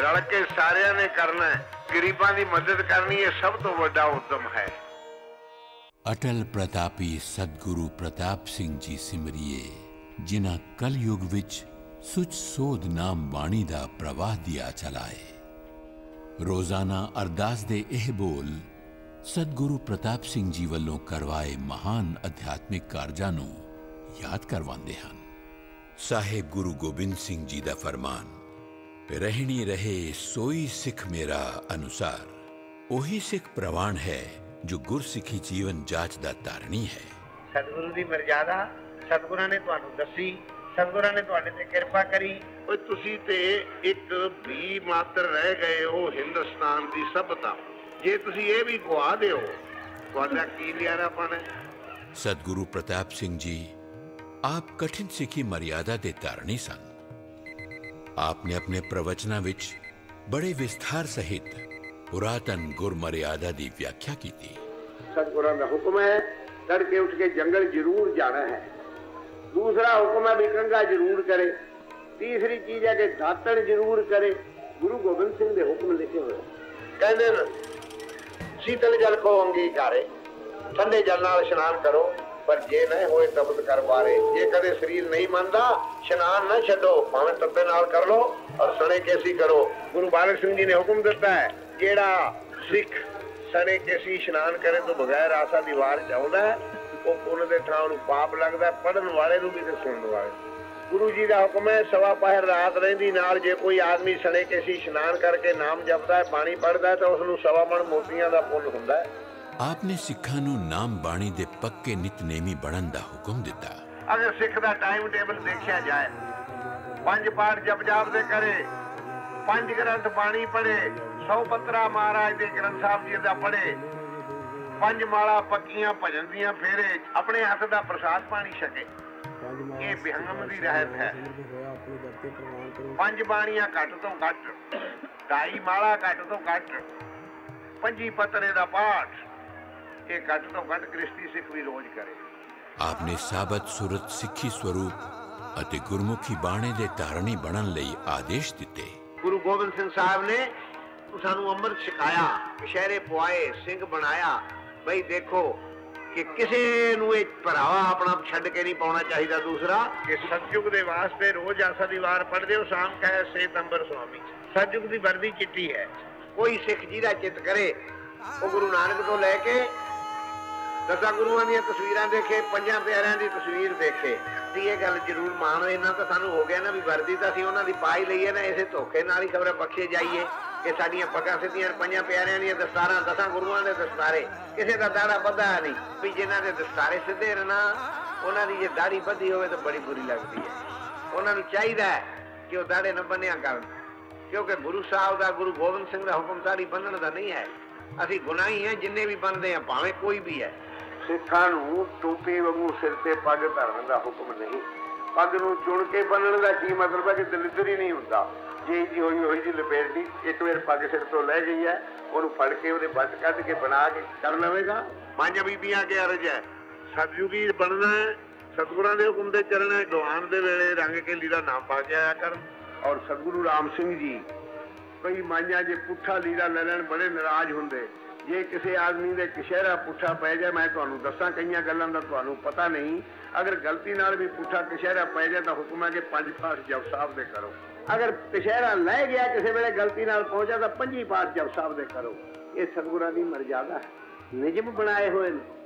ਰਲ ਕੇ ਸਾਰਿਆਂ ਨੇ ਕਰਨਾ ਹੈ, ਗਰੀਬਾਂ ਦੀ ਮਦਦ ਕਰਨੀ, ਇਹ ਸਭ ਤੋਂ ਵੱਡਾ ਉਦਮ ਹੈ। ਅਟਲ ਪ੍ਰਤਾਪੀ ਸਤਿਗੁਰੂ ਪ੍ਰਤਾਪ ਸਿੰਘ ਜੀ ਸਿਮਰਿਏ, ਜਿਨ੍ਹਾਂ ਕਲਯੁਗ ਵਿੱਚ ਸੁਚ ਸੋਧ ਨਾਮ ਬਾਣੀ ਦਾ ਪ੍ਰਵਾਹ ਦਿਆ ਚਲਾਏ। ਰੋਜ਼ਾਨਾ ਅਰਦਾਸ ਦੇ ਇਹ ਬੋਲ ਸਤਿਗੁਰੂ ਪ੍ਰਤਾਪ ਸਿੰਘ ਜੀ ਵੱਲੋਂ ਕਰਵਾਏ ਮਹਾਨ ਅਧਿਆਤਮਿਕ ਕਾਰਜਾਂ ਨੂੰ ਯਾਦ ਕਰਵਾਉਂਦੇ ਹਨ। ਸਾਹਿਬ ਗੁਰੂ ਗੋਬਿੰਦ ਸਿੰਘ ਜੀ ਦਾ ਫਰਮਾਨ, ਰਹਿਣੀ ਰਹੇ ਸੋਈ ਸਿੱਖ ਮੇਰਾ ਅਨੁਸਾਰ। ਉਹੀ ਸਿੱਖ ਪ੍ਰਵਾਨ ਹੈ ਜੋ ਗੁਰਸਿੱਖੀ ਜੀਵਨ ਜਾਚ ਦਾ ਧਾਰਨੀ ਹੈ। ਸਤਿਗੁਰੂ ਦੀ ਮਰਜ਼ਾਦਾ ਸਤਿਗੁਰਾਂ ਨੇ ਤੁਹਾਨੂੰ ਦੱਸੀ, ਸਤਿਗੁਰਾਂ ਨੇ ਤੁਹਾਡੇ ਤੇ ਕਿਰਪਾ ਕਰੀ। ਉਹ ਤੁਸੀਂ ਤੇ ਇੱਕ ਵੀ ਮਾਤਰ ਰਹਿ ਗਏ ਹੋ ਹਿੰਦੁਸਤਾਨ ਦੀ ਸਭਤਾ। ਜੇ ਤੁਸੀਂ ਇਹ ਵੀ ਗਵਾ ਦਿਓ ਤੁਹਾਡਾ ਕੀ ਲਿਆਰਾਪਣ ਹੈ। ਸਤਿਗੁਰੂ ਪ੍ਰਤਾਪ ਸਿੰਘ ਜੀ ਆਪ ਕਠਿਨ ਸਿੱਖੀ ਮਰਿਆਦਾ ਦੇ ਧਾਰਨੀ ਸਨ। ਆਪਨੇ ਆਪਣੇ ਪ੍ਰਵਚਨਾਂ ਵਿੱਚ ਬੜੇ ਵਿਸਥਾਰ ਸਹਿਤ ਪੁਰਾਤਨ ਗੁਰ ਮਰਿਆਦਾ ਦੀ ਵਿਆਖਿਆ ਕੀਤੀ। ਸਤਿਗੁਰਾਂ ਦਾ ਹੁਕਮ ਹੈ ਤੜਕੇ ਉੱਠ ਕੇ ਜੰਗਲ ਜ਼ਰੂਰ ਜਾਣਾ ਹੈ। ਦੂਸਰਾ ਹੁਕਮ ਹੈ ਵੀ ਕੰਘਾ ਜ਼ਰੂਰ ਕਰੇ। ਤੀਸਰੀ ਚੀਜ਼ ਹੈ ਕਿ ਦਾਤਣ ਜ਼ਰੂਰ ਕਰੇ। ਗੁਰੂ ਗੋਬਿੰਦ ਸਿੰਘ ਦੇ ਹੁਕਮ ਲਿਖੇ ਹੋਏ ਕਹਿੰਦੇ ਨੇ ਸੀਤਲ ਜਲ ਕੋ ਅੰਗੀਕਾਰੇ, ਠੰਡੇ ਜਲ ਨਾਲ ਇਸ਼ਨਾਨ ਕਰੋ, ਪਰ ਜੇ ਨਹੀਂ ਹੋਏ ਤਪਤ ਕਰ ਬਾਰੇ। ਜੇ ਕਦੇ ਸਰੀਰ ਨਹੀਂ ਮੰਨਦਾ ਇਸ਼ਨਾਨ ਨਾ ਛੱਡੋ, ਭਾਵੇਂ ਤੱਤੇ ਨਾਲ ਕਰ ਲੋ ਔਰ ਸਣੇ ਕੇਸੀ ਕਰੋ। ਗੁਰੂ ਬਾਲਕ ਸਿੰਘ ਜੀ ਨੇ ਹੁਕਮ ਦਿੱਤਾ ਹੈ ਜਿਹੜਾ ਸਿੱਖ ਸਣੇ ਕੇਸੀ ਇਸ਼ਨਾਨ ਕਰੇ ਤੋਂ ਬਗੈਰ ਆਸਾ ਦੀ ਵਾਰ ਚ ਆਉਂਦਾ ਹੈ, ਉਹ ਪੁੰਨ ਦੇ ਥਾਂ ਨੂੰ ਪਾਪ ਲੱਗਦਾ, ਪੜਨ ਵਾਲੇ ਨੂੰ ਵੀ ਤੇ ਸੁਣਨ ਵਾਲੇ। ਗੁਰੂ ਜੀ ਦਾ ਹੁਕਮ ਹੈ ਸਵਾ ਪਹਿਰ ਰਾਤ ਰਹਿੰਦੀ ਨਾਲ ਜੇ ਕੋਈ ਆਦਮੀ ਸਣੇ ਕੇਸੀ ਇਸ਼ਨਾਨ ਕਰਕੇ ਨਾਮ ਜਪਦਾ ਹੈ, ਪਾਣੀ ਪੜਦਾ ਹੈ ਤਾਂ ਉਸ ਨੂੰ 1.25 ਮਣ ਮੋਤੀਆਂ ਦਾ ਪੁੰਨ ਹੁੰਦਾ ਹੈ। ਆਪਨੇ ਸਿੱਖਾਂ ਨੂੰ ਨਾਮ ਬਾਣੀ ਦੇ ਪੱਕੇ ਨਿਤਨੇਮੀ ਬਣਨ ਦਾ ਹੁਕਮ ਦਿੱਤਾ। ਅਗਰ ਸਿੱਖ ਦਾ ਟਾਈਮ ਟੇਬਲ ਦੇਖਿਆ ਜਾਏ, 5 ਪਾਠ ਜਪ ਜਾਪ ਦੇ ਕਰੇ, 5 ਗ੍ਰੰਥ ਬਾਣੀ ਪੜ੍ਹੇ, 100 ਪੱਤਰਾ ਮਹਾਰਾਜ ਦੇ ਗ੍ਰੰਥ ਸਾਹਿਬ ਜੀ ਦਾ ਪੜ੍ਹੇ, 5 ਮਾਲਾ ਪੱਕੀਆਂ ਭਜਨ ਦੀਆਂ ਫੇਰੇ, ਆਪਣੇ ਹੱਥ ਦਾ ਪ੍ਰਸਾਦ ਪਾਣੀ ਛਕੇ। ਇਹ ਬਿਹੰਗਮ ਦੀ ਰਹਿਤ ਹੈ। 5 ਬਾਣੀਆਂ ਘੱਟ ਤੋਂ ਘੱਟ, 2.5 ਮਾਲਾ ਘੱਟ ਤੋਂ ਘੱਟ, 25 ਪੱਤਰੇ ਦਾ ਪਾਠ, ਇਹ ਘੱਟ ਤੋਂ ਘੱਟ ਕ੍ਰਿਸ਼ਤੀ ਸਿੱਖ ਵੀ ਰੋਜ਼ ਕਰੇ। आपने साबत सुरत सिखी स्वरूप ਅਤੇ ਗੁਰਮੁਖੀ ਬਾਣੇ ਦੇ ਧਾਰਨੀ ਬਣਨ ਲਈ ਆਦੇਸ਼ ਦਿੱਤੇ। ਗੁਰੂ ਗੋਬਿੰਦ ਸਿੰਘ ਸਾਹਿਬ ਨੇ ਸਾਨੂੰ ਅੰਮ੍ਰਿਤ ਛਕਾਇਆ, ਕਸ਼ਹਿਰੇ ਪਵਾਏ, ਸਿੰਘ ਬਣਾਇਆ। ਬਈ ਦੇਖੋ ਕਿ ਕਿਸੇ ਨੂੰ ਇਹ ਭਰਾਵਾ ਆਪਣਾ ਛੱਡ ਕੇ ਨਹੀਂ ਪਾਉਣਾ ਚਾਹੀਦਾ। ਦੂਸਰਾ ਕਿ ਸਤਯੁਗ ਦੇ ਵਾਸਤੇ ਰੋਜ਼ ਆਸਾ ਦੀ ਵਾਰ ਪੜ੍ਹਦੇ ਹੋ, ਸ਼ਾਮ ਕਹੇ ਸੇਤ ਅੰਬਰ ਸੁਆਮੀ। ਸਤਯੁਗ ਦੀ ਵਰਦੀ ਚਿੱਟੀ ਹੈ। ਕੋਈ ਸਿੱਖ ਜਿਹਦਾ ਚਿੱਤ ਕਰੇ ਉਹ ਗੁਰੂ ਨਾਨਕ ਤੋਂ ਲੈ ਕੇ 10 ਗੁਰੂਆਂ ਦੀਆਂ ਤਸਵੀਰਾਂ ਦੇਖੇ, 5 ਪਿਆਰਿਆਂ ਦੀ ਤਸਵੀਰ ਦੇਖੇ। ਇਹ ਗੱਲ ਜ਼ਰੂਰ ਮਾਣੋ। ਇਹਨਾਂ ਤਾਂ ਸਾਨੂੰ ਹੋ ਗਿਆ ਨਾ ਵੀ ਵਰਦੀ ਤਾਂ ਅਸੀਂ ਉਹਨਾਂ ਦੀ ਪਾ ਹੀ ਲਈ ਹੈ ਨਾ, ਇਸੇ ਧੋਖੇ ਨਾਲ ਹੀ ਖਬਰ ਬਖਸ਼ੇ ਜਾਈਏ ਕਿ ਸਾਡੀਆਂ ਪੱਗਾਂ ਸਿੱਧੀਆਂ 5 ਪਿਆਰਿਆਂ ਦੀਆਂ ਦਸਤਾਰਾਂ, 10 ਗੁਰੂਆਂ ਦੇ ਦਸਤਾਰੇ, ਕਿਸੇ ਦਾ ਦਾੜਾ ਬੱਧਾ ਨਹੀਂ। ਵੀ ਜਿਨ੍ਹਾਂ ਦੇ ਦਸਤਾਰੇ ਸਿੱਧੇ ਰਹਿਣਾ, ਉਹਨਾਂ ਦੀ ਜੇ ਦਾੜੀ ਬੱਧੀ ਹੋਵੇ ਤਾਂ ਬੜੀ ਬੁਰੀ ਲੱਗਦੀ ਹੈ। ਉਹਨਾਂ ਨੂੰ ਚਾਹੀਦਾ ਹੈ ਕਿ ਉਹ ਦਾੜੇ ਨਾ ਬੰਨਿਆ ਕਰਨ, ਕਿਉਂਕਿ ਗੁਰੂ ਸਾਹਿਬ ਦਾ, ਗੁਰੂ ਗੋਬਿੰਦ ਸਿੰਘ ਦਾ ਹੁਕਮ ਦਾੜੀ ਬੰਨਣ ਦਾ ਨਹੀਂ ਹੈ। ਅਸੀਂ ਗੁਨਾਹੀ ਹਾਂ ਜਿੰਨੇ ਵੀ ਬੰਨਦੇ ਹਾਂ, ਭਾਵੇਂ ਕੋਈ ਵੀ ਹੈ। ਸਿੱਖਾਂ ਨੂੰ ਟੋਪੀ ਵਾਂਗੂ ਸਿਰ ਤੇ ਪੱਗ ਧਰਨ ਦਾ ਹੁਕਮ ਨਹੀਂ। ਪੱਗ ਨੂੰ ਚੁਣ ਕੇ ਬੰਨਣ ਦਾ ਕੀ ਮਤਲਬ ਹੈ ਕਿ ਦਲਿੱਦਰ ਹੀ ਨਹੀਂ ਹੁੰਦਾ। ਜੇ ਜੀ ਹੋਈ ਜੀ ਲਪੇਟਦੀ, ਇੱਕ ਵਾਰ ਪੱਗ ਸਿਰ ਤੋਂ ਲੈ ਗਈ ਹੈ, ਉਹਨੂੰ ਫੜ ਕੇ ਉਹਦੇ ਬੱਚ ਕੱਢ ਕੇ ਬਣਾ ਕੇ ਕਰ ਲਵੇਗਾ। 5 ਬੀਬੀਆਂ ਅੱਗੇ ਅਰਜ਼ ਹੈ, ਸਤਿਯੁਗੀ ਬਣਨਾ ਹੈ, ਸਤਿਗੁਰਾਂ ਦੇ ਹੁਕਮ ਦੇ ਚੱਲਣਾ ਹੈ। ਦੁਆਨ ਦੇ ਵੇਲੇ ਰੰਗ ਕੇਲੀ ਦਾ ਨਾਮ ਪਾ ਕੇ ਆਇਆ ਕਰਨ। ਔਰ ਸਤਿਗੁਰੂ ਰਾਮ ਸਿੰਘ ਜੀ ਕਈ ਮਾਈਆਂ ਜੇ ਪੁੱਠਾ ਲੀੜਾ ਲੈ ਲੈਣ ਬੜੇ ਨਾਰਾਜ਼ ਹੁੰਦੇ। ਜੇ ਕਿਸੇ ਆਦਮੀ ਦੇ ਕਸ਼ਹਿਰਾ ਪੁੱਠਾ ਪੈ ਜਾਏ, ਮੈਂ ਤੁਹਾਨੂੰ ਦੱਸਾਂ ਕਈਆਂ ਗੱਲਾਂ ਦਾ ਤੁਹਾਨੂੰ ਪਤਾ ਨਹੀਂ, ਅਗਰ ਗਲਤੀ ਨਾਲ ਵੀ ਪੁੱਠਾ ਕਸ਼ਹਿਰਾ ਪੈ ਜਾਏ ਤਾਂ ਹੁਕਮ ਹੈ ਕਿ 5 ਪਾਠ ਜਪ ਸਾਹਿਬ ਦੇ ਕਰੋ। ਅਗਰ ਕਸ਼ਹਿਰਾ ਲੈ ਗਿਆ ਕਿਸੇ ਵੇਲੇ ਗਲਤੀ ਨਾਲ ਪਹੁੰਚਾ ਤਾਂ 5 ਪਾਠ ਜਪ ਸਾਹਿਬ ਦੇ ਕਰੋ। ਇਹ ਸਤਿਗੁਰਾਂ ਦੀ ਮਰਜ਼ਾਦਾ ਹੈ, ਨਿਯਮ ਬਣਾਏ ਹੋਏ ਨੇ।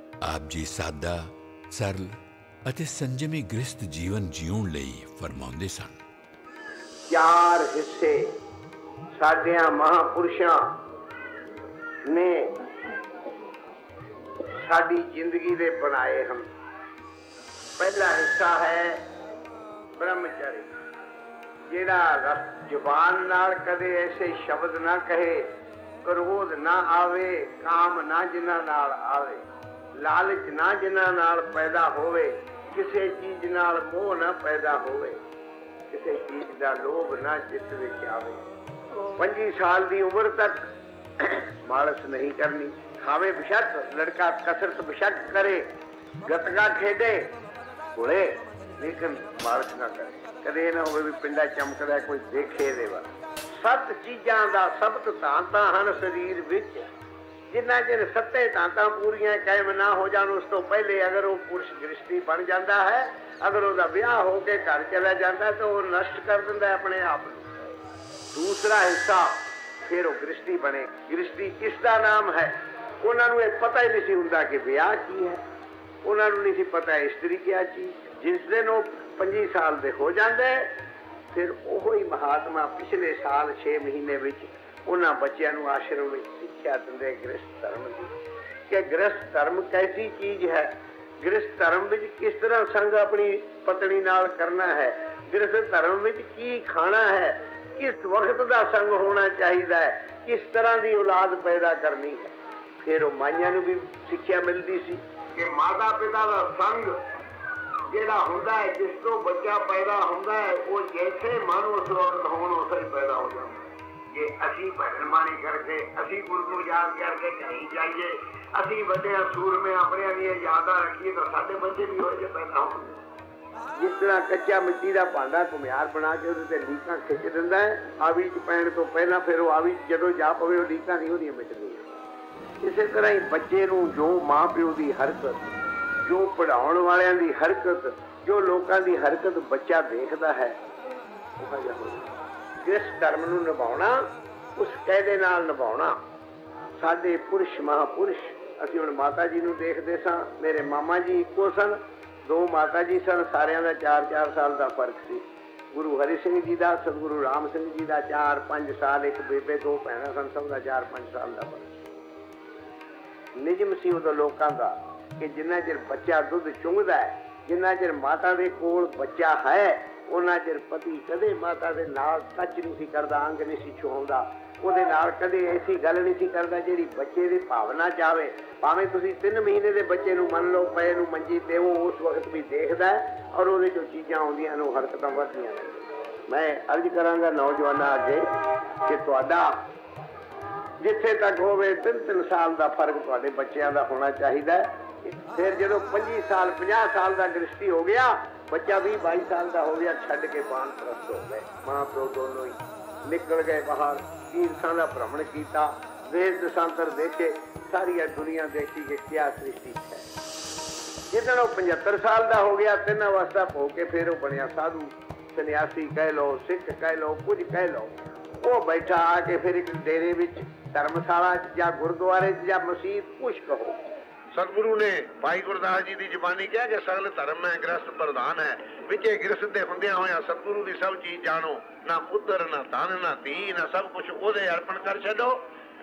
ਆਪ ਜੀ ਸਾਦਾ, ਸਰਲ ਅਤੇ ਸੰਜਮੀ ਗ੍ਰਸਤ ਜੀਵਨ ਜਿਉਣ ਲਈ ਫਰਮਾਉਂਦੇ ਸਨ। 4 ਹਿੱਸੇ ਸਾਡਿਆਂ ਮਹਾਂਪੁਰਸ਼ਾਂ ਨੇ ਸਾਡੀ ਜ਼ਿੰਦਗੀ ਦੇ ਬਣਾਏ ਹਨ। ਪਹਿਲਾ ਹਿੱਸਾ ਹੈ ਬ੍ਰਹਮਚਾਰੀ, ਜਿਹੜਾ ਜ਼ੁਬਾਨ ਨਾਲ ਕਦੇ ਐਸੇ ਸ਼ਬਦ ਨਾ ਕਹੇ, ਕ੍ਰੋਧ ਨਾ ਆਵੇ, ਕਾਮ ਨਾ ਜਿਨ੍ਹਾਂ ਨਾਲ ਆਵੇ, ਲਾਲਚ ਨਾ ਜਿਨ੍ਹਾਂ ਨਾਲ ਪੈਦਾ ਹੋਵੇ, ਕਿਸੇ ਚੀਜ਼ ਨਾਲ ਮੋਹ ਨਾ ਪੈਦਾ ਹੋਵੇ, ਕਿਸੇ ਚੀਜ਼ ਦਾ ਲੋਭ ਨਾ ਚਿੱਤ ਵਿੱਚ ਆਵੇ। 25 ਸਾਲ ਦੀ ਉਮਰ ਤੱਕ ਮਾਲਸ਼ ਨਹੀਂ ਕਰਨੀ। ਖਾਵੇ ਬਿਸ਼ੱਕ, ਲੜਕਾ ਕਸਰਤ ਬਿਸ਼ੱਕ ਕਰੇ, ਗਤਕਾ ਖੇਡੇ ਕੋਲੇ, ਲੇਕਿਨ ਮਾਲਸ਼ ਨਾ ਕਰੇ। ਕਦੇ ਨਾ ਹੋਵੇ ਵੀ ਪਿੰਡਾ ਚਮਕਦਾ ਕੋਈ ਦੇਖੇ ਇਹਦੇ ਵੱਲ। 7 ਚੀਜ਼ਾਂ ਦਾ ਸਬਤ ਧਾਂਤਾਂ ਹਨ ਸਰੀਰ ਵਿੱਚ। ਜਿੰਨਾ ਚਿਰ 7 ਧਾਂਤਾਂ ਪੂਰੀਆਂ ਕਾਇਮ ਨਾ ਹੋ ਜਾਣ, ਉਸ ਤੋਂ ਪਹਿਲੇ ਅਗਰ ਉਹ ਪੁਰਸ਼ ਗ੍ਰਸਤੀ ਬਣ ਜਾਂਦਾ ਹੈ, ਅਗਰ ਉਹਦਾ ਵਿਆਹ ਹੋ ਕੇ ਘਰ ਚਲਾ ਜਾਂਦਾ ਤਾਂ ਉਹ ਨਸ਼ਟ ਕਰ ਦਿੰਦਾ ਆਪਣੇ ਆਪ ਨੂੰ। ਦੂਸਰਾ ਹਿੱਸਾ ਫਿਰ ਉਹ ਗ੍ਰਸਤੀ ਬਣੇ। ਗ੍ਰਸਤੀ ਕਿਸ ਦਾ ਨਾਮ ਹੈ? ਉਹਨਾਂ ਨੂੰ ਇਹ ਪਤਾ ਹੀ ਨਹੀਂ ਸੀ ਹੁੰਦਾ ਕਿ ਵਿਆਹ ਕੀ ਹੈ। ਉਹਨਾਂ ਨੂੰ ਨਹੀਂ ਸੀ ਪਤਾ ਇਸਤਰੀ ਕੀ ਚੀਜ਼। ਜਿਸ ਦਿਨ ਉਹ 25 ਸਾਲ ਦੇ ਹੋ ਜਾਂਦੇ, ਫਿਰ ਉਹ ਹੀ ਮਹਾਤਮਾ ਪਿਛਲੇ ਸਾਲ 6 ਮਹੀਨੇ ਵਿੱਚ ਉਹਨਾਂ ਬੱਚਿਆਂ ਨੂੰ ਆਸ਼ਰਮ ਵਿੱਚ ਸਿੱਖਿਆ ਦਿੰਦੇ ਗ੍ਰਸਤ ਧਰਮ ਦੀ, ਕਿ ਗ੍ਰਸਤ ਧਰਮ ਕੈਸੀ ਚੀਜ਼ ਹੈ, ਗ੍ਰਸਤ ਧਰਮ ਵਿੱਚ ਕਿਸ ਤਰ੍ਹਾਂ ਸੰਗ ਆਪਣੀ ਪਤਨੀ ਨਾਲ ਕਰਨਾ ਹੈ, ਗ੍ਰਸਤ ਧਰਮ ਵਿੱਚ ਕੀ ਖਾਣਾ ਹੈ, ਕਿਸ ਵਕਤ ਦਾ ਸੰਗ ਹੋਣਾ ਚਾਹੀਦਾ ਹੈ, ਕਿਸ ਤਰ੍ਹਾਂ ਦੀ ਔਲਾਦ ਪੈਦਾ ਕਰਨੀ ਹੈ। ਫਿਰ ਉਹ ਮਾਈਆਂ ਨੂੰ ਵੀ ਸਿੱਖਿਆ ਮਿਲਦੀ ਸੀ ਕਿ ਮਾਤਾ ਪਿਤਾ ਦਾ ਸੰਗ ਜਿਹੜਾ ਹੁੰਦਾ ਹੈ, ਜਿਸ ਤੋਂ ਬੱਚਾ ਪੈਦਾ ਹੁੰਦਾ ਹੈ, ਉਹ ਜੈਸੇ ਮਨ ਉਸ ਵਕਤ ਹੋਣ ਉਸੇ ਹੀ ਪੈਦਾ ਹੋ ਜਾਂਦਾ। ਜੇ ਅਸੀਂ ਭਜਨ ਬਾਣੀ ਕਰਕੇ, ਅਸੀਂ ਗੁਰੂ ਨੂੰ ਯਾਦ ਕਰਕੇ ਘਰੇ ਜਾਈਏ, ਅਸੀਂ ਵੱਡਿਆਂ ਸੂਰਮੇ ਆਪਣਿਆਂ ਦੀਆਂ ਯਾਦਾਂ ਰੱਖੀਏ ਤਾਂ ਸਾਡੇ ਬੱਚੇ ਵੀ ਹੋ ਜੇ ਪੈਦਾ ਹੋਣਗੇ। ਜਿਸ ਤਰ੍ਹਾਂ ਕੱਚਾ ਮਿੱਟੀ ਦਾ ਭਾਂਡਾ ਘੁਮਿਆਰ ਬਣਾ ਕੇ ਉਹਦੇ ਤੇ ਲੀਕਾਂ ਖਿੱਚ ਦਿੰਦਾ ਹੈ ਆਵੀ 'ਚ ਪੈਣ ਤੋਂ ਪਹਿਲਾਂ, ਫਿਰ ਉਹ ਆਵੀ ਜਦੋਂ ਜਾ ਪਵੇ ਉਹ ਲੀਕਾਂ ਨਹੀਂ ਉਹਦੀਆਂ ਮਿਟਦੀਆਂ। ਇਸੇ ਤਰ੍ਹਾਂ ਹੀ ਬੱਚੇ ਨੂੰ ਜੋ ਮਾਂ ਪਿਓ ਦੀ ਹਰਕਤ, ਜੋ ਪੜ੍ਹਾਉਣ ਵਾਲਿਆਂ ਦੀ ਹਰਕਤ, ਜੋ ਲੋਕਾਂ ਦੀ ਹਰਕਤ ਬੱਚਾ ਦੇਖਦਾ ਹੈ, ਉਹ ਜਿਹਾ ਹੋਵੇ। ਜਿਸ ਧਰਮ ਨੂੰ ਨਿਭਾਉਣਾ, ਉਸ ਕਾਇਦੇ ਨਾਲ ਨਿਭਾਉਣਾ। ਸਾਡੇ ਪੁਰਸ਼ ਮਹਾਂਪੁਰਸ਼, ਅਸੀਂ ਹੁਣ ਮਾਤਾ ਜੀ ਨੂੰ ਦੇਖਦੇ ਸਾਂ। ਮੇਰੇ ਮਾਮਾ ਜੀ ਇੱਕੋ ਸਨ, 2 ਮਾਤਾ ਜੀ ਸਨ, ਸਾਰਿਆਂ ਦਾ 4-4 ਸਾਲ ਦਾ ਫਰਕ ਸੀ। ਗੁਰੂ ਹਰੀ ਸਿੰਘ ਜੀ ਦਾ, ਸਤਿਗੁਰੂ ਰਾਮ ਸਿੰਘ ਜੀ ਦਾ 4-5 ਸਾਲ, ਇੱਕ ਬੇਬੇ 2 ਭੈਣਾਂ ਸਨ, ਸਭ ਦਾ 4-5 ਸਾਲ ਦਾ ਫਰਕ। ਨਿਯਮ ਸੀ ਉਦੋਂ ਲੋਕਾਂ ਦਾ ਕਿ ਜਿੰਨਾ ਚਿਰ ਬੱਚਾ ਦੁੱਧ ਚੁੰਘਦਾ ਹੈ, ਜਿੰਨਾ ਚਿਰ ਮਾਤਾ ਦੇ ਕੋਲ ਬੱਚਾ ਹੈ, ਉਹਨਾਂ ਚਿਰ ਪਤੀ ਕਦੇ ਮਾਤਾ ਦੇ ਨਾਲ ਟੱਚ ਨਹੀਂ ਸੀ ਕਰਦਾ, ਅੰਗ ਨਹੀਂ ਸੀ ਛੂਹੰਦਾ। ਉਹਦੇ ਨਾਲ ਕਦੇ ਐਸੀ ਗੱਲ ਨਹੀਂ ਸੀ ਕਰਦਾ ਜਿਹੜੀ ਬੱਚੇ ਦੀ ਭਾਵਨਾ ਚਾਵੇ। ਭਾਵੇਂ ਤੁਸੀਂ 3 ਮਹੀਨੇ ਦੇ ਬੱਚੇ ਨੂੰ ਮੰਨ ਲਓ ਪਏ ਨੂੰ ਮੰਜੀ ਤੇ ਉਹ ਉਸ ਵਕਤ ਵੀ ਦੇਖਦਾ ਔਰ ਉਹਦੇ ਚੋਂ ਚੀਜ਼ਾਂ ਆਉਂਦੀਆਂ ਨੇ, ਹਰਕਤਾਂ ਵੱਧਦੀਆਂ ਨੇ। ਮੈਂ ਅਰਜ਼ ਕਰਾਂਗਾ ਨੌਜਵਾਨਾਂ ਅੱਗੇ ਕਿ ਤੁਹਾਡਾ ਜਿੱਥੇ ਤੱਕ ਹੋਵੇ 3-3 ਸਾਲ ਦਾ ਫਰਕ ਤੁਹਾਡੇ ਬੱਚਿਆਂ ਦਾ ਹੋਣਾ ਚਾਹੀਦਾ। ਫਿਰ ਜਦੋਂ 25 ਸਾਲ 50 ਸਾਲ ਦਾ ਦ੍ਰਿਸ਼ਟੀ ਹੋ ਗਿਆ, ਬੱਚਾ 20-22 ਸਾਲ ਦਾ ਹੋ ਗਿਆ, ਛੱਡ ਕੇ ਬਾਣ ਪ੍ਰਸਤ ਹੋ ਗਏ। ਮਾਂ ਪਿਓ ਦੋਨੋਂ ਹੀ ਨਿਕਲ ਗਏ ਬਾਹਰ, ਤੀਰਥਾਂ ਦਾ ਭ੍ਰਮਣ ਕੀਤਾ, ਦੇਸ਼ ਦਸ਼ਾਂਤਰ ਦੇਖੇ, ਸਾਰੀ ਦੁਨੀਆ ਦੇਖੀ ਕਿ ਕਿਆ ਸ੍ਰਿਸ਼ਟੀ ਹੈ। ਜਿੱਦਣ ਉਹ 75 ਸਾਲ ਦਾ ਹੋ ਗਿਆ, 3 ਅਵਸਥਾ ਹੋ ਕੇ ਫਿਰ ਉਹ ਬਣਿਆ ਸਾਧੂ, ਸੰਨਿਆਸੀ ਕਹਿ ਲਓ, ਸਿੱਖ ਕਹਿ ਲਓ, ਕੁਝ ਕਹਿ ਲਓ। ਉਹ ਬੈਠਾ ਆ ਕੇ ਫਿਰ ਇੱਕ ਡੇਰੇ ਵਿੱਚ, ਧਰਮਸ਼ਾਲਾ 'ਚ ਜਾਂ ਗੁਰਦੁਆਰੇ 'ਚ ਜਾਂ ਮਸੀਤ, ਕੁਛ ਕਹੋ। ਸਤਿਗੁਰੂ ਨੇ ਭਾਈ ਗੁਰਦਾਸ ਜੀ ਦੀ ਜ਼ਬਾਨੀ ਕਿਹਾ ਕਿ ਸਗਲ ਧਰਮ ਹੈ ਗ੍ਰਸਤ ਪ੍ਰਧਾਨ ਹੈ। ਵਿੱਚੇ ਗ੍ਰਸਤ ਦੇ ਹੁੰਦਿਆਂ ਹੋਇਆਂ ਸਤਿਗੁਰੂ ਦੀ ਸਭ ਚੀਜ਼ ਜਾਣੋ, ਨਾ ਪੁੱਤਰ ਨਾ ਧਨ ਨਾ ਧੀ ਨਾ ਸਭ ਕੁਝ ਉਹਦੇ ਅਰਪਣ ਕਰ ਛੱਡੋ।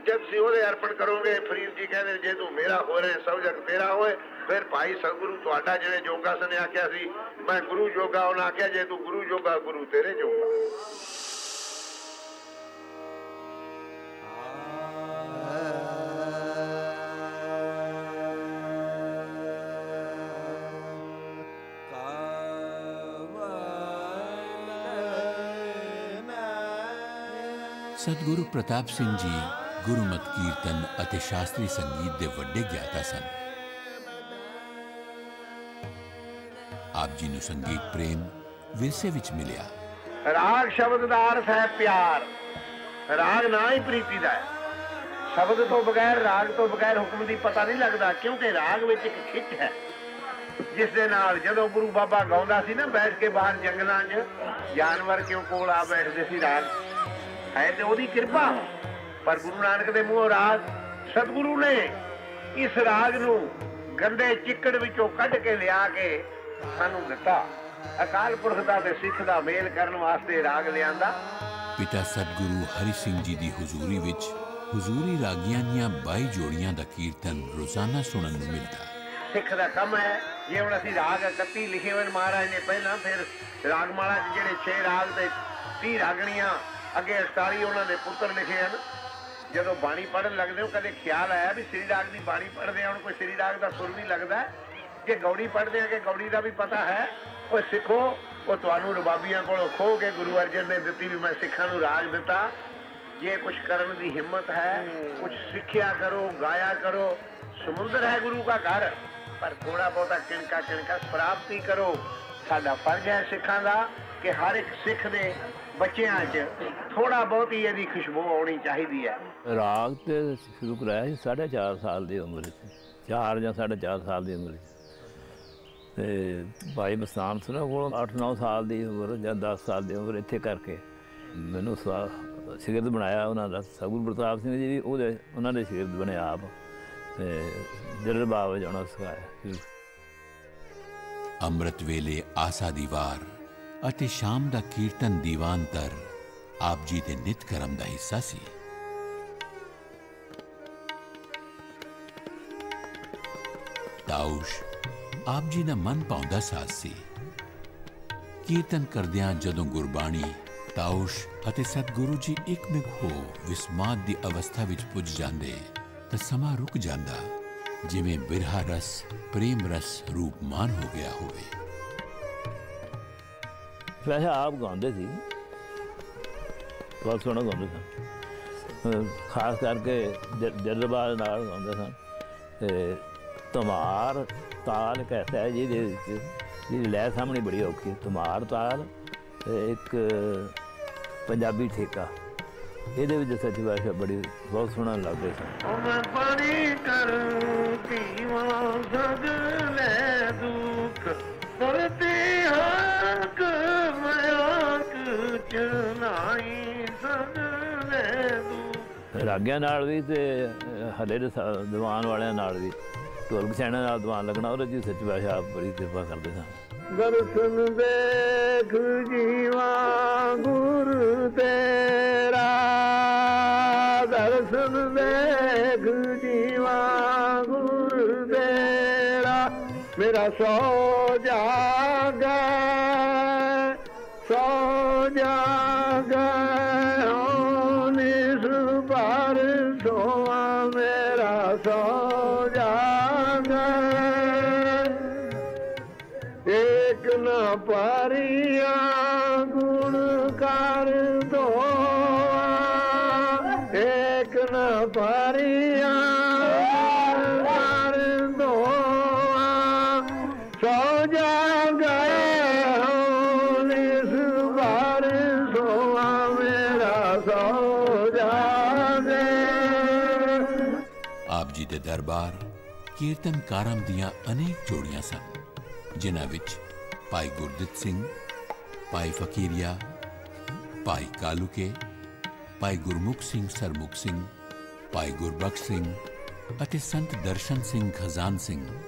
ਜਦ ਤੁਸੀਂ ਉਹਦੇ ਅਰਪਣ ਕਰੋਗੇ, ਫਰੀਦ ਜੀ ਕਹਿੰਦੇ ਜੇ ਤੂੰ ਮੇਰਾ ਹੋ ਰਿਹਾ ਸਭ ਜਗ ਤੇਰਾ ਹੋਏ। ਫਿਰ ਭਾਈ ਸਤਿਗੁਰੂ ਤੁਹਾਡਾ ਜਿਹੜੇ ਜੋਗਾ ਸਨੇ ਆਖਿਆ ਸੀ ਮੈਂ ਗੁਰੂ ਜੋਗਾ, ਉਹਨਾਂ ਆਖਿਆ ਜੇ ਤੂੰ ਗੁਰੂ ਜੋਗਾ ਗੁਰੂ ਤੇਰੇ ਜੋਗਾ। ਸਤਿਗੁਰੂ ਪ੍ਰਤਾਪ ਸਿੰਘ ਜੀ ਗੁਰਮਤਿ ਕੀਰਤਨ ਅਤੇ ਸ਼ਾਸਤਰੀ ਸੰਗੀਤ ਦੇ ਵੱਡੇ ਗਿਆਤਾ ਸਨ। ਆਪ ਜੀ ਨੂੰ ਸੰਗੀਤ ਪ੍ਰੇਮ ਵਿਰਸੇ ਵਿੱਚ ਮਿਲਿਆ। ਰਾਗ ਸ਼ਬਦ ਦਾ ਅਰਥ ਹੈ ਪਿਆਰ। ਰਾਗ ਨਾ ਹੀ ਪ੍ਰੀਤੀ ਦਾ ਹੈ। ਸ਼ਬਦ ਤੋਂ ਬਗੈਰ, ਰਾਗ ਤੋਂ ਬਗੈਰ ਹੁਕਮ ਦੀ ਪਤਾ ਨਹੀਂ ਲੱਗਦਾ, ਕਿਉਂਕਿ ਰਾਗ ਵਿੱਚ ਇੱਕ ਖਿੱਚ ਹੈ ਜਿਸ ਦੇ ਨਾਲ ਜਦੋਂ ਗੁਰੂ ਬਾਬਾ ਗਾਉਂਦਾ ਸੀ ਨਾ ਬੈਠ ਕੇ ਬਾਹਰ ਜੰਗਲਾਂ 'ਚ, ਜਾਨਵਰ ਕਿਉਂ ਕੋਲ ਆ ਬੈਠਦੇ ਸੀ। ਰਾਗ ਹੈ ਤੇ ਉਹਦੀ ਕਿਰਪਾ, ਪਰ ਗੁਰੂ ਨਾਨਕ ਦੇ ਮੂੰਹੋਂ ਰਾਗ, ਸਤਿਗੁਰੂ ਨੇ ਇਸ ਰਾਗ ਨੂੰ ਗੰਦੇ ਚਿੱਕੜ ਵਿੱਚੋਂ ਕੱਢ ਕੇ ਲਿਆ ਕੇ ਸਾਨੂੰ ਦਿੱਤਾ। ਅਕਾਲ ਪੁਰਖ ਦਾ ਤੇ ਸਿੱਖ ਦਾ ਮੇਲ ਕਰਨ ਵਾਸਤੇ ਰਾਗ ਲਿਆਂਦਾ। ਪਿਤਾ ਸਤਿਗੁਰੂ ਹਰੀ ਸਿੰਘ ਜੀ ਦੀ ਹਜ਼ੂਰੀ ਵਿੱਚ ਹਜ਼ੂਰੀ ਰਾਗੀਆਂ ਦੀਆਂ 22 ਜੋੜੀਆਂ ਦਾ ਕੀਰਤਨ ਰੋਜ਼ਾਨਾ ਸੁਣਨ ਨੂੰ ਮਿਲਦਾ। ਸਿੱਖ ਦਾ ਕੰਮ ਹੈ। ਜੇ ਹੁਣ ਅਸੀਂ ਰਾਗ 31 ਲਿਖੇ ਹੋਏ ਮਹਾਰਾਜ ਨੇ ਪਹਿਲਾਂ, ਫਿਰ ਰਾਗਮਾਲਾ 'ਚ ਜਿਹੜੇ 6 ਰਾਗ ਤੇ 30 ਰਾਗਣੀਆਂ, ਅੱਗੇ 48 ਉਹਨਾਂ ਦੇ ਪੁੱਤਰ ਲਿਖੇ ਹਨ। ਜਦੋਂ ਬਾਣੀ ਪੜ੍ਹਨ ਲੱਗਦੇ ਹੋ ਕਦੇ ਖਿਆਲ ਆਇਆ ਵੀ ਸ੍ਰੀ ਰਾਗ ਦੀ ਬਾਣੀ ਪੜ੍ਹਦੇ ਆ, ਹੁਣ ਕੋਈ ਸ੍ਰੀ ਰਾਗ ਦਾ ਸੁਰ ਵੀ ਲੱਗਦਾ। ਜੇ ਗੌੜੀ ਪੜ੍ਹਦੇ ਆ ਕਿ ਗੌੜੀ ਦਾ ਵੀ ਪਤਾ ਹੈ, ਉਹ ਸਿੱਖੋ। ਉਹ ਤੁਹਾਨੂੰ ਰਬਾਬੀਆਂ ਕੋਲੋਂ ਖੋਹ ਕੇ ਗੁਰੂ ਅਰਜਨ ਨੇ ਦਿੱਤੀ ਵੀ ਮੈਂ ਸਿੱਖਾਂ ਨੂੰ ਰਾਗ ਦਿੱਤਾ। ਜੇ ਕੁਛ ਕਰਨ ਦੀ ਹਿੰਮਤ ਹੈ, ਕੁਛ ਸਿੱਖਿਆ ਕਰੋ, ਗਾਇਆ ਕਰੋ। ਸਮੁੰਦਰ ਹੈ ਗੁਰੂ ਦਾ ਘਰ, ਪਰ ਥੋੜਾ ਬਹੁਤਾ ਕਿਣਕਾ ਕਿਣਕਾ ਪ੍ਰਾਪਤੀ ਕਰੋ। ਸਾਡਾ ਫਰਜ਼ ਹੈ ਸਿੱਖਾਂ ਦਾ ਕਿ ਹਰ ਇੱਕ ਸਿੱਖ ਦੇ ਬੱਚਿਆਂ 'ਚ ਥੋੜਾ ਬਹੁਤ ਹੀ ਇਹਦੀ ਖੁਸ਼ਬੂ ਆਉਣੀ ਚਾਹੀਦੀ ਹੈ। ਰਾਗ ਤੇ ਸ਼ੁਰੂ ਕਰਾਇਆ ਸੀ 4.5 ਸਾਲ ਦੀ ਉਮਰ 'ਚ, 4 ਜਾਂ 4.5 ਸਾਲ ਦੀ ਉਮਰ 'ਚ। ਤੇ ਭਾਈ ਮਸਤਾਨ ਸਿੰਘ ਕੋਲ 8-9 ਸਾਲ ਦੀ ਉਮਰ ਜਾਂ 10 ਸਾਲ ਦੀ ਉਮਰ ਇੱਥੇ ਕਰਕੇ ਮੈਨੂੰ ਸ਼ਾਗਿਰਦ ਬਣਾਇਆ ਉਹਨਾਂ ਦਾ। ਸਤਿਗੁਰੂ ਪ੍ਰਤਾਪ ਸਿੰਘ ਜੀ ਵੀ ਉਹਨਾਂ ਦੇ ਸ਼ਾਗਿਰਦ ਬਣੇ ਆਪ, ਤੇ ਜਰਰ ਬਾਬਾ ਵਜਾਉਣਾ ਸਿਖਾਇਆ। ਅੰਮ੍ਰਿਤ ਵੇਲੇ ਆਸਾ ਦੀ ਵਾਰ ਅਤੇ ਸ਼ਾਮ ਦਾ ਕੀਰਤਨ ਦੀਵਾਨਤਰ ਆਪ ਜੀ ਦੇ ਨਿਤ ਕਰਮ ਦਾ ਹਿੱਸਾ ਸੀ। ਤਾਊਸ਼ ਆਪ ਜੀ ਦਾ ਮਨ ਭਾਉਂਦਾ ਸਾਜ਼ ਸੀ। ਕੀਰਤਨ ਕਰਦਿਆਂ ਜਦੋਂ ਗੁਰਬਾਣੀ, ਤਾਊਸ਼ ਅਤੇ ਸਤਿਗੁਰੂ ਜੀ ਇੱਕਮਿਕ ਹੋ ਵਿਸਮਾਦ ਦੀ ਅਵਸਥਾ ਵਿੱਚ ਪੁੱਜ ਜਾਂਦੇ ਤਾਂ ਸਮਾਂ ਰੁਕ ਜਾਂਦਾ, ਜਿਵੇਂ ਬਿਰਹਾ ਰਸ ਪ੍ਰੇਮ ਰਸ ਰੂਪਮਾਨ ਹੋ ਗਿਆ ਹੋਵੇ। ਵੈਸੇ ਆਪ ਗਾਉਂਦੇ ਸੀ, ਬਹੁਤ ਸੋਹਣਾ ਗਾਉਂਦੇ ਸਨ। ਖਾਸ ਕਰਕੇ ਜਰਬਾਜ਼ ਨਾਲ ਗਾਉਂਦੇ ਸਨ। ਅਤੇ ਧਮਾਰ ਤਾਲ ਇੱਕ ਐਸਾ ਹੈ ਜਿਹਦੇ ਵਿੱਚ ਜਿਹਦੀ ਲੈ ਸਾਹਮਣੇ ਬੜੀ ਔਖੀ ਹੈ। ਧਮਾਰ ਤਾਲ ਅਤੇ ਇੱਕ ਪੰਜਾਬੀ ਠੇਕਾ, ਇਹਦੇ ਵਿੱਚ ਸੱਚੀ ਭਾਸ਼ਾ ਬੜੀ ਬਹੁਤ ਸੋਹਣਾ ਲੱਗਦੇ ਸਨ। ਮੈਂ ਪਾਣੀ ਕਰ ਪੀਵਾਂ ਸਦ ਲੈ ਦੁੱਖ ਕਰਤੇ ਹੱਕ ਮੈਂ ਆਕ ਚਨਾਈ ਸਦ ਲੈ ਦੁੱਖ। ਰਾਗਿਆਂ ਨਾਲ ਵੀ ਅਤੇ ਹਲੇ ਦੇ ਦੀਵਾਨ ਵਾਲਿਆਂ ਨਾਲ ਵੀ, ਢੋਲਕ ਸੈਣਾ ਨਾਲ ਦੀਵਾਨ ਲੱਗਣਾ, ਉਹਦੇ 'ਚ ਸੱਚੀ ਭਾਸ਼ਾ ਆਪ ਬੜੀ ਕਿਰਪਾ ਕਰਦੇ ਸਨ। ਦਰਸ਼ਨ ਦੇਖ ਜੀਵਾ ਗੁਰ ਤੇਰਾ, ਦਰਸ਼ਨ ਦੇਖ ਜੀਵਾ ਗੁਰ ਤੇਰਾ, ਮੇਰਾ ਸੋ ਜਾਗਾ ਸੋ ਜਾਗਾ ਨਿਸ ਆਪ ਜੀ ਦੇ ਦਰਬਾਰ ਕੀਰਤਨਕਾਰਾਂ ਦੀਆਂ ਅਨੇਕ ਜੋੜੀਆਂ ਸਨ, ਜਿਨ੍ਹਾਂ ਵਿੱਚ ਭਾਈ ਗੁਰਦਿੱਤ ਸਿੰਘ, ਭਾਈ ਫਕੀਰੀਆ, ਭਾਈ ਕਾਲੂਕੇ, ਭਾਈ ਗੁਰਮੁਖ ਸਿੰਘ ਸਰਮੁਖ ਸਿੰਘ, ਭਾਈ ਗੁਰਬਖਸ਼ ਸਿੰਘ ਅਤੇ ਸੰਤ ਦਰਸ਼ਨ ਸਿੰਘ ਖਜ਼ਾਨ ਸਿੰਘ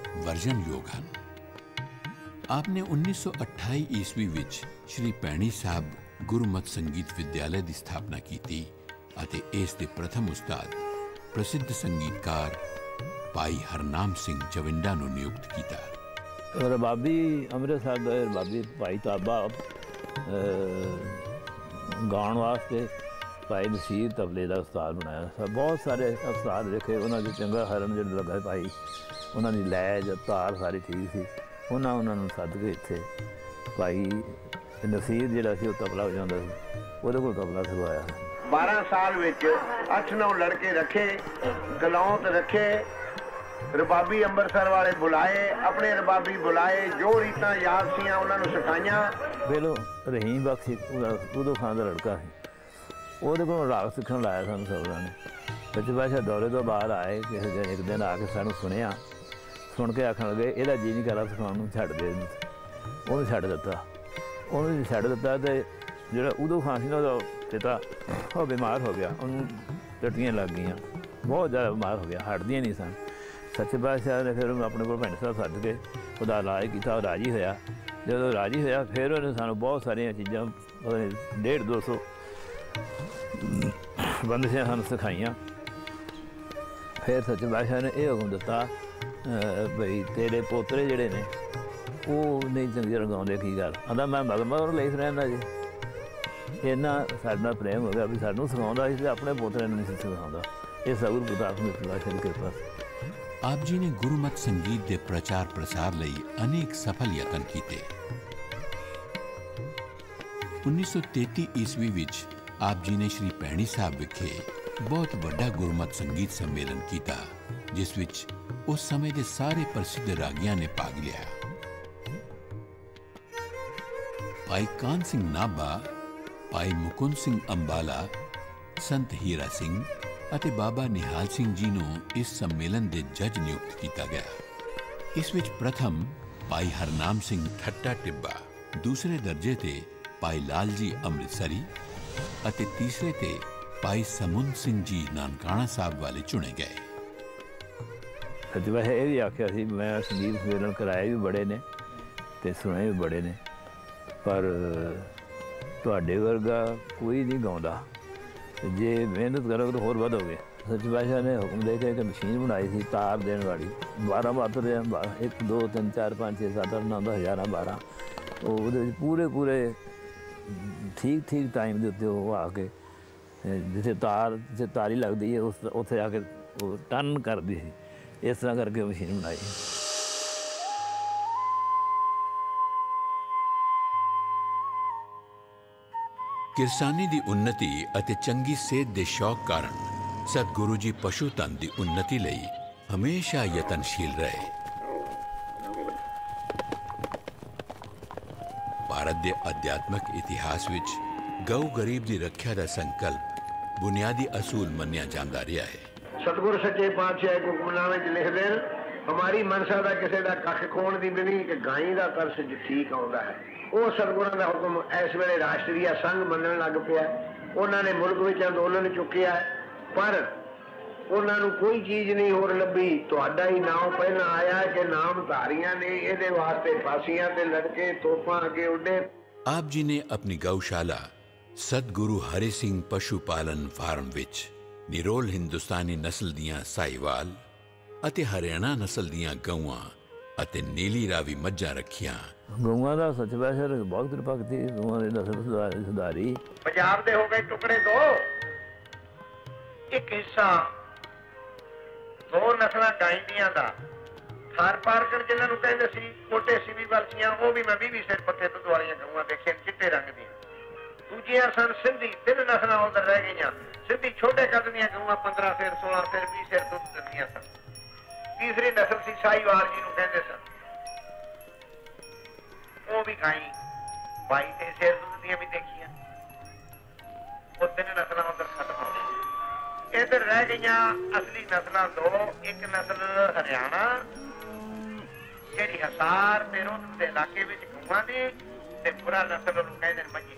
ਵਰਜਨਯੋਗ ਹਨ। ਆਪਨੇ 1928 ਈਸਵੀ ਵਿੱਚ ਸ਼੍ਰੀ ਭੈਣੀ ਸਾਹਿਬ ਗੁਰਮਤਿ ਸੰਗੀਤ ਵਿਦਿਆਲय ਦੀ ਸਥਾਪਨਾ ਕੀਤੀ ਅਤੇ ਇਸ ਦੇ ਪ੍ਰਥਮ ਉਸਤਾਦ ਪ੍ਰਸਿੱਧ ਸੰਗੀਤਕਾਰ ਭਾਈ ਹਰਨਾਮ ਸਿੰਘ ਜਵਿੰਡਾ ਨੂੰ ਨਿਯੁਕਤ ਕੀਤਾ। ਰਬਾਬੀ ਅੰਮ੍ਰਿਤਸਰ ਦੇ ਰਬਾਬੀ ਭਾਈ ਤਾਬਾ ਗਾਉਣ ਵਾਸਤੇ ਭਾਈ ਨਸੀਰ ਤਬਲੇ ਦਾ ਉਸਤਾਦ ਬਣਾਇਆ। ਬਹੁਤ ਸਾਰੇ ਉਸਤਾਦ ਦੇਖੇ, ਉਹਨਾਂ ਦੇ ਚੰਗਾ ਹਰਨ ਜਿਹੜਾ ਲੱਗਾ ਭਾਈ, ਉਹਨਾਂ ਦੀ ਲੈ ਜਾਂ ਤਾਰ ਸਾਰੀ ਠੀਕ ਸੀ। ਉਹਨਾਂ ਨੂੰ ਸੱਦ ਕੇ ਇੱਥੇ ਭਾਈ ਨਸੀਰ ਜਿਹੜਾ ਸੀ ਉਹ ਤਬਲਾ ਵਜਾਉਂਦਾ ਸੀ, ਉਹਦੇ ਕੋਲ ਤਬਲਾ ਸਿਖਾਇਆ। 12 ਸਾਲ ਵਿੱਚ 8-9 ਲੜਕੇ ਰੱਖੇ, ਗਲੌਤ ਰੱਖੇ, ਰਬਾਬੀ ਅੰਮ੍ਰਿਤਸਰ ਵਾਲੇ ਬੁਲਾਏ, ਆਪਣੇ ਰਬਾਬੀ ਬੁਲਾਏ, ਜੋ ਰੀਤਾਂ ਯਾਦ ਸੀਆਂ ਉਹਨਾਂ ਨੂੰ ਸਿਖਾਈਆਂ। ਪਹਿਲੋਂ ਰਹੀਮ ਬਖਸ਼ ਉਦੋਂ ਖਾਨ ਦਾ ਲੜਕਾ ਸੀ, ਉਹਦੇ ਕੋਲ ਰਾਗ ਸਿੱਖਣ ਲਾਇਆ ਸਾਨੂੰ ਸਭਨਾਂ ਨੇ। ਸੱਚੇ ਪਾਤਸ਼ਾਹ ਦੌਰੇ ਤੋਂ ਬਾਹਰ ਆਏ, ਕਿਸੇ ਦਿਨ ਇੱਕ ਦਿਨ ਆ ਕੇ ਸਾਨੂੰ ਸੁਣਿਆ, ਸੁਣ ਕੇ ਆਖਣ ਲੱਗੇ ਇਹਦਾ ਜੀ ਨਹੀਂ ਕਰਦਾ ਸਿਖਾਉਣ ਨੂੰ, ਛੱਡ ਦੇ। ਉਹਨੂੰ ਛੱਡ ਦਿੱਤਾ ਤੇ ਜਿਹੜਾ ਉਦੋਂ ਖਾਨ ਸੀ ਨਾ ਉਹਦਾ ਪਿਤਾ, ਉਹ ਬਿਮਾਰ ਹੋ ਗਿਆ, ਉਹਨੂੰ ਟੱਟੀਆਂ ਲੱਗ ਗਈਆਂ, ਬਹੁਤ ਜ਼ਿਆਦਾ ਬਿਮਾਰ ਹੋ ਗਿਆ, ਹਟਦੀਆਂ ਨਹੀਂ ਸਨ। ਸੱਚੇ ਪਾਤਸ਼ਾਹ ਨੇ ਫਿਰ ਆਪਣੇ ਕੋਲ ਭੈਣ ਸਾਹਿਬ ਸੱਦ ਕੇ ਉਹਦਾ ਇਲਾਜ ਕੀਤਾ, ਉਹ ਰਾਜੀ ਹੋਇਆ। ਜਦੋਂ ਰਾਜੀ ਹੋਇਆ ਫਿਰ ਉਹਨੇ ਸਾਨੂੰ ਬਹੁਤ ਸਾਰੀਆਂ ਚੀਜ਼ਾਂ 150-200 ਬੰਦਿਸ਼ਾਂ ਸਾਨੂੰ ਸਿਖਾਈਆਂ। ਫਿਰ ਸੱਚੇ ਪਾਤਸ਼ਾਹ ਨੇ ਇਹ ਹੁਕਮ ਦਿੱਤਾ ਬਈ ਤੇਰੇ ਪੋਤਰੇ ਜਿਹੜੇ ਨੇ ਉਹ ਨਹੀਂ ਚੰਗੀ ਤਰ੍ਹਾਂ ਗਾਉਂਦੇ, ਕੀ ਗੱਲ? ਆਂਦਾ ਮੈਂ ਮਗਰ ਲਈ ਰਹਿੰਦਾ ਜੀ। ਇੰਨਾ ਸਾਡਾ ਪ੍ਰੇਮ ਹੋ ਗਿਆ ਵੀ ਸਾਨੂੰ ਸਿਖਾਉਂਦਾ ਸੀ ਤੇ ਆਪਣੇ ਪੋਤਰਿਆਂ ਨੂੰ ਨਹੀਂ ਸਿਖਾਉਂਦਾ। ਇਹ ਸਗੁਰ ਗੁਰਦਾਸ ਨੂੰ ਪਾਤਸ਼ਾਹ ਦੀ ਕਿਰਪਾ ਸੀ। ਆਪ ਜੀ ਨੇ ਗੁਰਮਤਿ ਸੰਗੀਤ ਦੇ ਪ੍ਰਚਾਰ ਪ੍ਰਸਾਰ ਲਈ ਅਨੇਕ ਸਫਲ ਯਤਨ ਕੀਤੇ। 1933 ਈਸਵੀ ਵਿੱਚ ਆਪ ਜੀ ਨੇ ਸ਼੍ਰੀ ਭੈਣੀ ਸਾਹਿਬ ਵਿਖੇ ਬਹੁਤ ਵੱਡਾ ਗੁਰਮਤਿ ਸੰਗੀਤ ਸੰਮੇਲਨ ਕੀਤਾ, ਜਿਸ ਵਿੱਚ ਉਸ ਸਮੇਂ ਦੇ ਸਾਰੇ ਪ੍ਰਸਿੱਧ ਰਾਗੀਆਂ ਨੇ ਭਾਗ ਲਿਆ। ਭਾਈ ਕਾਨ ਸਿੰਘ ਨਾਭਾ, ਭਾਈ ਮੁਕੁੰਦ ਸਿੰਘ ਅੰਬਾਲਾ, ਸੰਤ ਹੀਰਾ ਸਿੰਘ ਅਤੇ ਬਾਬਾ ਨਿਹਾਲ ਸਿੰਘ ਜੀ ਨੂੰ ਇਸ ਸੰਮੇਲਨ ਦੇ ਜੱਜ ਨਿਯੁਕਤ ਕੀਤਾ ਗਿਆ। ਇਸ ਵਿੱਚ ਪ੍ਰਥਮ ਭਾਈ ਹਰਨਾਮ ਸਿੰਘ ਠੱਟਾ ਟਿੱਬਾ, ਦੂਸਰੇ ਦਰਜੇ ਤੇ ਭਾਈ ਲਾਲ ਜੀ ਅੰਮ੍ਰਿਤਸਰੀ ਅਤੇ ਤੀਸਰੇ ਤੇ ਭਾਈ ਸਮੁੰਦ ਸਿੰਘ ਜੀ ਨਾਨਕਾਣਾ ਸਾਹਿਬ ਵਾਲੇ ਚੁਣੇ ਗਏ। ਸੱਚ ਵੈਸੇ ਇਹ ਵੀ ਆਖਿਆ ਸੀ, ਮੈਂ ਸੰਗੀਤ ਸੰਮੇਲਨ ਕਰਾਏ ਵੀ ਬੜੇ ਨੇ ਤੇ ਸੁਣੇ ਵੀ ਬੜੇ ਨੇ, ਪਰ ਤੁਹਾਡੇ ਵਰਗਾ ਕੋਈ ਨਹੀਂ ਗਾਉਂਦਾ। ਜੇ ਮਿਹਨਤ ਕਰੋਗੇ ਤਾਂ ਹੋਰ ਵਧੋਗੇ। ਸੱਚੇ ਪਾਤਸ਼ਾਹ ਨੇ ਹੁਕਮ ਦੇ ਕੇ ਇੱਕ ਮਸ਼ੀਨ ਬਣਾਈ ਸੀ ਤਾਰ ਦੇਣ ਵਾਲੀ, 12 ਮਾਤਰੇ 1 2 3 4 5 6 7 8 9 10 11 12, ਉਹਦੇ ਵਿੱਚ ਪੂਰੇ ਠੀਕ ਟਾਈਮ ਦੇ ਉੱਤੇ ਉਹ ਆ ਕੇ ਜਿੱਥੇ ਤਾਰੀ ਲੱਗਦੀ ਹੈ ਉੱਥੇ ਆ ਕੇ ਉਹ ਟਰਨ ਕਰਦੀ ਸੀ। ਇਸ ਤਰ੍ਹਾਂ ਕਰਕੇ ਉਹ ਮਸ਼ੀਨ ਬਣਾਈ। ਕਿਰਸਾਨੀ ਦੀ ਉન્નਤੀ ਅਤੇ ਚੰਗੀ ਸਿਹਤ ਦੇ ਸ਼ੌਕ ਕਾਰਨ ਸਤਿਗੁਰੂ ਜੀ ਪਸ਼ੂ ਧਨ ਦੀ ਉન્નਤੀ ਲਈ ਹਮੇਸ਼ਾ ਯਤਨਸ਼ੀਲ ਰਹੇ। ਭਾਰਤ ਦੇ ਅਧਿਆਤਮਿਕ ਇਤਿਹਾਸ ਵਿੱਚ ਗਊ ਗਰੀਬ ਦੀ ਰੱਖਿਆ ਦਾ ਸੰਕਲਪ ਬੁਨਿਆਦੀ ਅਸੂਲ ਮੰਨਿਆ ਜਾਂਦਾ ਰਿਹਾ ਹੈ। ਸਤਿਗੁਰ ਸੱਚੇ ਪਾਤਸ਼ਾਹ ਹੁਕਮਨਾਮੇ ਵਿੱਚ ਲਿਖਦੇ ਹਨ, ਹਮਾਰੀ ਮਨਸਾ ਦਾ ਕਿਸੇ ਦਾ ਕੱਖ ਖੋਣ ਦੀ ਵੀ ਨਹੀਂ ਕਿ ਗਾਈ ਦਾ ਤਰਸ ਠੀਕ ਆਉਂਦਾ ਹੈ। ਉਹ ਸਤਿਗੁਰਾਂ ਦਾ ਹੁਕਮ ਇਸ ਵੇਲੇ ਰਾਸ਼ਟਰੀਆ ਸੰਘ ਮੰਨਣ ਲੱਗ ਪਿਆ। ਉਹਨਾਂ ਨੇ ਮੁਲਕ ਵਿੱਚ ਅੰਦੋਲਨ ਚੁੱਕਿਆ, ਪਰ ਉਹਨਾਂ ਨੂੰ ਕੋਈ ਚੀਜ਼ ਨਹੀਂ ਹੋਰ ਲੱਭੀ। ਤੁਹਾਡਾ ਹੀ ਨਾਮ ਪਹਿਲਾਂ ਆਇਆ ਕਿ ਨਾਮਧਾਰੀਆਂ ਨੇ ਇਹਦੇ ਵਾਸਤੇ ਫਾਂਸੀਆਂ ਤੇ ਲਟਕੇ ਤੋਪਾਂ ਅੱਗੇ ਉੱਡੇ। ਆਪ ਜੀ ਨੇ ਆਪਣੀ ਗਊਸ਼ਾਲਾ ਸਤਿਗੁਰੂ ਹਰੀ ਸਿੰਘ ਪਸ਼ੂ ਪਾਲਨ ਫਾਰਮ ਵਿੱਚ ਨਿਰੋਲ ਹਿੰਦੁਸਤਾਨੀ ਨਸਲ ਦੀਆਂ ਸਾਹੀਵਾਲ ਅਤੇ ਹਰਿਆਣਾ ਨਸਲ ਦੀਆਂ ਗਊਆਂ ਅਤੇ ਨੀਲੀ ਰਾਵੀ ਮੱਝਾਂ ਰੱਖੀਆਂ। ਗਊਆਂ ਦਾ ਸੱਚੇ ਪਾਤਸ਼ਾਹ ਨੇ ਬਹੁਤ ਕਿਰਪਾ ਕੀਤੀ। ਗਊਆਂ ਦੀ ਨਸਲ ਸੁਧਾਰੀ। ਪੰਜਾਬ ਦੇ ਹੋ ਗਏ ਟੁਕੜੇ ਦੋ, ਇੱਕ ਹਿੱਸਾ 2 ਨਸਲਾਂ ਗਾਈ ਦੀਆਂ ਦਾ ਥਾਰ ਪਾਰਕਰ ਜਿਹਨਾਂ ਨੂੰ ਕਹਿੰਦੇ ਸੀ, ਮੋਟੇ ਸੀਵੀ ਵਰਸੀਆਂ, ਉਹ ਵੀ ਮੈਂ 20 ਸਿਰ ਪੱਤੇ ਦੁੱਧ ਵਾਲੀਆਂ ਗਊਆਂ ਦੇਖੀਆਂ ਚਿੱਟੇ ਰੰਗ ਦੀਆਂ। ਦੂਜੀਆਂ ਸਨ ਸਿੰਧੀ, 3 ਨਸਲਾਂ ਉਧਰ ਰਹਿ ਗਈਆਂ। ਸਿੰਧੀ ਛੋਟੇ ਕੱਦ ਦੀਆਂ ਗਊਆਂ 15 ਸਿਰ 16 ਸਿਰ 20 ਸਿਰ ਦੁੱਧ ਦਿੰਦੀਆਂ ਸਨ। ਤੀਸਰੀ ਨਸਲ ਸੀ ਸਾਹੀਵਾਲ ਜੀ ਨੂੰ ਕਹਿੰਦੇ ਸਨ, ਉਹ ਵੀ ਗਾਈ 22 ਸਿਰ ਦੁੱਧ ਦੀਆਂ ਵੀ ਦੇਖੀਆਂ। ਉਹ 3 ਨਸਲਾਂ ਉਧਰ ਖਤਮ ਹੋ ਗਈਆਂ। इधर रह गई असली नस्ल दो, एक नस्ल हरियाणा जी हसार ते रोहतक के इलाके में गऊआं दी ते बुरा नस्ल कहते मझी।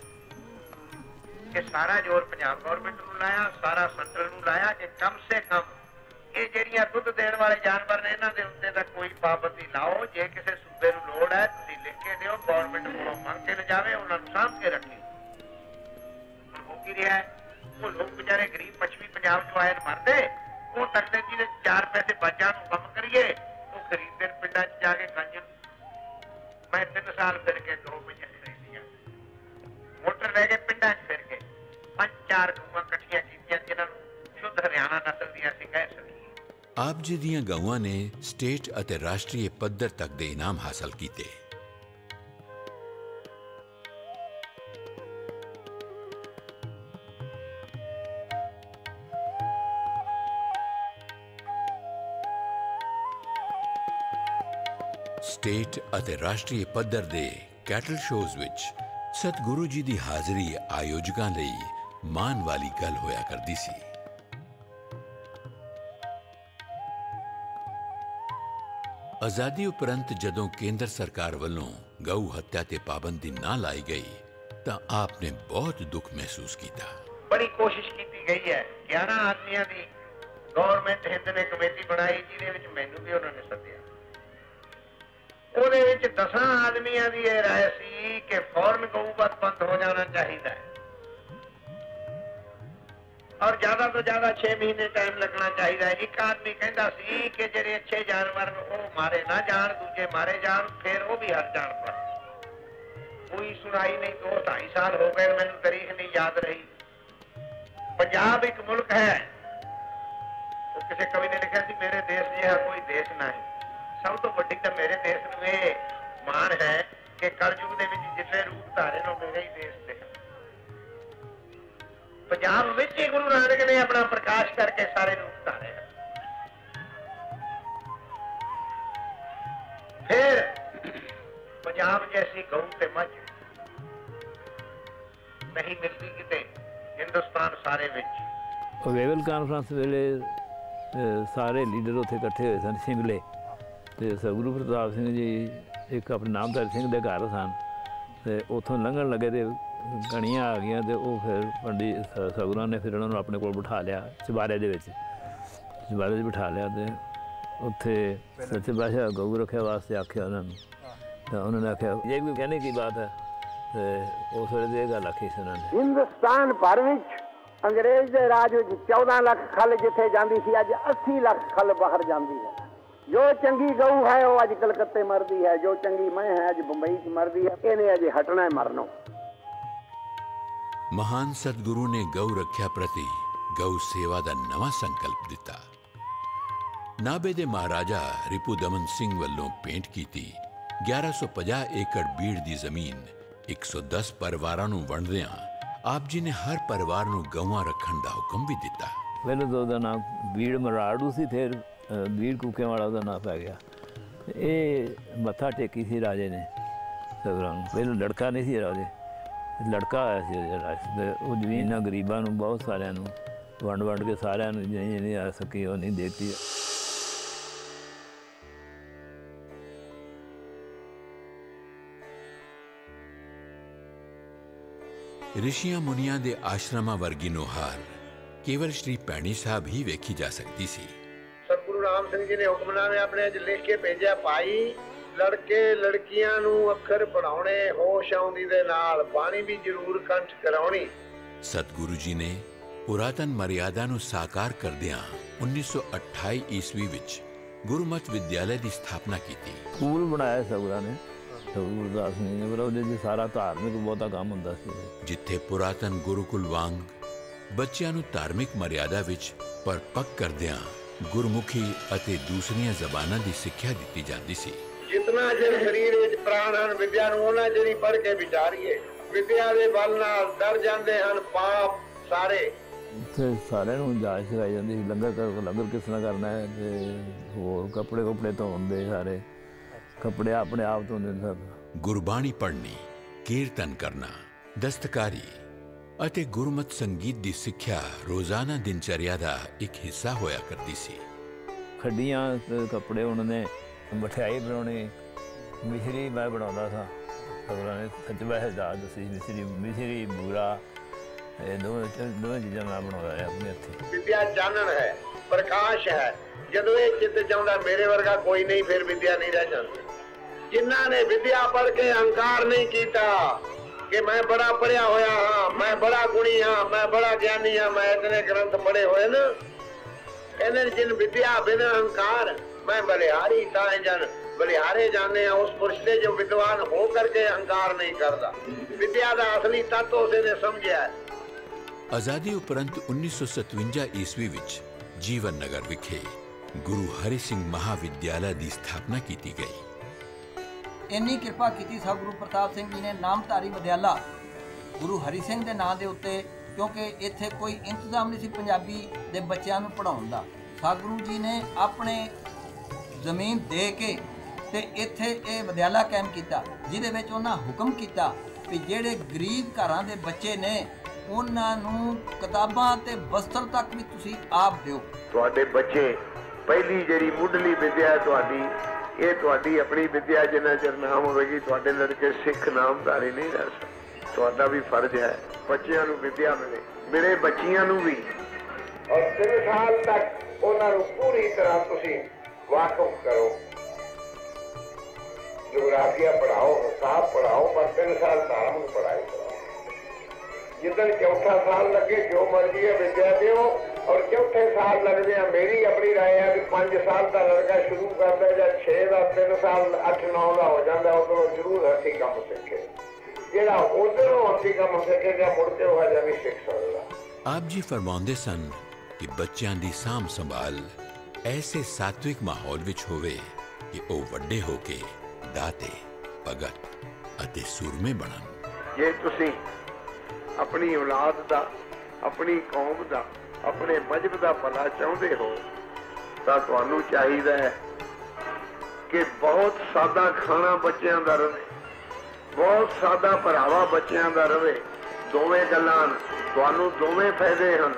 ये सारा जोर पंजाब गौरमेंट नूं लाया, सारा सेंट्रल नूं लाया कि कम से कम ये ਜਿਹੜੀਆਂ ਦੁੱਧ ਦੇਣ ਵਾਲੇ ਜਾਨਵਰ ਨੇ ਇਹਨਾਂ ਦੇ ਉੱਤੇ ਤਾਂ ਕੋਈ ਪਾਬੰਦੀ ਲਾਓ। ਜੇ ਕਿਸੇ ਸੂਬੇ ਨੂੰ ਲੋੜ ਹੈ ਤੁਸੀਂ ਲਿਖ ਕੇ ਦਿਓ, ਗਵਰਨਮੈਂਟ ਕੋਲੋਂ ਮੰਗ ਕੇ ਲਿਜਾਵੇ, ਉਹਨਾਂ ਨੂੰ ਸਾਂਭ ਕੇ ਰੱਖੇ। ਹੋ ਕੀ ਰਿਹਾ ਉਹ ਲੋਕ ਵਿਚਾਰੇ ਗਰੀਬ ਪੱਛਮੀ ਪੰਜਾਬ ਚ ਆਏ ਮਰਦੇ, ਉਹ ਤੱਕਦੇ ਜਿਹਦੇ 4 ਪੈਸੇ ਬੱਚਿਆਂ ਨੂੰ ਕੰਮ ਕਰੀਏ ਉਹ ਖਰੀਦਦੇ ਪਿੰਡਾਂ ਚ ਜਾ ਕੇ ਕੰਜਰ। ਮੈਂ 3 ਸਾਲ ਫਿਰ ਕੇ 2 ਮਹੀਨੇ ਖਰੀਦੀਆਂ, ਮੋਟਰ ਲੈ ਕੇ ਪਿੰਡਾਂ ਚ ਫਿਰ ਕੇ 5-4 ਗਊਆਂ ਇਕੱਠੀਆਂ ਕੀਤੀਆਂ ਜਿਨ੍ਹਾਂ ਨੂੰ ਸ਼ੁੱਧ ਹਰਿਆਣਾ ਨਸਲ ਦੀਆਂ ਅਸੀਂ ਕਹਿ ਸਕਦੇ। ਆਪ ਜੀ ਦੀਆਂ ਗਊਆਂ ਨੇ ਸਟੇਟ ਅਤੇ ਰਾਸ਼ਟਰੀ ਪੱਧਰ ਤੱਕ ਦੇ ਇਨਾਮ ਹਾਸਲ ਕੀਤੇ। ਸਟੇਟ ਅਤੇ ਰਾਸ਼ਟਰੀ ਪੱਧਰ ਦੇ ਕੈਟਲ ਸ਼ੋਜ਼ ਵਿੱਚ ਸਤਿਗੁਰੂ ਜੀ ਦੀ ਹਾਜ਼ਰੀ ਆਯੋਜਕਾਂ ਲਈ ਮਾਣ ਵਾਲੀ ਗੱਲ ਹੋਇਆ ਕਰਦੀ ਸੀ। ਆਜ਼ਾਦੀ ਉਪਰੰਤ ਜਦੋਂ ਕੇਂਦਰ ਸਰਕਾਰ ਵੱਲੋਂ ਗਊ ਹੱਤਿਆ ਤੇ ਪਾਬੰਦੀ ਨਾ ਲਾਈ ਗਈ ਤਾਂ ਆਪ ਨੇ ਬਹੁਤ ਦੁੱਖ ਮਹਿਸੂਸ ਕੀਤਾ। ਬੜੀ ਕੋਸ਼ਿਸ਼ ਕੀਤੀ ਗਈ ਹੈ। 11 ਆਦਮੀਆਂ ਦੀ ਗਵਰਨਮੈਂਟ ਹਿੰਦ ਨੇ ਕਮੇਟੀ ਬਣਾਈ ਜਿਹਦੇ ਵਿੱਚ ਮੈਨੂੰ ਵੀ ਉਹਨਾਂ ਨੇ ਸੱਦਿਆ। ਉਹਦੇ ਵਿੱਚ 10 ਆਦਮੀਆਂ ਦੀ ਇਹ ਰਾਏ ਸੀ ਕਿ ਫੌਰਨ ਗਊਵਧ ਬੰਦ ਹੋ ਜਾਣਾ ਚਾਹੀਦਾ ਹੈ और ज्यादा तो ज्यादा 6 महीने टाइम लगना चाहिए। एक आदमी कहता सी कि जेडे अच्छे जानवर वो मारे ना जान, दूजे मारे जान, फिर वो भी हर जान पर। कोई सुनाई नहीं। 2-2.5 साल हो गए, मैंने तारीख नहीं याद रही। पंजाब एक मुल्क है, तो किसी कवि ने लिखा सी मेरे देश जिहा कोई देश नहीं। सब तो वड्डी तो मेरे देश नूं ये मान है कि कलयुग दे विच जितने रूप धारे ने मेरे ही देश दे। पंजाब विच ही गुरु नानक ने अपना प्रकाश करके सारे रूप धारे। फिर पंजाब जैसी गऊ ते मझ नहीं मिलती किते हिंदुस्तान सारे विच। ਵੇਵਲ ਕਾਨਫਰੰਸ ਵੇਲੇ ਸਾਰੇ ਲੀਡਰ ਉੱਥੇ ਇਕੱਠੇ ਹੋਏ ਸਨ ਸਿੰਗਲੇ, ਤੇ ਸਤਿਗੁਰੂ ਪ੍ਰਤਾਪ ਸਿੰਘ ਜੀ ਇੱਕ ਆਪਣੇ ਨਾਮਧਾਰੀ ਸਿੰਘ ਦੇ ਘਰ ਸਨ, ਤੇ ਉੱਥੋਂ ਲੰਘਣ ਲੱਗੇ ਤੇ ਕਣੀਆਂ ਆ ਗਈਆਂ, ਤੇ ਉਹ ਫਿਰ ਪੰਡਿਤ ਸਤਿਗੁਰਾਂ ਨੇ ਫਿਰ ਉਹਨਾਂ ਨੂੰ ਆਪਣੇ ਕੋਲ ਬਿਠਾ ਲਿਆ ਚੁਬਾਰੇ ਦੇ ਵਿੱਚ। ਚੁਬਾਰੇ 'ਚ ਬਿਠਾ ਲਿਆ ਤੇ ਉੱਥੇ ਸੱਚੇ ਪਾਤਸ਼ਾਹ ਗਊ ਰੱਖਿਆ ਵਾਸਤੇ ਆਖਿਆ ਉਹਨਾਂ ਨੂੰ। ਤਾਂ ਉਹਨਾਂ ਨੇ ਆਖਿਆ ਇਹ ਵੀ ਕਹਿਣੇ ਕੀ ਬਾਤ ਹੈ, ਤੇ ਉਸ ਵੇਲੇ ਦੀ ਇਹ ਗੱਲ ਆਖੀ ਸੀ ਉਹਨਾਂ ਨੇ। ਹਿੰਦੁਸਤਾਨ ਭਰ ਵਿੱਚ ਅੰਗਰੇਜ਼ ਦੇ ਰਾਜ ਵਿੱਚ 14 ਲੱਖ ਖਲ ਜਿੱਥੇ ਜਾਂਦੀ ਸੀ, ਅੱਜ 80 ਲੱਖ ਖਲ ਬਾਹਰ ਜਾਂਦੀ ਹੈ। ਜੋ ਚੰਗੀ ਗਊ ਹੈ ਉਹ ਅੱਜ ਕਲਕੱਤੇ ਮਰਦੀ ਹੈ, ਜੋ ਚੰਗੀ ਮੈਂ ਹੈ ਅੱਜ ਬੰਬਈ 'ਚ ਮਰਦੀ ਹੈ। ਇਹਨੇ ਅਜੇ ਹਟਣਾ ਹੈ ਮਰਨੋਂ। ਮਹਾਨ ਸਤਿਗੁਰੂ ਨੇ ਗਊ ਰੱਖਿਆ ਪ੍ਰਤੀ ਗਊ ਸੇਵਾ ਦਾ ਨਵਾਂ ਸੰਕਲਪ ਦਿੱਤਾ। ਨਾਭੇ ਦੇ ਮਹਾਰਾਜਾ ਰਿਪੂ ਦਮਨ ਸਿੰਘ ਵੱਲੋਂ ਪੇਂਟ ਕੀਤੀ 1150 ਏਕੜ ਬੀੜ ਦੀ ਜ਼ਮੀਨ 110 ਪਰਿਵਾਰਾਂ ਨੂੰ ਵੰਡਦਿਆਂ ਆਪ ਜੀ ਨੇ ਹਰ ਪਰਿਵਾਰ ਨੂੰ ਗਊਆਂ ਰੱਖਣ ਦਾ ਹੁਕਮ ਵੀ ਦਿੱਤਾ। ਪਹਿਲਾਂ ਤਾਂ ਉਹਦਾ ਨਾਮ ਬੀੜ ਮਰਾੜੂ ਸੀ, ਫਿਰ ਬੀੜ ਕੂਕਿਆਂ ਵਾਲਾ ਉਹਦਾ ਨਾਂ ਪੈ ਗਿਆ। ਇਹ ਮੱਥਾ ਟੇਕੀ ਸੀ ਰਾਜੇ ਨੇ ਸਤਿਗੁਰਾਂ ਨੂੰ। ਪਹਿਲਾਂ ਲੜਕਾ ਨਹੀਂ ਸੀ ਰਾਜੇ, ਲੜਕਾ ਆਇਆ ਸੀ। ਉਹ ਜ਼ਮੀਨਾਂ ਗਰੀਬਾਂ ਨੂੰ ਬਹੁਤ ਸਾਰਿਆਂ ਨੂੰ ਵੰਡ ਕੇ ਸਾਰਿਆਂ ਨੂੰ ਜਿਹਨੇ ਨਹੀਂ ਆ ਸਕੀ ਉਹ ਨਹੀਂ ਦੇਤੀ। ਰਿਸ਼ੀਆਂ ਮੁਨੀਆਂ ਦੇ ਆਸ਼ਰਮਾਂ ਵਰਗੀ ਨੁਹਾਰ ਕੇਵਲ ਸ਼੍ਰੀ ਭੈਣੀ ਸਾਹਿਬ ਹੀ ਵੇਖੀ ਜਾ ਸਕਦੀ ਸੀ। ਸਤਿਗੁਰੂ ਰਾਮ ਸਿੰਘ ਜੀ ਨੇ ਹੁਕਮਨਾਮੇ ਆਪਣੇ 'ਚ ਲਿਖ ਕੇ ਭੇਜਿਆ, ਭਾਈ ਲੜਕੇ ਲੜਕੀਆਂ ਨੂੰ ਅੱਖਰ ਪੜਾਉਣੇ, ਹੋਸ਼ ਆਉਂਦੀ ਦੇ ਨਾਲ ਬਾਣੀ ਵੀ ਜ਼ਰੂਰ ਕੰਠ ਕਰਾਉਣੀ। ਸਤਿਗੁਰੂ ਜੀ ਨੇ ਪੁਰਾਤਨ ਮਰਿਆਦਾ ਨੂੰ ਸਾਕਾਰ ਕਰਦਿਆਂ 1928 ਈਸਵੀ ਵਿੱਚ ਗੁਰਮਤਿ ਵਿਦਿਆਲੇ ਦੀ ਸਥਾਪਨਾ ਕੀਤੀ। ਸਕੂਲ ਬਣਾਇਆ ਸਤਿਗੁਰਾਂ ਨੇ, ਗੁਰਦਾਸ ਨੇ, ਪਰ ਉਹਦੇ 'ਚ ਸਾਰਾ ਧਾਰਮਿਕ ਬਹੁਤਾ ਕੰਮ ਹੁੰਦਾ ਸੀ। ਜਿੱਥੇ ਪੁਰਾਤਨ ਗੁਰੂਕੁਲ ਵਾਂਗ ਬੱਚਿਆਂ ਨੂੰ ਧਾਰਮਿਕ ਮਰਿਆਦਾ ਵਿੱਚ ਪਰਪੱਕ ਕਰਦਿਆਂ ਗੁਰਮੁਖੀ ਅਤੇ ਦੂਸਰੀਆਂ ਜ਼ਬਾਨਾਂ ਦੀ ਸਿੱਖਿਆ ਦਿੱਤੀ ਜਾਂਦੀ ਸੀ। ਜਿਤਨਾ ਚਿਰ ਸਰੀਰ ਵਿੱਚ ਪ੍ਰਾਣ ਹਨ ਵਿਦਿਆ ਨੂੰ ਉਹਨਾਂ ਚਿਰ ਹੀ ਪੜ੍ਹ ਕੇ ਵਿਚਾਰੀਏ। ਵਿਦਿਆ ਦੇ ਬਲ ਨਾਲ ਡਰ ਜਾਂਦੇ ਹਨ ਪਾਪ ਸਾਰੇ। ਇੱਥੇ ਸਾਰਿਆਂ ਨੂੰ ਜਾਚ ਸਿਖਾਈ ਜਾਂਦੀ ਸੀ, ਲੰਗਰ ਕਿਸ ਤਰ੍ਹਾਂ ਕਰਨਾ ਹੈ, ਤੇ ਹੋਰ ਕੱਪੜੇ ਧੋਣ ਦੇ, ਸਾਰੇ ਕੱਪੜੇ ਆਪਣੇ ਆਪ ਧੋਂਦੇ ਸਭ। ਗੁਰਬਾਣੀ ਪੜ੍ਹਨੀ, ਕੀਰਤਨ ਕਰਨਾ, ਦਸਤਕਾਰੀ, ਅਤੇ ਗੁਰਮਤ ਸੰਗੀਤ ਦੀ ਸਿੱਖਿਆ ਰੋਜ਼ਾਨਾ ਦਿਨਚਰਿਆ ਦਾ ਇੱਕ ਹਿੱਸਾ ਹੋਇਆ ਕਰਦੀ ਸੀ। ਖੱਡੀਆਂ ਕੱਪੜੇ ਉਣਨੇ, ਮਠਿਆਈ ਬਣਾਉਣੀ, ਮਿਸ਼ਰੀ ਮੈਂ ਬਣਾਉਂਦਾ ਸਾਂ। ਸਭਰਾਂ ਨੇ ਸੱਚ ਵੈਸੇ ਦਾਦ ਦੱਸੀ, ਮਿਸ਼ਰੀ ਬੂਰਾ, ਇਹ ਦੋਵੇਂ ਚੀਜ਼ਾਂ ਮੈਂ ਬਣਾਉਂਦਾ ਰਿਹਾ ਆਪਣੇ ਹੱਥੀਂ। ਵਿਦਿਆ ਚਾਨਣ ਹੈ, ਪ੍ਰਕਾਸ਼ ਹੈ। ਜਦੋਂ ਇਹ ਚਿੱਤ ਚਾਹੁੰਦਾ ਮੇਰੇ ਵਰਗਾ ਕੋਈ ਨਹੀਂ, ਫਿਰ ਵਿਦਿਆ ਨਹੀਂ ਰਹਿ ਜਾਂਦੀ। ਜਿਨ੍ਹਾਂ ਨੇ ਵਿਦਿਆ ਪੜ੍ਹ ਕੇ ਅਹੰਕਾਰ ਨਹੀਂ ਕੀਤਾ ਕਿ ਮੈਂ ਬੜਾ ਪੜ੍ਹਿਆ ਹੋਇਆ ਹਾਂ, ਮੈਂ ਬੜਾ ਗੁਣੀ ਹਾਂ, ਮੈਂ ਬੜਾ ਗਿਆਨੀ ਹਾਂ, ਮੈਂ ਇਤਨੇ ਗ੍ਰੰਥ ਪੜ੍ਹੇ ਹੋਏ ਨਾ, ਕਹਿੰਦੇ ਜਿਨ ਵਿਦਿਆ ਬਿਨ ਅਹੰਕਾਰ ਮੈਂ ਬਲਿਹਾਰੀ ਤਾਂ ਜਨ ਬਲਿਹਾਰੇ ਜਾਣੇ ਆ ਉਸ ਪੁਰਸ਼ ਦੇ ਜੋ ਵਿਦਵਾਨ ਹੋ ਕਰਕੇ ਅਹੰਕਾਰ ਨਹੀਂ ਕਰਦਾ। ਵਿਦਿਆ ਦਾ ਅਸਲੀ ਤੱਤ ਉਸੇ ਨੇ ਸਮਝਿਆ। ਆਜ਼ਾਦੀ ਉਪਰੰਤ 1957 ਈਸਵੀ ਵਿੱਚ ਜੀਵਨ ਨਗਰ ਵਿਖੇ ਗੁਰੂ ਹਰੀ ਸਿੰਘ ਮਹਾਵਿਦਿਆਲਾ ਦੀ ਸਥਾਪਨਾ ਕੀਤੀ ਗਈ। ਇੰਨੀ ਕਿਰਪਾ ਕੀਤੀ ਸਤਿਗੁਰੂ ਪ੍ਰਤਾਪ ਸਿੰਘ ਜੀ ਨੇ ਨਾਮਧਾਰੀ ਵਿਦਿਆਲਾ ਗੁਰੂ ਹਰੀ ਸਿੰਘ ਦੇ ਨਾਂ ਦੇ ਉੱਤੇ, ਕਿਉਂਕਿ ਇੱਥੇ ਕੋਈ ਇੰਤਜ਼ਾਮ ਨਹੀਂ ਸੀ ਪੰਜਾਬੀ ਦੇ ਬੱਚਿਆਂ ਨੂੰ ਪੜ੍ਹਾਉਣ ਦਾ। ਸਤਿਗੁਰੂ ਜੀ ਨੇ ਆਪਣੇ ਜ਼ਮੀਨ ਦੇ ਕੇ ਤੇ ਇੱਥੇ ਇਹ ਵਿਦਿਆਲਾ ਕਾਇਮ ਕੀਤਾ, ਜਿਹਦੇ ਵਿੱਚ ਉਹਨਾਂ ਹੁਕਮ ਕੀਤਾ ਕਿ ਜਿਹੜੇ ਗਰੀਬ ਘਰਾਂ ਦੇ ਬੱਚੇ ਨੇ ਉਹਨਾਂ ਨੂੰ ਕਿਤਾਬਾਂ ਤੇ ਬਸਤਰ ਤੱਕ ਵੀ ਤੁਸੀਂ ਆਪ ਦਿਓ। ਤੁਹਾਡੇ ਬੱਚੇ ਪਹਿਲੀ ਜਿਹੜੀ ਮੁੱਢਲੀ ਵਿਦਿਆ ਤੁਹਾਡੀ, ਇਹ ਤੁਹਾਡੀ ਆਪਣੀ ਵਿਦਿਆ। ਜਿੰਨਾ ਚਿਰ ਨਾਮ ਹੋਵੇਗੀ ਤੁਹਾਡੇ ਲੜਕੇ ਸਿੱਖ ਨਾਮਧਾਰੀ ਨਹੀਂ ਰਹਿ ਸਕਦੇ। ਤੁਹਾਡਾ ਵੀ ਫਰਜ਼ ਹੈ ਬੱਚਿਆਂ ਨੂੰ ਵਿਦਿਆ ਮਿਲੇ ਬੱਚੀਆਂ ਨੂੰ ਵੀ। ਔਰ 3 ਸਾਲ ਤੱਕ ਉਹਨਾਂ ਨੂੰ ਪੂਰੀ ਤਰ੍ਹਾਂ ਤੁਸੀਂ ਵਾਕਫ ਕਰੋ। ਜੋਗਰਾਫੀਆ ਪੜਾਓ, ਹਿਸਾਬ ਪੜਾਓ, ਪਰ 3 ਸਾਲ ਧਰਮ ਨੂੰ ਪੜਾਈ ਕਰੋ। ਜਿੱਦਣ ਚੌਥਾ ਸਾਲ ਲੱਗੇ ਜੋ ਮਰਜ਼ੀ ਹੈ ਵਿਦਿਆ ਦਿਓ। ਔਰ ਚੌਥੇ ਸਾਲ ਲੱਗਦੇ ਆ, ਮੇਰੀ ਆਪਣੀ ਰਾਏ ਹੈ ਕਿ 5 ਸਾਲ ਦਾ ਲੜਕਾ ਸ਼ੁਰੂ ਕਰਦਾ ਜਾਂ 6 ਦਾ, 3 ਸਾਲ 8-9 ਦਾ ਹੋ ਜਾਂਦਾ, ਉਧਰੋਂ ਜ਼ਰੂਰ ਹੱਥੀਂ ਕੰਮ ਸਿੱਖੇ। ਜਿਹੜਾ ਉਧਰੋਂ ਹੱਥੀਂ ਕੰਮ ਸਿੱਖੇਗਾ ਮੁੜ ਕੇ ਉਹ ਹਜੇ ਨਹੀਂ ਸਿੱਖ ਸਕਦਾ। ਆਪ ਜੀ ਫਰਮਾਉਂਦੇ ਸਨ ਕਿ ਬੱਚਿਆਂ ਦੀ ਸਾਂਭ ਸੰਭਾਲ ਐਸੇ ਸਾਤਵਿਕ ਮਾਹੌਲ ਵਿੱਚ ਹੋਵੇ ਕਿ ਉਹ ਵੱਡੇ ਹੋ ਕੇ ਦਾਤੇ, ਭਗਤ ਅਤੇ ਸੂਰਮੇ ਬਣਨ। ਜੇ ਤੁਸੀਂ ਆਪਣੀ ਔਲਾਦ ਦਾ, ਆਪਣੀ ਕੌਮ ਦਾ, ਆਪਣੇ ਮਜ਼ਹਬ ਦਾ ਭਲਾ ਚਾਹੁੰਦੇ ਹੋ ਤਾਂ ਤੁਹਾਨੂੰ ਚਾਹੀਦਾ ਹੈ ਕਿ ਬਹੁਤ ਸਾਦਾ ਖਾਣਾ ਬੱਚਿਆਂ ਦਾ ਰਵੇ, ਬਹੁਤ ਸਾਦਾ ਪਹਿਰਾਵਾ ਬੱਚਿਆਂ ਦਾ ਰਵੇ। ਦੋਵੇਂ ਗੱਲਾਂ ਤੁਹਾਨੂੰ ਦੋਵੇਂ ਫਾਇਦੇ ਹਨ।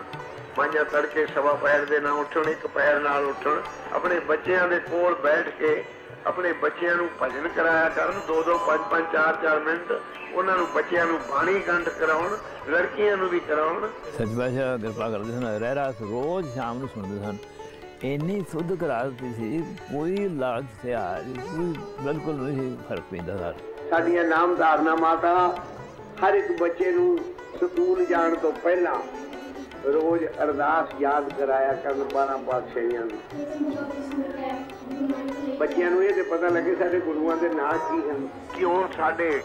ਮਾਈਆਂ ਤੜਕੇ ਸਵਾ ਪੈਰ ਦੇ ਨਾਲ ਉੱਠਣ, ਇੱਕ ਪੈਰ ਨਾਲ ਉੱਠਣ। ਆਪਣੇ ਬੱਚਿਆਂ ਦੇ ਕੋਲ ਬੈਠ ਕੇ ਆਪਣੇ ਬੱਚਿਆਂ ਨੂੰ ਭਜਨ ਕਰਾਇਆ ਕਰਨ, 2-2, 5-5, 4-4 ਮਿੰਟ ਉਹਨਾਂ ਨੂੰ, ਬੱਚਿਆਂ ਨੂੰ ਬਾਣੀ ਕੰਠ ਕਰਾਉਣ, ਲੜਕੀਆਂ ਨੂੰ ਵੀ ਕਰਾਉਣ। ਸੱਚ ਪਾਤਸ਼ਾਹ ਕਿਰਪਾ ਕਰਦੇ ਸਨ, ਰਹਿਰਾਸ ਰੋਜ਼ ਸ਼ਾਮ ਨੂੰ ਸੁਣਦੇ ਸਨ। ਇੰਨੀ ਸੁੱਧ ਕਰਾ ਦਿੱਤੀ ਸੀ, ਕੋਈ ਲਾਜ ਸਿਆਜ ਕੋਈ ਬਿਲਕੁਲ ਨਹੀਂ ਫਰਕ ਪੈਂਦਾ ਸਰ। ਸਾਡੀਆਂ ਨਾਮਧਾਰਨਾ ਮਾਤਾ ਹਰ ਇੱਕ ਬੱਚੇ ਨੂੰ ਸਕੂਲ ਜਾਣ ਤੋਂ ਪਹਿਲਾਂ ਰੋਜ਼ ਅਰਦਾਸ ਯਾਦ ਕਰਾਇਆ ਕਰਨ 12 ਪਾਤਸ਼ਾਹੀਆਂ ਨੂੰ। ਬੱਚਿਆਂ ਨੂੰ ਇਹ ਤੇ ਪਤਾ ਲੱਗੇ ਸਾਡੇ ਗੁਰੂਆਂ ਦੇ ਨਾਂ ਕੀ ਹਨ। ਕਿਉਂ ਸਾਡੇ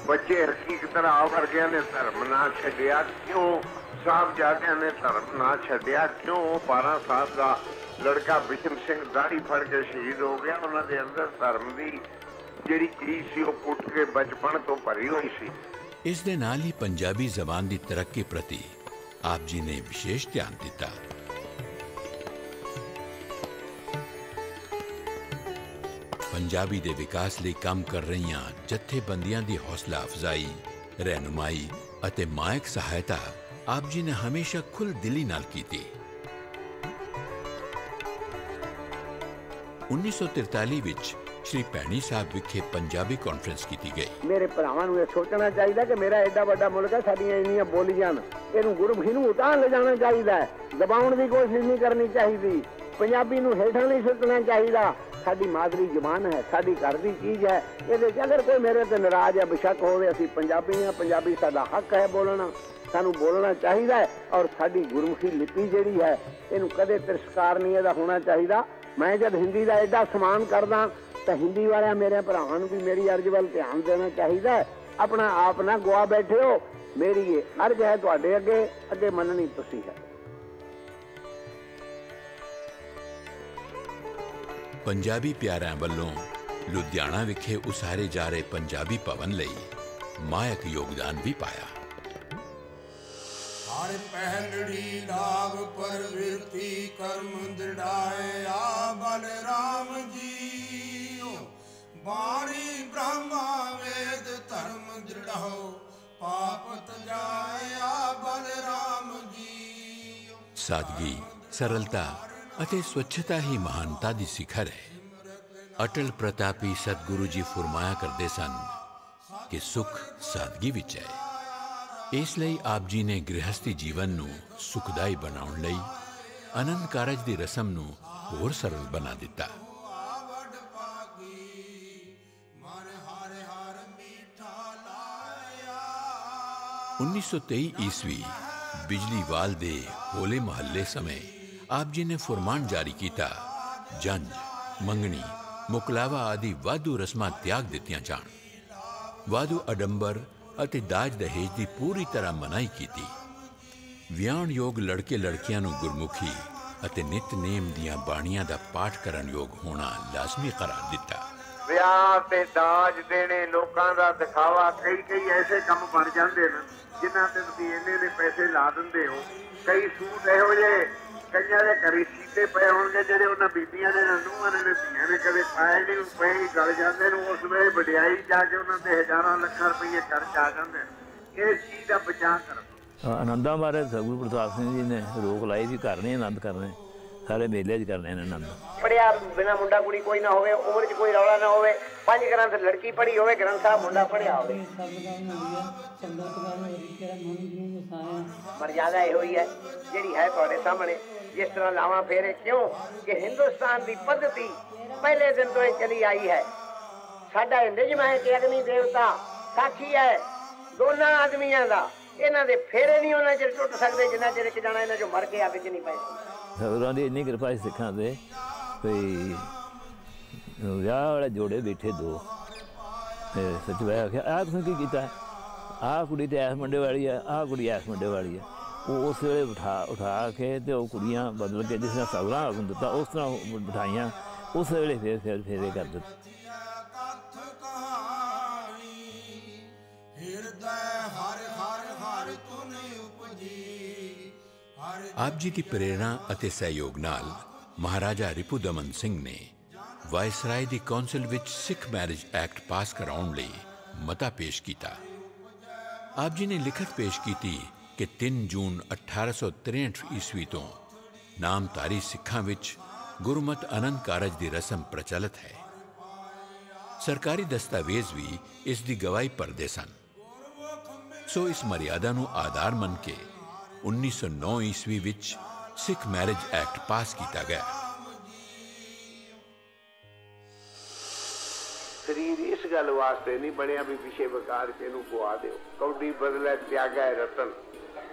ਬੱਚੇ ਹਕੀਕਤ ਰਾਹ ਵਰਗਿਆਂ ਨੇ ਧਰਮ ਨਾ ਛੱਡਿਆ, ਕਿਉਂ ਸਾਹਿਬਜ਼ਾਦਿਆਂ ਨੇ ਧਰਮ ਨਾ ਛੱਡਿਆ, ਕਿਉਂ 12 ਸਾਲ ਦਾ ਲੜਕਾ ਬਿਸ਼ਨ ਸਿੰਘ ਦਾੜੀ ਫੜ ਕੇ ਸ਼ਹੀਦ ਹੋ ਗਿਆ। ਉਹਨਾਂ ਦੇ ਅੰਦਰ ਧਰਮ ਦੀ ਜਿਹੜੀ ਚੀਜ਼ ਸੀ ਉਹ ਕੁੱਟ ਕੇ ਬਚਪਨ ਤੋਂ ਭਰੀ ਹੋਈ ਸੀ। ਇਸ ਦੇ ਨਾਲ ਹੀ ਪੰਜਾਬੀ ਜ਼ਬਾਨ ਦੀ ਤਰੱਕੀ ਪ੍ਰਤੀ ਆਪ ਜੀ ਨੇ ਵਿਸ਼ੇਸ਼ ਧਿਆਨ ਦਿੱਤਾ। ਪੰਜਾਬੀ ਦੇ ਵਿਕਾਸ ਲਈ ਕੰਮ ਕਰ ਰਹੀਆਂ ਜਥੇਬੰਦੀਆਂ ਦੀ ਹੌਸਲਾ ਅਫਜ਼ਾਈ, ਰਹਿਨੁਮਾਈ ਅਤੇ ਮਾਇਕ ਸਹਾਇਤਾ ਆਪ ਜੀ ਨੇ ਹਮੇਸ਼ਾ ਖੁੱਲ੍ਹ ਦਿਲੀ ਨਾਲ ਕੀਤੀ। 1943 ਵਿੱਚ ਸ਼੍ਰੀ ਭੈਣੀ ਸਾਹਿਬ ਵਿਖੇ ਪੰਜਾਬੀ ਕਾਨਫਰੰਸ ਕੀਤੀ ਗਈ। ਮੇਰੇ ਭਰਾਵਾਂ ਨੂੰ ਇਹ ਸੋਚਣਾ ਚਾਹੀਦਾ ਕਿ ਮੇਰਾ ਐਡਾ ਵੱਡਾ ਮੁਲਕ ਹੈ, ਸਾਡੀਆਂ ਇੰਨੀਆਂ ਬੋਲੀਆਂ, ਇਹਨੂੰ ਗੁਰਮੁਖੀ ਨੂੰ ਉਤਾਰ ਲਿਜਾਣਾ ਚਾਹੀਦਾ ਹੈ। ਦਬਾਉਣ ਦੀ ਕੋਸ਼ਿਸ਼ ਨਹੀਂ ਕਰਨੀ ਚਾਹੀਦੀ। ਪੰਜਾਬੀ ਨੂੰ ਹੇਠਾਂ ਨਹੀਂ ਸੁੱਟਣਾ ਚਾਹੀਦਾ। ਸਾਡੀ ਮਾਦਰੀ ਜ਼ੁਬਾਨ ਹੈ, ਸਾਡੀ ਘਰ ਦੀ ਚੀਜ਼ ਹੈ। ਇਹਦੇ 'ਚ ਅਗਰ ਕੋਈ ਮੇਰੇ ਤੇ ਨਾਰਾਜ਼ ਹੈ, ਬੇਸ਼ੱਕ ਹੋਵੇ, ਅਸੀਂ ਪੰਜਾਬੀ ਹਾਂ, ਪੰਜਾਬੀ ਸਾਡਾ ਹੱਕ ਹੈ ਬੋਲਣਾ, ਸਾਨੂੰ ਬੋਲਣਾ ਚਾਹੀਦਾ ਹੈ। ਔਰ ਸਾਡੀ ਗੁਰਮੁਖੀ ਲਿਪੀ ਜਿਹੜੀ ਹੈ ਇਹਨੂੰ ਕਦੇ ਤਿਰਸਕਾਰ ਨਹੀਂ ਇਹਦਾ ਹੋਣਾ ਚਾਹੀਦਾ। ਮੈਂ ਜਦ ਹਿੰਦੀ ਦਾ ਐਡਾ ਸਨਮਾਨ ਕਰਦਾ ਤਾਂ ਹਿੰਦੀ ਵਾਲਿਆਂ ਮੇਰੇ ਭਰਾਵਾਂ ਨੂੰ ਵੀ ਮੇਰੀ ਅਰਜ਼ ਵੱਲ ਧਿਆਨ ਦੇਣਾ ਚਾਹੀਦਾ ਹੈ। ਆਪਣਾ ਆਪ ਨਾ ਗੁਆ ਬੈਠੇ ਹੋ। ਮੇਰੀ ਇਹ ਅਰਜ਼ ਹੈ ਤੁਹਾਡੇ ਅੱਗੇ, ਅੱਗੇ ਮੰਨਣੀ ਤੁਸੀਂ ਹੈ। ਪੰਜਾਬੀ ਪਿਆਰਿਆਂ ਵੱਲੋਂ ਲੁਧਿਆਣਾ ਵਿਖੇ ਉਸਾਰੇ ਜਾ ਰਹੇ ਪੰਜਾਬੀ ਭਵਨ ਲਈ ਮਾਇਕ ਯੋਗਦਾਨ ਵੀ ਪਾਇਆ। ਹਰ ਪਹਿਲੜੀ ਲਾਗ ਪ੍ਰਵਿਰਤੀ ਕਰਮ ਦ੍ਰਿੜਾਇਆ ਬਲ ਰਾਮ ਜੀ। ਬਾਣੀ ਬ੍ਰਹਮਾ ਵੇਦ ਧਰਮ ਦ੍ਰਿੜਾਓ ਸਾਦਗੀ, ਸਰਲਤਾ ਅਤੇ ਸਵੱਛਤਾ ਹੀ ਮਹਾਨਤਾ ਦੀ ਸਿਖਰ ਹੈ। ਅਟਲ ਪ੍ਰਤਾਪੀ ਸਤਿਗੁਰੂ ਜੀ ਫਰਮਾਇਆ ਕਰਦੇ ਸਨ ਕਿ ਸੁਖ ਸਾਦਗੀ ਵਿੱਚ ਹੈ। ਇਸ ਲਈ ਆਪ ਜੀ ਨੇ ਗ੍ਰਹਸਥੀ ਜੀਵਨ ਨੂੰ ਸੁਖਦਾਈ ਬਣਾਉਣ ਲਈ ਆਨੰਦ ਕਾਰਜ ਦੀ ਰਸਮ ਨੂੰ ਹੋਰ ਸਰਲ ਬਣਾ ਦਿੱਤਾ। (1923 ਈਸਵੀ ਬਿਜਲੀਵਾਲ ਦੇ ਹੋਲੇ ਮਹੱਲੇ ਸਮੇਂ ਆਪ ਜੀ ਨੇ ਫਰਮਾਨ ਜਾਰੀ ਕੀਤਾ, ਜੰਜ, ਮੰਗਣੀ, ਮੁਕਲਾਵਾ ਆਦਿ ਵਾਧੂ ਰਸਮਾਂ ਤਿਆਗ ਦਿੱਤੀਆਂ ਜਾਣ। ਵਾਧੂ ਅਡੰਬਰ ਅਤੇ ਦਾਜ ਦਹੇਜ ਦੀ ਪੂਰੀ ਤਰ੍ਹਾਂ ਮਨਾਹੀ ਕੀਤੀ। ਵਿਆਹਣਯੋਗ ਲੜਕੇ ਲੜਕੀਆਂ ਨੂੰ ਗੁਰਮੁਖੀ ਅਤੇ ਨਿਤਨੇਮ ਦੀਆਂ ਬਾਣੀਆਂ ਦਾ ਪਾਠ ਕਰਨ ਯੋਗ ਹੋਣਾ ਲਾਜ਼ਮੀ ਕਰਾਰ ਦਿੱਤਾ। ਵਿਆਹ ਤੇ ਦਾਜ ਦੇਣੇ ਲੋਕਾਂ ਦਾ ਦਿਖਾਵਾ, ਕਈ ਐਸੇ ਕੰਮ ਬਣ ਜਾਂਦੇ ਨੇ ਜਿਨ੍ਹਾਂ ਤੇ ਤੁਸੀਂ ਇੰਨੇ ਪੈਸੇ ਲਾ ਦਿੰਦੇ ਹੋ। ਕਈ ਸੂਟ ਇਹੋ ਜਿਹੇ ਕਈਆਂ ਦੇ ਘਰੇ ਸੀਤੇ ਪਏ ਹੋਣਗੇ ਜਿਹੜੇ ਉਹਨਾਂ ਬੀਬੀਆਂ ਨੇ, ਨੂੰਹਾਂ ਨੇ, ਧੀਆਂ ਨੇ ਕਦੇ ਪਾਏ ਨਹੀਂ, ਪਏ ਗਲ ਜਾਂਦੇ ਨੇ। ਉਸ ਵੇਲੇ ਵਡਿਆਈ ਜਾ ਕੇ ਉਹਨਾਂ ਦੇ ਹਜ਼ਾਰਾਂ ਲੱਖਾਂ ਰੁਪਏ ਖਰਚ ਆ ਜਾਂਦੇ ਨੇ। ਇਸ ਚੀਜ਼ ਦਾ ਬਚਾਅ ਕਰੋ। ਆਨੰਦਾਂ ਬਾਰੇ ਸਤਿਗੁਰੂ ਪ੍ਰਤਾਪ ਸਿੰਘ ਜੀ ਨੇ ਰੋਕ ਲਾਈ ਸੀ, ਕਰਨੇ ਆਨੰਦ ਕਰਨੇ, ਸਾਰੇ ਮੇਲੇ 'ਚ ਕਰਨੇ ਨੇ ਆਨੰਦ। ਪੜਿਆ ਬਿਨਾ ਮੁੰਡਾ ਕੁੜੀ ਕੋਈ ਨਾ ਹੋਵੇ, ਉਮਰ 'ਚ ਕੋਈ ਰੌਲਾ ਨਾ ਹੋਵੇ, 5 ਘਰਾਂ ਤੇ ਲੜਕੀ ਪੜੀ ਹੋਵੇ, ਗ੍ਰੰਥ ਸਾਹਿਬ ਮੁੰਡਾ ਪੜਿਆ ਹੋਵੇ। ਮਰਜ਼ਾਦਾ ਇਹੋ ਹੀ ਹੈ ਜਿਹੜੀ ਹੈ ਤੁਹਾਡੇ ਸਾਹਮਣੇ। ਜਿਸ ਤਰ੍ਹਾਂ ਲਾਵਾਂ ਫੇਰੇ, ਕਿਉਂ ਕਿ ਹਿੰਦੁਸਤਾਨ ਦੀ ਪੱਧਤੀ ਪਹਿਲੇ ਦਿਨ ਤੋਂ ਇਹ ਚਲੀ ਆਈ ਹੈ। ਸਾਡਾ ਨਿਯਮ ਹੈ ਕਿ ਅਗਨੀ ਦੇਵਤਾ ਸਾਖੀ ਹੈ ਦੋਨਾਂ ਆਦਮੀਆਂ ਦਾ। ਇਹਨਾਂ ਦੇ ਫੇਰੇ ਨਹੀਂ ਉਹਨਾਂ ਚਿਰ ਟੁੱਟ ਸਕਦੇ ਜਿੰਨਾ ਚਿਰ ਇੱਕ ਜਾਣਾ ਇਹਨਾਂ ਚੋਂ ਮਰ ਕੇ ਅੱਗ 'ਚ ਨਹੀਂ ਪੈ ਸਕਦਾ। ਸਤਿਗੁਰਾਂ ਦੀ ਇੰਨੀ ਕਿਰਪਾ ਸਿੱਖਾਂ ਤੇ ਕੋਈ ਵਿਆਹ ਵਾਲੇ ਜੋੜੇ ਬੈਠੇ ਦੋ, ਤੇ ਸੱਚ ਵੈ ਆਖਿਆ, ਆਹ ਤੁਸੀਂ ਕੀ ਕੀਤਾ? ਆਹ ਕੁੜੀ ਤੇ ਐਸ ਮੁੰਡੇ ਵਾਲੀ ਆ, ਆਹ ਕੁੜੀ ਐਸ ਮੁੰਡੇ ਵਾਲੀ ਆ। ਉਹ ਉਸ ਵੇਲੇ ਉਠਾ ਕੇ ਤੇ ਉਹ ਕੁੜੀਆਂ ਬਦਲ ਕੇ ਜਿਸ ਤਰ੍ਹਾਂ ਸਤਿਗੁਰਾਂ ਹੁਕਮ ਦਿੱਤਾ ਉਸ ਤਰ੍ਹਾਂ ਬਿਠਾਈਆਂ। ਉਸ ਵੇਲੇ ਫੇਰੇ ਕਰ ਦਿੱਤੇ। ਆਪ ਜੀ ਦੀ ਪ੍ਰੇਰਣਾ ਅਤੇ ਸਹਿਯੋਗ ਨਾਲ ਮਹਾਰਾਜਾ ਰਿਪੁਦਮਨ ਸਿੰਘ ਨੇ ਵਾਇਸਰਾਏ ਦੀ ਕੌਂਸਲ ਵਿੱਚ ਸਿੱਖ ਮੈਰਿਜ ਐਕਟ ਪਾਸ ਕਰਾਉਣ ਲਈ ਮਤਾ ਪੇਸ਼ ਕੀਤਾ। ਆਪ ਜੀ ਨੇ ਲਿਖਤ ਪੇਸ਼ ਕੀਤੀ ਕਿ 3 ਜੂਨ 1863 ਈਸਵੀ ਤੋਂ ਨਾਮਧਾਰੀ ਸਿੱਖਾਂ ਵਿੱਚ ਗੁਰਮਤ ਆਨੰਦ ਕਾਰਜ ਦੀ ਰਸਮ ਪ੍ਰਚਲਿਤ ਹੈ। ਸਰਕਾਰੀ ਦਸਤਾਵੇਜ਼ ਵੀ ਇਸ ਦੀ ਗਵਾਹੀ ਭਰਦੇ ਸਨ। ਸੋ ਇਸ ਮਰਿਆਦਾ ਨੂੰ ਆਧਾਰ ਮੰਨ ਕੇ 1909 ਈਸਵੀ ਵਿੱਚ ਸਿੱਖ ਮੈਰਿਜ ਐਕਟ ਪਾਸ ਕੀਤਾ ਗਿਆ। ਸਰੀਰ ਇਸ ਗੱਲ ਵਾਸਤੇ ਨਹੀਂ ਬਣਿਆ ਵੀ ਪਿਛੇ ਵਿਕਾਰ ਕੇ ਇਹਨੂੰ ਗਵਾ ਦਿਓ। ਕੌਡੀ ਬਦਲੇ ਤਿਆਗਾ ਰਤਨ।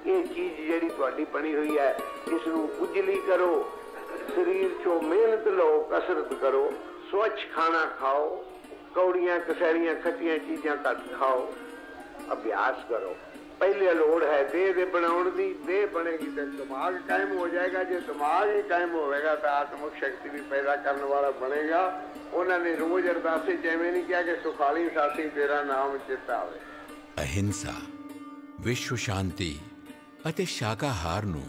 ਇਹ ਚੀਜ਼ ਜਿਹੜੀ ਤੁਹਾਡੀ ਬਣੀ ਹੋਈ ਹੈ ਇਸ ਨੂੰ ਉਜਲੀ ਕਰੋ। ਸਰੀਰ ਚੋਂ ਮਿਹਨਤ ਲਓ, ਕਸਰਤ ਕਰੋ, ਸਵੱਛ ਖਾਣਾ ਖਾਓ, ਕੌੜੀਆਂ ਕਸੈਰੀਆਂ ਖੱਟੀਆਂ ਚੀਜ਼ਾਂ ਘੱਟ ਖਾਓ, ਅਭਿਆਸ ਕਰੋ। ਪਹਿਲੇ ਲੋੜ ਹੈ ਦੇਹ ਦੇ ਬਣਾਉਣ ਦੀ। ਦੇਹ ਬਣੇਗੀ ਤਾਂ ਦਿਮਾਗ ਕਾਇਮ ਹੋ ਜਾਏਗਾ। ਜੇ ਦਿਮਾਗ ਹੀ ਕਾਇਮ ਹੋਵੇਗਾ ਤਾਂ ਆਤਮਿਕ ਸ਼ਕਤੀ ਵੀ ਪੈਦਾ ਕਰਨ ਵਾਲਾ ਬਣੇਗਾ। ਉਹਨਾਂ ਨੇ ਰੋਜ਼ ਅਰਦਾਸੇ ਚ ਐਵੇਂ ਨਹੀਂ ਕਿਹਾ ਕਿ ਸੁਖਾਲੀ ਸਾਥੀ ਤੇਰਾ ਨਾਮ ਚੇਤਾ ਆਵੇ। ਅਹਿੰਸਾ, ਵਿਸ਼ਵ ਸ਼ਾਂਤੀ ਅਤੇ ਸ਼ਾਕਾਹਾਰ ਨੂੰ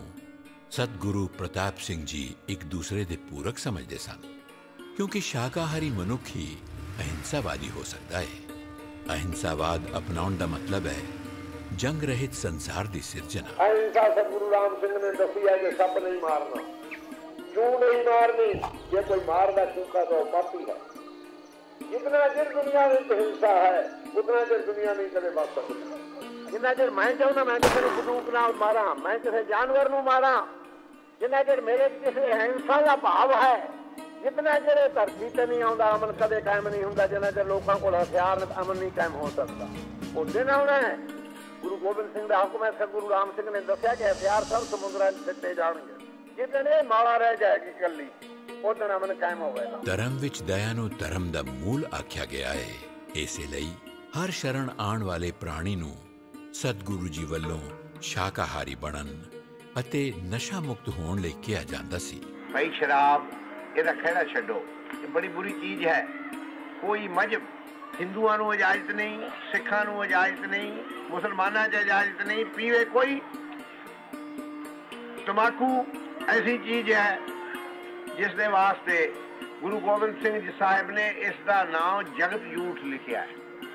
ਸਤਿਗੁਰੂ ਪ੍ਰਤਾਪ ਸਿੰਘ ਜੀ ਇੱਕ ਦੂਸਰੇ ਦੇ ਪੂਰਕ ਸਮਝਦੇ ਸਨ, ਕਿਉਂਕਿ ਸ਼ਾਕਾਹਾਰੀ ਮਨੁੱਖ ਹੀ ਅਹਿੰਸਾਵਾਦੀ ਹੋ ਸਕਦਾ ਹੈ। ਅਹਿੰਸਾਵਾਦ ਅਪਣਾਉਣ ਦਾ ਮਤਲਬ ਹੈ ਜੰਗ ਰਹਿਤ ਸੰਸਾਰ ਦੀ ਸਿਰਜਣਾ। ਅਹਿੰਸਾ ਸਤਿਗੁਰੂ ਰਾਮ ਸਿੰਘ ਨੇ ਦੱਸੀ ਹੈ ਕਿ ਸੱਪ ਨਹੀਂ ਮਾਰਨਾ, ਚੂੰ ਨਹੀਂ ਮਾਰਨੀ। ਜੇ ਕੋਈ ਮਾਰਦਾ ਚੂਕਾ ਤਾਂ ਪਾਪੀ ਹੈ। ਜਿਤਨਾ ਚਿਰ ਦੁਨੀਆ ਵਿੱਚ ਹਿੰਸਾ ਹੈ ਉਤਨਾ ਚਿਰ ਦੁਨੀਆ ਨਹੀਂ ਕਦੇ ਬਚ ਸਕਦੀ। ਜਿੰਨਾ ਚਿਰ ਮੈਂ ਚਾਹੁੰਦਾ ਮੈਂ ਕਿਸੇ ਨੂੰ ਬੰਦੂਕ ਨਾਲ ਮਾਰਾਂ, ਮੈਂ ਕਿਸੇ ਜਾਨਵਰ ਨੂੰ ਮਾਰਾਂ, ਜਿੰਨਾ ਚਿਰ ਮੇਰੇ ਕਿਸੇ ਹਿੰਸਾ ਦਾ ਭਾਵ ਹੈ, ਜਿਤਨਾ ਚਿਰ ਇਹ ਧਰਤੀ ਤੇ ਨਹੀਂ ਆਉਂਦਾ ਅਮਨ ਕਦੇ ਕਾਇਮ ਨਹੀਂ ਹੁੰਦਾ। ਜਿੰਨਾ ਚਿਰ ਲੋਕਾਂ ਕੋਲ ਹਥਿਆਰ ਅਮਨ ਨਹੀਂ ਕਾਇਮ ਹੋ ਸਕਦਾ। ਉਹ ਦਿਨ ਆਉਣਾ ਹੈ। ਗੁਰੂ ਗੋਬਿੰਦ ਸਿੰਘ ਦਾ ਹੁਕਮ ਹੈ। ਸਤਿਗੁਰੂ ਰਾਮ ਸਿੰਘ ਨੇ ਦੱਸਿਆ ਕਿ ਹਥਿਆਰ ਸਭ ਸਮੁੰਦਰਾਂ 'ਚ ਸਿੱਟੇ ਜਾਣਗੇ। ਜਿੱਦਣ ਇਹ ਮਾਲਾ ਰਹਿ ਜਾਏਗੀ ਇਕੱਲੀ, ਉਦਣ ਅਮਨ ਕਾਇਮ ਹੋਵੇਗਾ। ਧਰਮ ਵਿੱਚ ਦਇਆ ਨੂੰ ਧਰਮ ਦਾ ਮੂਲ ਆਖਿਆ ਗਿਆ ਹੈ। ਇਸੇ ਲਈ ਹਰ ਸ਼ਰਨ ਆਉਣ ਵਾਲੇ ਪ੍ਰਾਣੀ ਨੂੰ ਸਤਿਗੁਰੂ ਜੀ ਵੱਲੋਂ ਸ਼ਾਕਾਹਾਰੀ ਬਣਨ ਅਤੇ ਨਸ਼ਾ ਮੁਕਤ ਹੋਣ ਲਈ ਕਿਹਾ ਜਾਂਦਾ ਸੀ। ਭਾਈ ਸ਼ਰਾਬ ਇਹਦਾ ਖਹਿੜਾ ਛੱਡੋ, ਇਹ ਬੜੀ ਬੁਰੀ ਚੀਜ਼ ਹੈ। ਕੋਈ ਮਜ਼ਹਬ ਹਿੰਦੂਆਂ ਨੂੰ ਇਜਾਜ਼ਤ ਨਹੀਂ, ਸਿੱਖਾਂ ਨੂੰ ਇਜਾਜ਼ਤ ਨਹੀਂ, ਮੁਸਲਮਾਨਾਂ 'ਚ ਇਜਾਜ਼ਤ ਨਹੀਂ ਪੀਵੇ ਕੋਈ। ਤੰਬਾਕੂ ਐਸੀ ਚੀਜ਼ ਹੈ ਜਿਸ ਦੇ ਵਾਸਤੇ ਗੁਰੂ ਗੋਬਿੰਦ ਸਿੰਘ ਜੀ ਸਾਹਿਬ ਨੇ ਇਸ ਦਾ ਨਾਮ ਜਗਤ ਜੂਠ ਲਿਖਿਆ ਹੈ।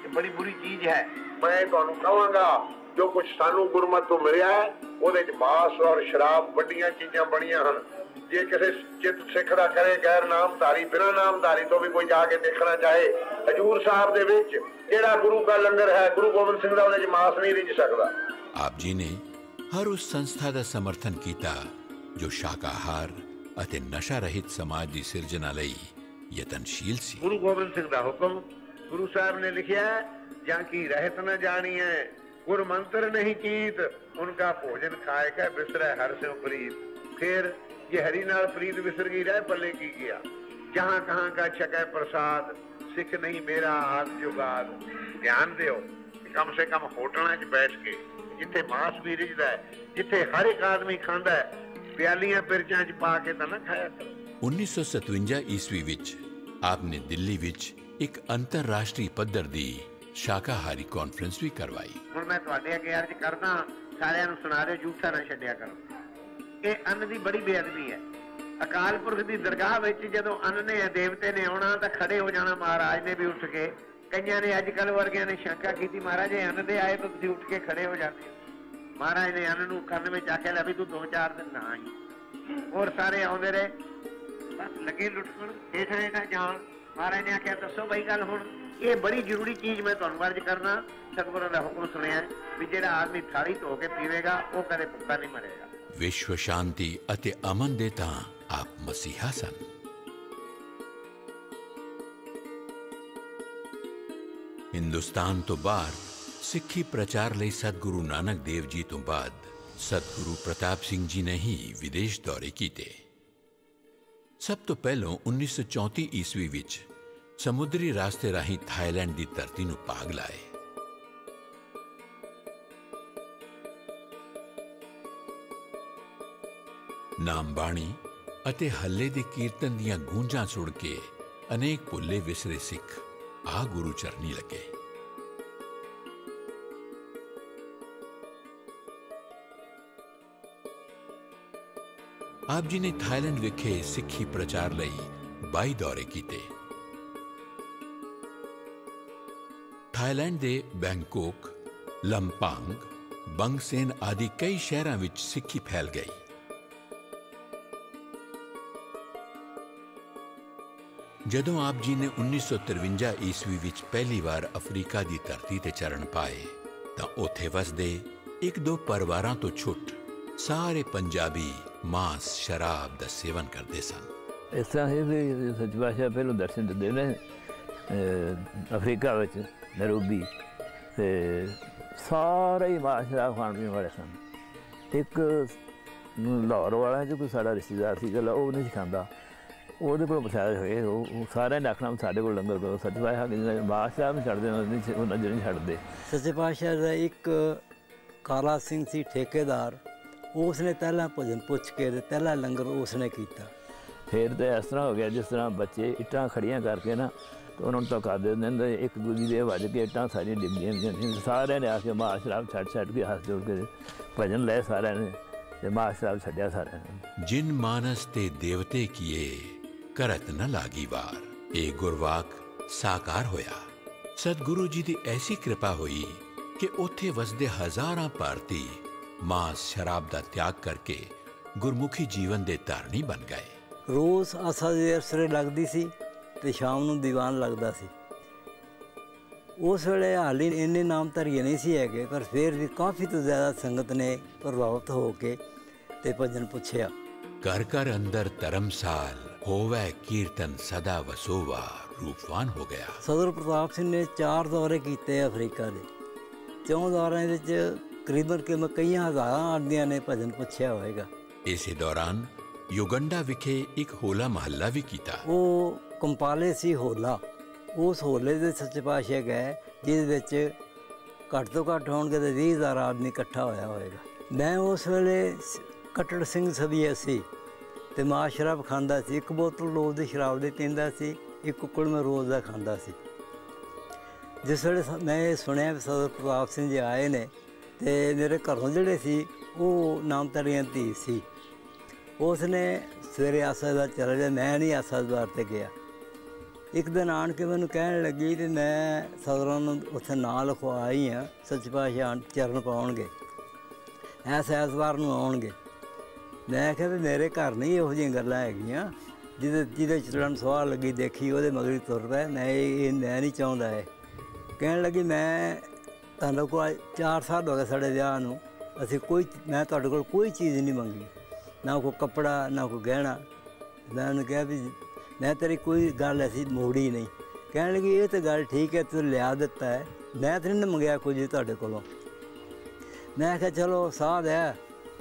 ਇਹ ਬੜੀ ਬੁਰੀ ਚੀਜ਼ ਹੈ। मैं तुहानू कहांगा जो कुछ सानू गुरमत तो मिलिया है ਉਹਦੇ ਚ ਮਾਸ और शराब ਵੱਡੀਆਂ ਚੀਜ਼ਾਂ ਬਣੀਆਂ ਹਨ। ਜੇ ਕਿਸੇ ਚਿੱਤ ਸਿੱਖ ਦਾ ਕਰੇ ਗੈਰ ਨਾਮਧਾਰੀ ਬਿਨਾਂ ਨਾਮਧਾਰੀ ਤੋਂ ਵੀ ਕੋਈ ਜਾ ਕੇ ਦੇਖਣਾ ਚਾਹੇ ਹਜੂਰ ਸਾਹਿਬ ਦੇ ਵਿੱਚ ਜਿਹੜਾ ਗੁਰੂ ਦਾ ਲੰਗਰ ਹੈ ਗੁਰੂ ਗੋਬਿੰਦ ਸਿੰਘ ਦਾ ਉਹਦੇ ਚ ਮਾਸ ਨਹੀਂ ਰਿਝ ਸਕਦਾ। ਆਪ ਜੀ ਨੇ ਹਰ ਉਸ ਸੰਸਥਾ ਦਾ ਸਮਰਥਨ ਕੀਤਾ ਜੋ ਸ਼ਾਕਾਹਾਰ ਅਤੇ ਨਸ਼ਾ ਰਹਿਤ ਸਮਾਜ ਦੀ ਸਿਰਜਣਾ ਲਈ ਯਤਨਸ਼ੀਲ ਸੀ। ਗੁਰੂ ਗੋਬਿੰਦ ਸਿੰਘ ਦਾ ਹੁਕਮ ਗੁਰੂ ਸਾਹਿਬ ਨੇ ਲਿਖਿਆ ਜਾਂ ਕੀ ਰਹਿਤ न जानी है गुर मंत्र नहीं चीत उनका भोजन खाए का बिसरै हर से प्रीत। फिर ये हरि नाल प्रीत बिसर गई रह पल्ले की गया। जहाँ कहाँ का छकै प्रसाद सिख नहीं मेरा आद जुगाद। ध्यान दियो कम से कम होटलों च बैठ के जिथे मांस भी रिझदा है जिथे हर एक आदमी खांदा है प्यालियां पिरचां च पा के तां ना खाया करो। 1957 ਈਸਵੀ ਵਿੱਚ ਆਪ ਨੇ ਦਿੱਲੀ ਵਿੱਚ ਇੱਕ ਅੰਤਰਰਾਸ਼ਟਰੀ ਪੱਧਰ ਦੀ ਸ਼ਾਕਾਹਾਰੀ ਕਾਨਫਰੰਸ ਵੀ ਕਰਵਾਈ। ਹੁਣ ਮੈਂ ਤੁਹਾਡੇ ਅੱਗੇ ਅਰਜ਼ ਕਰਦਾ ਸਾਰਿਆਂ ਨੂੰ ਸੁਣਾ ਦਿਓ ਝੂਠਾ ਨਾ ਛੱਡਿਆ ਕਰੋ। ਇਹ ਅੰਨ ਦੀ ਬੜੀ ਬੇਅਦਬੀ ਹੈ। ਅਕਾਲ ਪੁਰਖ ਦੀ ਦਰਗਾਹ ਵਿੱਚ ਜਦੋਂ ਅੰਨ ਨੇ ਦੇਵਤੇ ਨੇ ਆਉਣਾ ਤਾਂ ਖੜੇ ਹੋ ਜਾਣਾ ਮਹਾਰਾਜ ਨੇ ਵੀ ਉੱਠ ਕੇ। ਕਈਆਂ ਨੇ ਅੱਜ ਕੱਲ੍ਹ ਵਰਗਿਆਂ ਨੇ ਸ਼ੰਕਾ ਕੀਤੀ ਮਹਾਰਾਜ ਇਹ ਅੰਨ ਦੇ ਆਏ ਤਾਂ ਤੁਸੀਂ ਉੱਠ ਕੇ ਖੜੇ ਹੋ ਜਾਂਦੇ। ਮਹਾਰਾਜ ਨੇ ਅੰਨ ਨੂੰ ਕੰਨ ਵਿੱਚ ਆਖਿਆ ਲੈ ਵੀ ਤੂੰ 2-4 ਦਿਨ ਨਾ ਆਈ। ਹੋਰ ਸਾਰੇ ਆਉਂਦੇ ਰਹੇ ਬਸ ਲੱਗੇ ਲੁੱਟਣ ਹੇਠਾਂ ਹੇਠਾਂ ਜਾਣ। ਮਹਾਰਾਜ ਨੇ ਆਖਿਆ ਦੱਸੋ ਬਈ ਗੱਲ ਹੁਣ ਇਹ ਬੜੀ ਜ਼ਰੂਰੀ ਚੀਜ਼ ਮੈਂ ਤੁਹਾਨੂੰ ਅਰਜ਼ ਕਰਨਾ। ਸਤਿਗੁਰਾਂ ਦਾ ਹੁਕਮ ਸੁਣਿਆ ਵੀ ਜਿਹੜਾ ਆਦਮੀ ਥਾਲੀ ਧੋ ਕੇ ਪੀਵੇਗਾ ਉਹ ਕਦੇ ਭੁੱਖਾ ਨਹੀਂ ਮਰੇਗਾ। ਵਿਸ਼ਵ ਸ਼ਾਂਤੀ ਅਤੇ ਅਮਨ ਦੇ ਤਾਂ ਆਪ ਮਸੀਹਾ ਸਨ। ਹਿੰਦੁਸਤਾਨ ਤੋਂ ਬਾਹਰ ਸਿੱਖੀ ਪ੍ਰਚਾਰ ਲਈ ਸਤਿਗੁਰੂ ਨਾਨਕ ਦੇਵ ਜੀ ਤੋਂ ਬਾਅਦ ਸਤਿਗੁਰੂ ਪ੍ਰਤਾਪ ਸਿੰਘ ਜੀ ਨੇ ਹੀ ਵਿਦੇਸ਼ ਦੌਰੇ ਕੀਤੇ। ਸਭ ਤੋਂ ਪਹਿਲਾਂ 1934 ਈਸਵੀ ਵਿੱਚ ਸਮੁੰਦਰੀ ਰਾਸਤੇ ਰਾਹੀਂ ਥਾਈਲੈਂਡ ਦੀ ਧਰਤੀ ਨੂੰ ਭਾਗ ਲਾਏ। ਨਾਮ ਬਾਣੀ ਅਤੇ ਹੱਲੇ ਦੇ ਕੀਰਤਨ ਦੀਆਂ ਗੂੰਜਾਂ ਸੁਣ ਕੇ ਅਨੇਕ ਭੁੱਲੇ ਵਿਸਰੇ ਸਿੱਖ ਆ ਗੁਰੂ ਚਰਨੀ ਲੱਗੇ। ਆਪ ਜੀ ਨੇ ਥਾਈਲੈਂਡ ਵਿਖੇ ਸਿੱਖੀ ਪ੍ਰਚਾਰ ਲਈ 22 ਦੌਰੇ ਕੀਤੇ। ਥਾਈਲੈਂਡ ਦੇ ਬੈਂਕਾਕ, ਲੰਪਾਂਗ, ਬੰਗਸੇਨ ਆਦਿ ਕਈ ਸ਼ਹਿਰਾਂ ਵਿੱਚ ਸਿੱਖੀ ਫੈਲ ਗਈ। ਜਦੋਂ ਆਪ ਜੀ ਨੇ 1953 ਈਸਵੀ ਵਿੱਚ ਪਹਿਲੀ ਵਾਰ ਅਫਰੀਕਾ ਦੀ ਧਰਤੀ ਤੇ ਚਰਨ ਪਾਏ ਤਾਂ ਉੱਥੇ ਵਸਦੇ 1-2 ਪਰਿਵਾਰਾਂ ਤੋਂ ਛੁੱਟ ਸਾਰੇ ਪੰਜਾਬੀ ਮਾਂਸ ਸ਼ਰਾਬ ਦਾ ਸੇਵਨ ਕਰਦੇ ਸਨ। ਇਸ ਤਰ੍ਹਾਂ ਹੀ ਵੀ ਸੱਚੇ ਪਾਤਸ਼ਾਹ ਪਹਿਲੋਂ ਦਰਸ਼ਨ ਦਿੰਦੇ ਨੇ ਅਫਰੀਕਾ ਵਿੱਚ ਨੈਰੋਬੀ ਤੇ ਸਾਰੇ ਹੀ ਮਾਂਸ ਸ਼ਰਾਬ ਖਾਣ ਪੀਣ ਵਾਲੇ ਸਨ। ਇੱਕ ਲਾਹੌਰ ਵਾਲਾ ਜੋ ਕੋਈ ਸਾਡਾ ਰਿਸ਼ਤੇਦਾਰ ਸੀ ਗੱਲ ਉਹ ਨਹੀਂ ਖਾਂਦਾ ਉਹਦੇ ਕੋਲ ਪੁੱਛਿਆ ਹੋਏ ਉਹ ਸਾਰਿਆਂ ਨੇ ਆਖਣਾ ਸਾਡੇ ਕੋਲ ਲੰਗਰ ਕਰੋ। ਸੱਚੇ ਪਾਤਸ਼ਾਹ ਮਾਂਸ ਸ਼ਰਾਬ ਨਹੀਂ ਛੱਡਦੇ ਉਹ ਨਜ਼ਰ ਨਹੀਂ ਛੱਡਦੇ। ਸੱਚੇ ਪਾਤਸ਼ਾਹ ਦਾ ਇੱਕ ਕਾਲਾ ਸਿੰਘ ਸੀ ਠੇਕੇਦਾਰ ਉਸਨੇ ਪਹਿਲਾਂ ਭਜਨ ਪੁੱਛ ਕੇ ਤੇ ਪਹਿਲਾ ਲੰਗਰ ਉਸਨੇ ਕੀਤਾ। ਫਿਰ ਤਾਂ ਇਸ ਤਰ੍ਹਾਂ ਹੋ ਗਿਆ ਜਿਸ ਤਰ੍ਹਾਂ ਬੱਚੇ ਇੱਟਾਂ ਖੜੀਆਂ ਕਰਕੇ ਨਾ ਉਹਨਾਂ ਨੂੰ ਧੱਕਾ ਦੇ ਦਿੰਦੇ ਇੱਕ ਦੂਜੀ ਦੇ ਵੱਜ ਕੇ ਇੱਟਾਂ ਸਾਰੀਆਂ ਡਿੱਗਦੀਆਂ ਜਾਂਦੀਆਂ। ਸਾਰਿਆਂ ਨੇ ਆ ਕੇ ਮਾਂਸ ਸ਼ਰਾਬ ਛੱਡ ਕੇ ਹੱਥ ਜੋੜ ਕੇ ਭਜਨ ਲਏ ਸਾਰਿਆਂ ਨੇ ਤੇ ਮਾਂਸ ਸ਼ਰਾਬ ਛੱਡਿਆ ਸਾਰਿਆਂ ਨੇ। ਜਿਨ ਮਾਨਸ ਤੇ ਦੇਵਤੇ ਕੀਏ ਕਰਤ ਨ ਲਾਗੀ ਵਾਰ। ਇਹ ਗੁਰਵਾਕ ਸਾਕਾਰ ਹੋਇਆ। ਸਤਿਗੁਰੂ ਜੀ ਦੀ ਐਸੀ ਕਿਰਪਾ ਹੋਈ ਕਿ ਉੱਥੇ ਵਸਦੇ ਹਜ਼ਾਰਾਂ ਭਾਰਤੀ ਮਾਂਸ ਸ਼ਰਾਬ ਦਾ ਤਿਆਗ ਕਰਕੇ ਗੁਰਮੁਖੀ ਜੀਵਨ ਦੇ ਧਾਰਨੀ ਬਣ ਗਏ। ਰੋਜ਼ ਆਸਾ ਦੇ ਅਸਰੇ ਲੱਗਦੀ ਸੀ ਤੇ ਸ਼ਾਮ ਨੂੰ ਦੀਵਾਨ ਲੱਗਦਾ ਸੀ। ਉਸ ਵੇਲੇ ਹਾਲੀ ਇੰਨੇ ਨਾਮ ਧਰੀਏ ਨਹੀਂ ਸੀ ਹੈਗੇ ਪਰ ਫਿਰ ਵੀ ਕਾਫੀ ਤੋਂ ਜ਼ਿਆਦਾ ਸੰਗਤ ਨੇ ਪ੍ਰਭਾਵਿਤ ਹੋ ਕੇ ਤੇ ਭਜਨ ਪੁੱਛਿਆ। ਘਰ ਘਰ ਅੰਦਰ ਧਰਮਸਾਲ ਹੋਵੇ ਕੀਰਤਨ ਸਦਾ ਵਸੋਵਾ ਰੂਪਵਾਨ ਹੋ ਗਿਆ। ਸਦਰ ਪ੍ਰਤਾਪ ਸਿੰਘ ਨੇ 4 ਦੌਰੇ ਕੀਤੇ ਅਫਰੀਕਾ ਦੇ। 4 ਦੌਰਿਆਂ ਵਿੱਚ ਕਰੀਬਨ ਕਈਆਂ ਹਜ਼ਾਰਾਂ ਆਦਮੀਆਂ ਨੇ ਭਜਨ ਪੁੱਛਿਆ ਹੋਵੇਗਾ। ਇਸੇ ਦੌਰਾਨ ਯੁਗੰਡਾ ਵਿਖੇ ਇੱਕ ਹੋਲਾ ਮਹੱਲਾ ਵੀ ਕੀਤਾ। ਉਹ ਕੰਪਾਲੇ ਸੀ ਹੋਲਾ। ਉਸ ਹੋਲੇ ਦੇ ਸੱਚੇ ਪਾਤਸ਼ਾਹ ਗਏ ਜਿਹਦੇ ਵਿੱਚ ਘੱਟ ਤੋਂ ਘੱਟ ਹੋਣਗੇ ਤਾਂ 20,000 ਆਦਮੀ ਇਕੱਠਾ ਹੋਇਆ ਹੋਵੇਗਾ। ਮੈਂ ਉਸ ਵੇਲੇ ਕੱਟੜ ਸਿੰਘ ਸਭੀਆ ਸੀ ਤੇ ਮਾਂ ਸ਼ਰਾਬ ਖਾਂਦਾ ਸੀ। 1 ਬੋਤਲ ਰੋਜ਼ ਦੀ ਸ਼ਰਾਬ ਦੀ ਪੀਂਦਾ ਸੀ। 1 ਕੁੱਕੜ ਮੈਂ ਰੋਜ਼ ਦਾ ਖਾਂਦਾ ਸੀ। ਜਿਸ ਵੇਲੇ ਮੈਂ ਇਹ ਸੁਣਿਆ ਵੀ ਸਦਰ ਪ੍ਰਤਾਪ ਸਿੰਘ ਜੀ ਆਏ ਨੇ ਤੇ ਮੇਰੇ ਘਰੋਂ ਜਿਹੜੇ ਸੀ ਉਹ ਨਾਮਧਾਰੀਆਂ ਧੀ ਸੀ। ਉਸ ਨੇ ਸਵੇਰੇ ਆਸਾ ਦਾ ਚਲਾ ਗਿਆ। ਮੈਂ ਨਹੀਂ ਆਸਾ ਦਰਬਾਰ 'ਤੇ ਗਿਆ। ਇੱਕ ਦਿਨ ਆਣ ਕੇ ਮੈਨੂੰ ਕਹਿਣ ਲੱਗੀ ਤੇ ਮੈਂ ਸਦਰਾਂ ਨੂੰ ਉੱਥੇ ਨਾਂ ਲਿਖਵਾ ਆਈ ਹਾਂ, ਸੱਚੇ ਪਾਤਸ਼ਾਹ ਚਰਨ ਪਾਉਣਗੇ, ਐਤਵਾਰ ਨੂੰ ਆਉਣਗੇ। ਮੈਂ ਕਿਹਾ ਵੀ ਮੇਰੇ ਘਰ ਨਹੀਂ ਇਹੋ ਜਿਹੀਆਂ ਗੱਲਾਂ ਹੈਗੀਆਂ, ਜਿਹਦੇ ਚਲਣ ਸਵਾਹ ਲੱਗੀ ਦੇਖੀ ਉਹਦੇ ਮਗਰ ਤੁਰ ਪਏ, ਮੈਂ ਨਹੀਂ ਚਾਹੁੰਦਾ ਇਹ। ਕਹਿਣ ਲੱਗੀ ਮੈਂ ਤੁਹਾਨੂੰ ਕੋਲ 4 ਸਾਲ ਹੋ ਗਏ ਸਾਡੇ ਵਿਆਹ ਨੂੰ, ਮੈਂ ਤੁਹਾਡੇ ਕੋਲ ਕੋਈ ਚੀਜ਼ ਨਹੀਂ ਮੰਗੀ, ਨਾ ਕੋਈ ਕੱਪੜਾ ਨਾ ਕੋਈ ਗਹਿਣਾ। ਮੈਂ ਉਹਨੂੰ ਕਿਹਾ ਵੀ ਮੈਂ ਤੇਰੀ ਕੋਈ ਗੱਲ ਐਸੀ ਮੋੜੀ ਨਹੀਂ। ਕਹਿਣ ਲੱਗੀ ਇਹ ਤਾਂ ਗੱਲ ਠੀਕ ਹੈ, ਤੂੰ ਲਿਆ ਦਿੱਤਾ ਹੈ, ਮੈਂ ਤਾਂ ਨਹੀਂ ਮੰਗਿਆ ਕੁਝ ਤੁਹਾਡੇ ਕੋਲੋਂ। ਮੈਂ ਕਿਹਾ ਚਲੋ ਸਾਧ ਹੈ,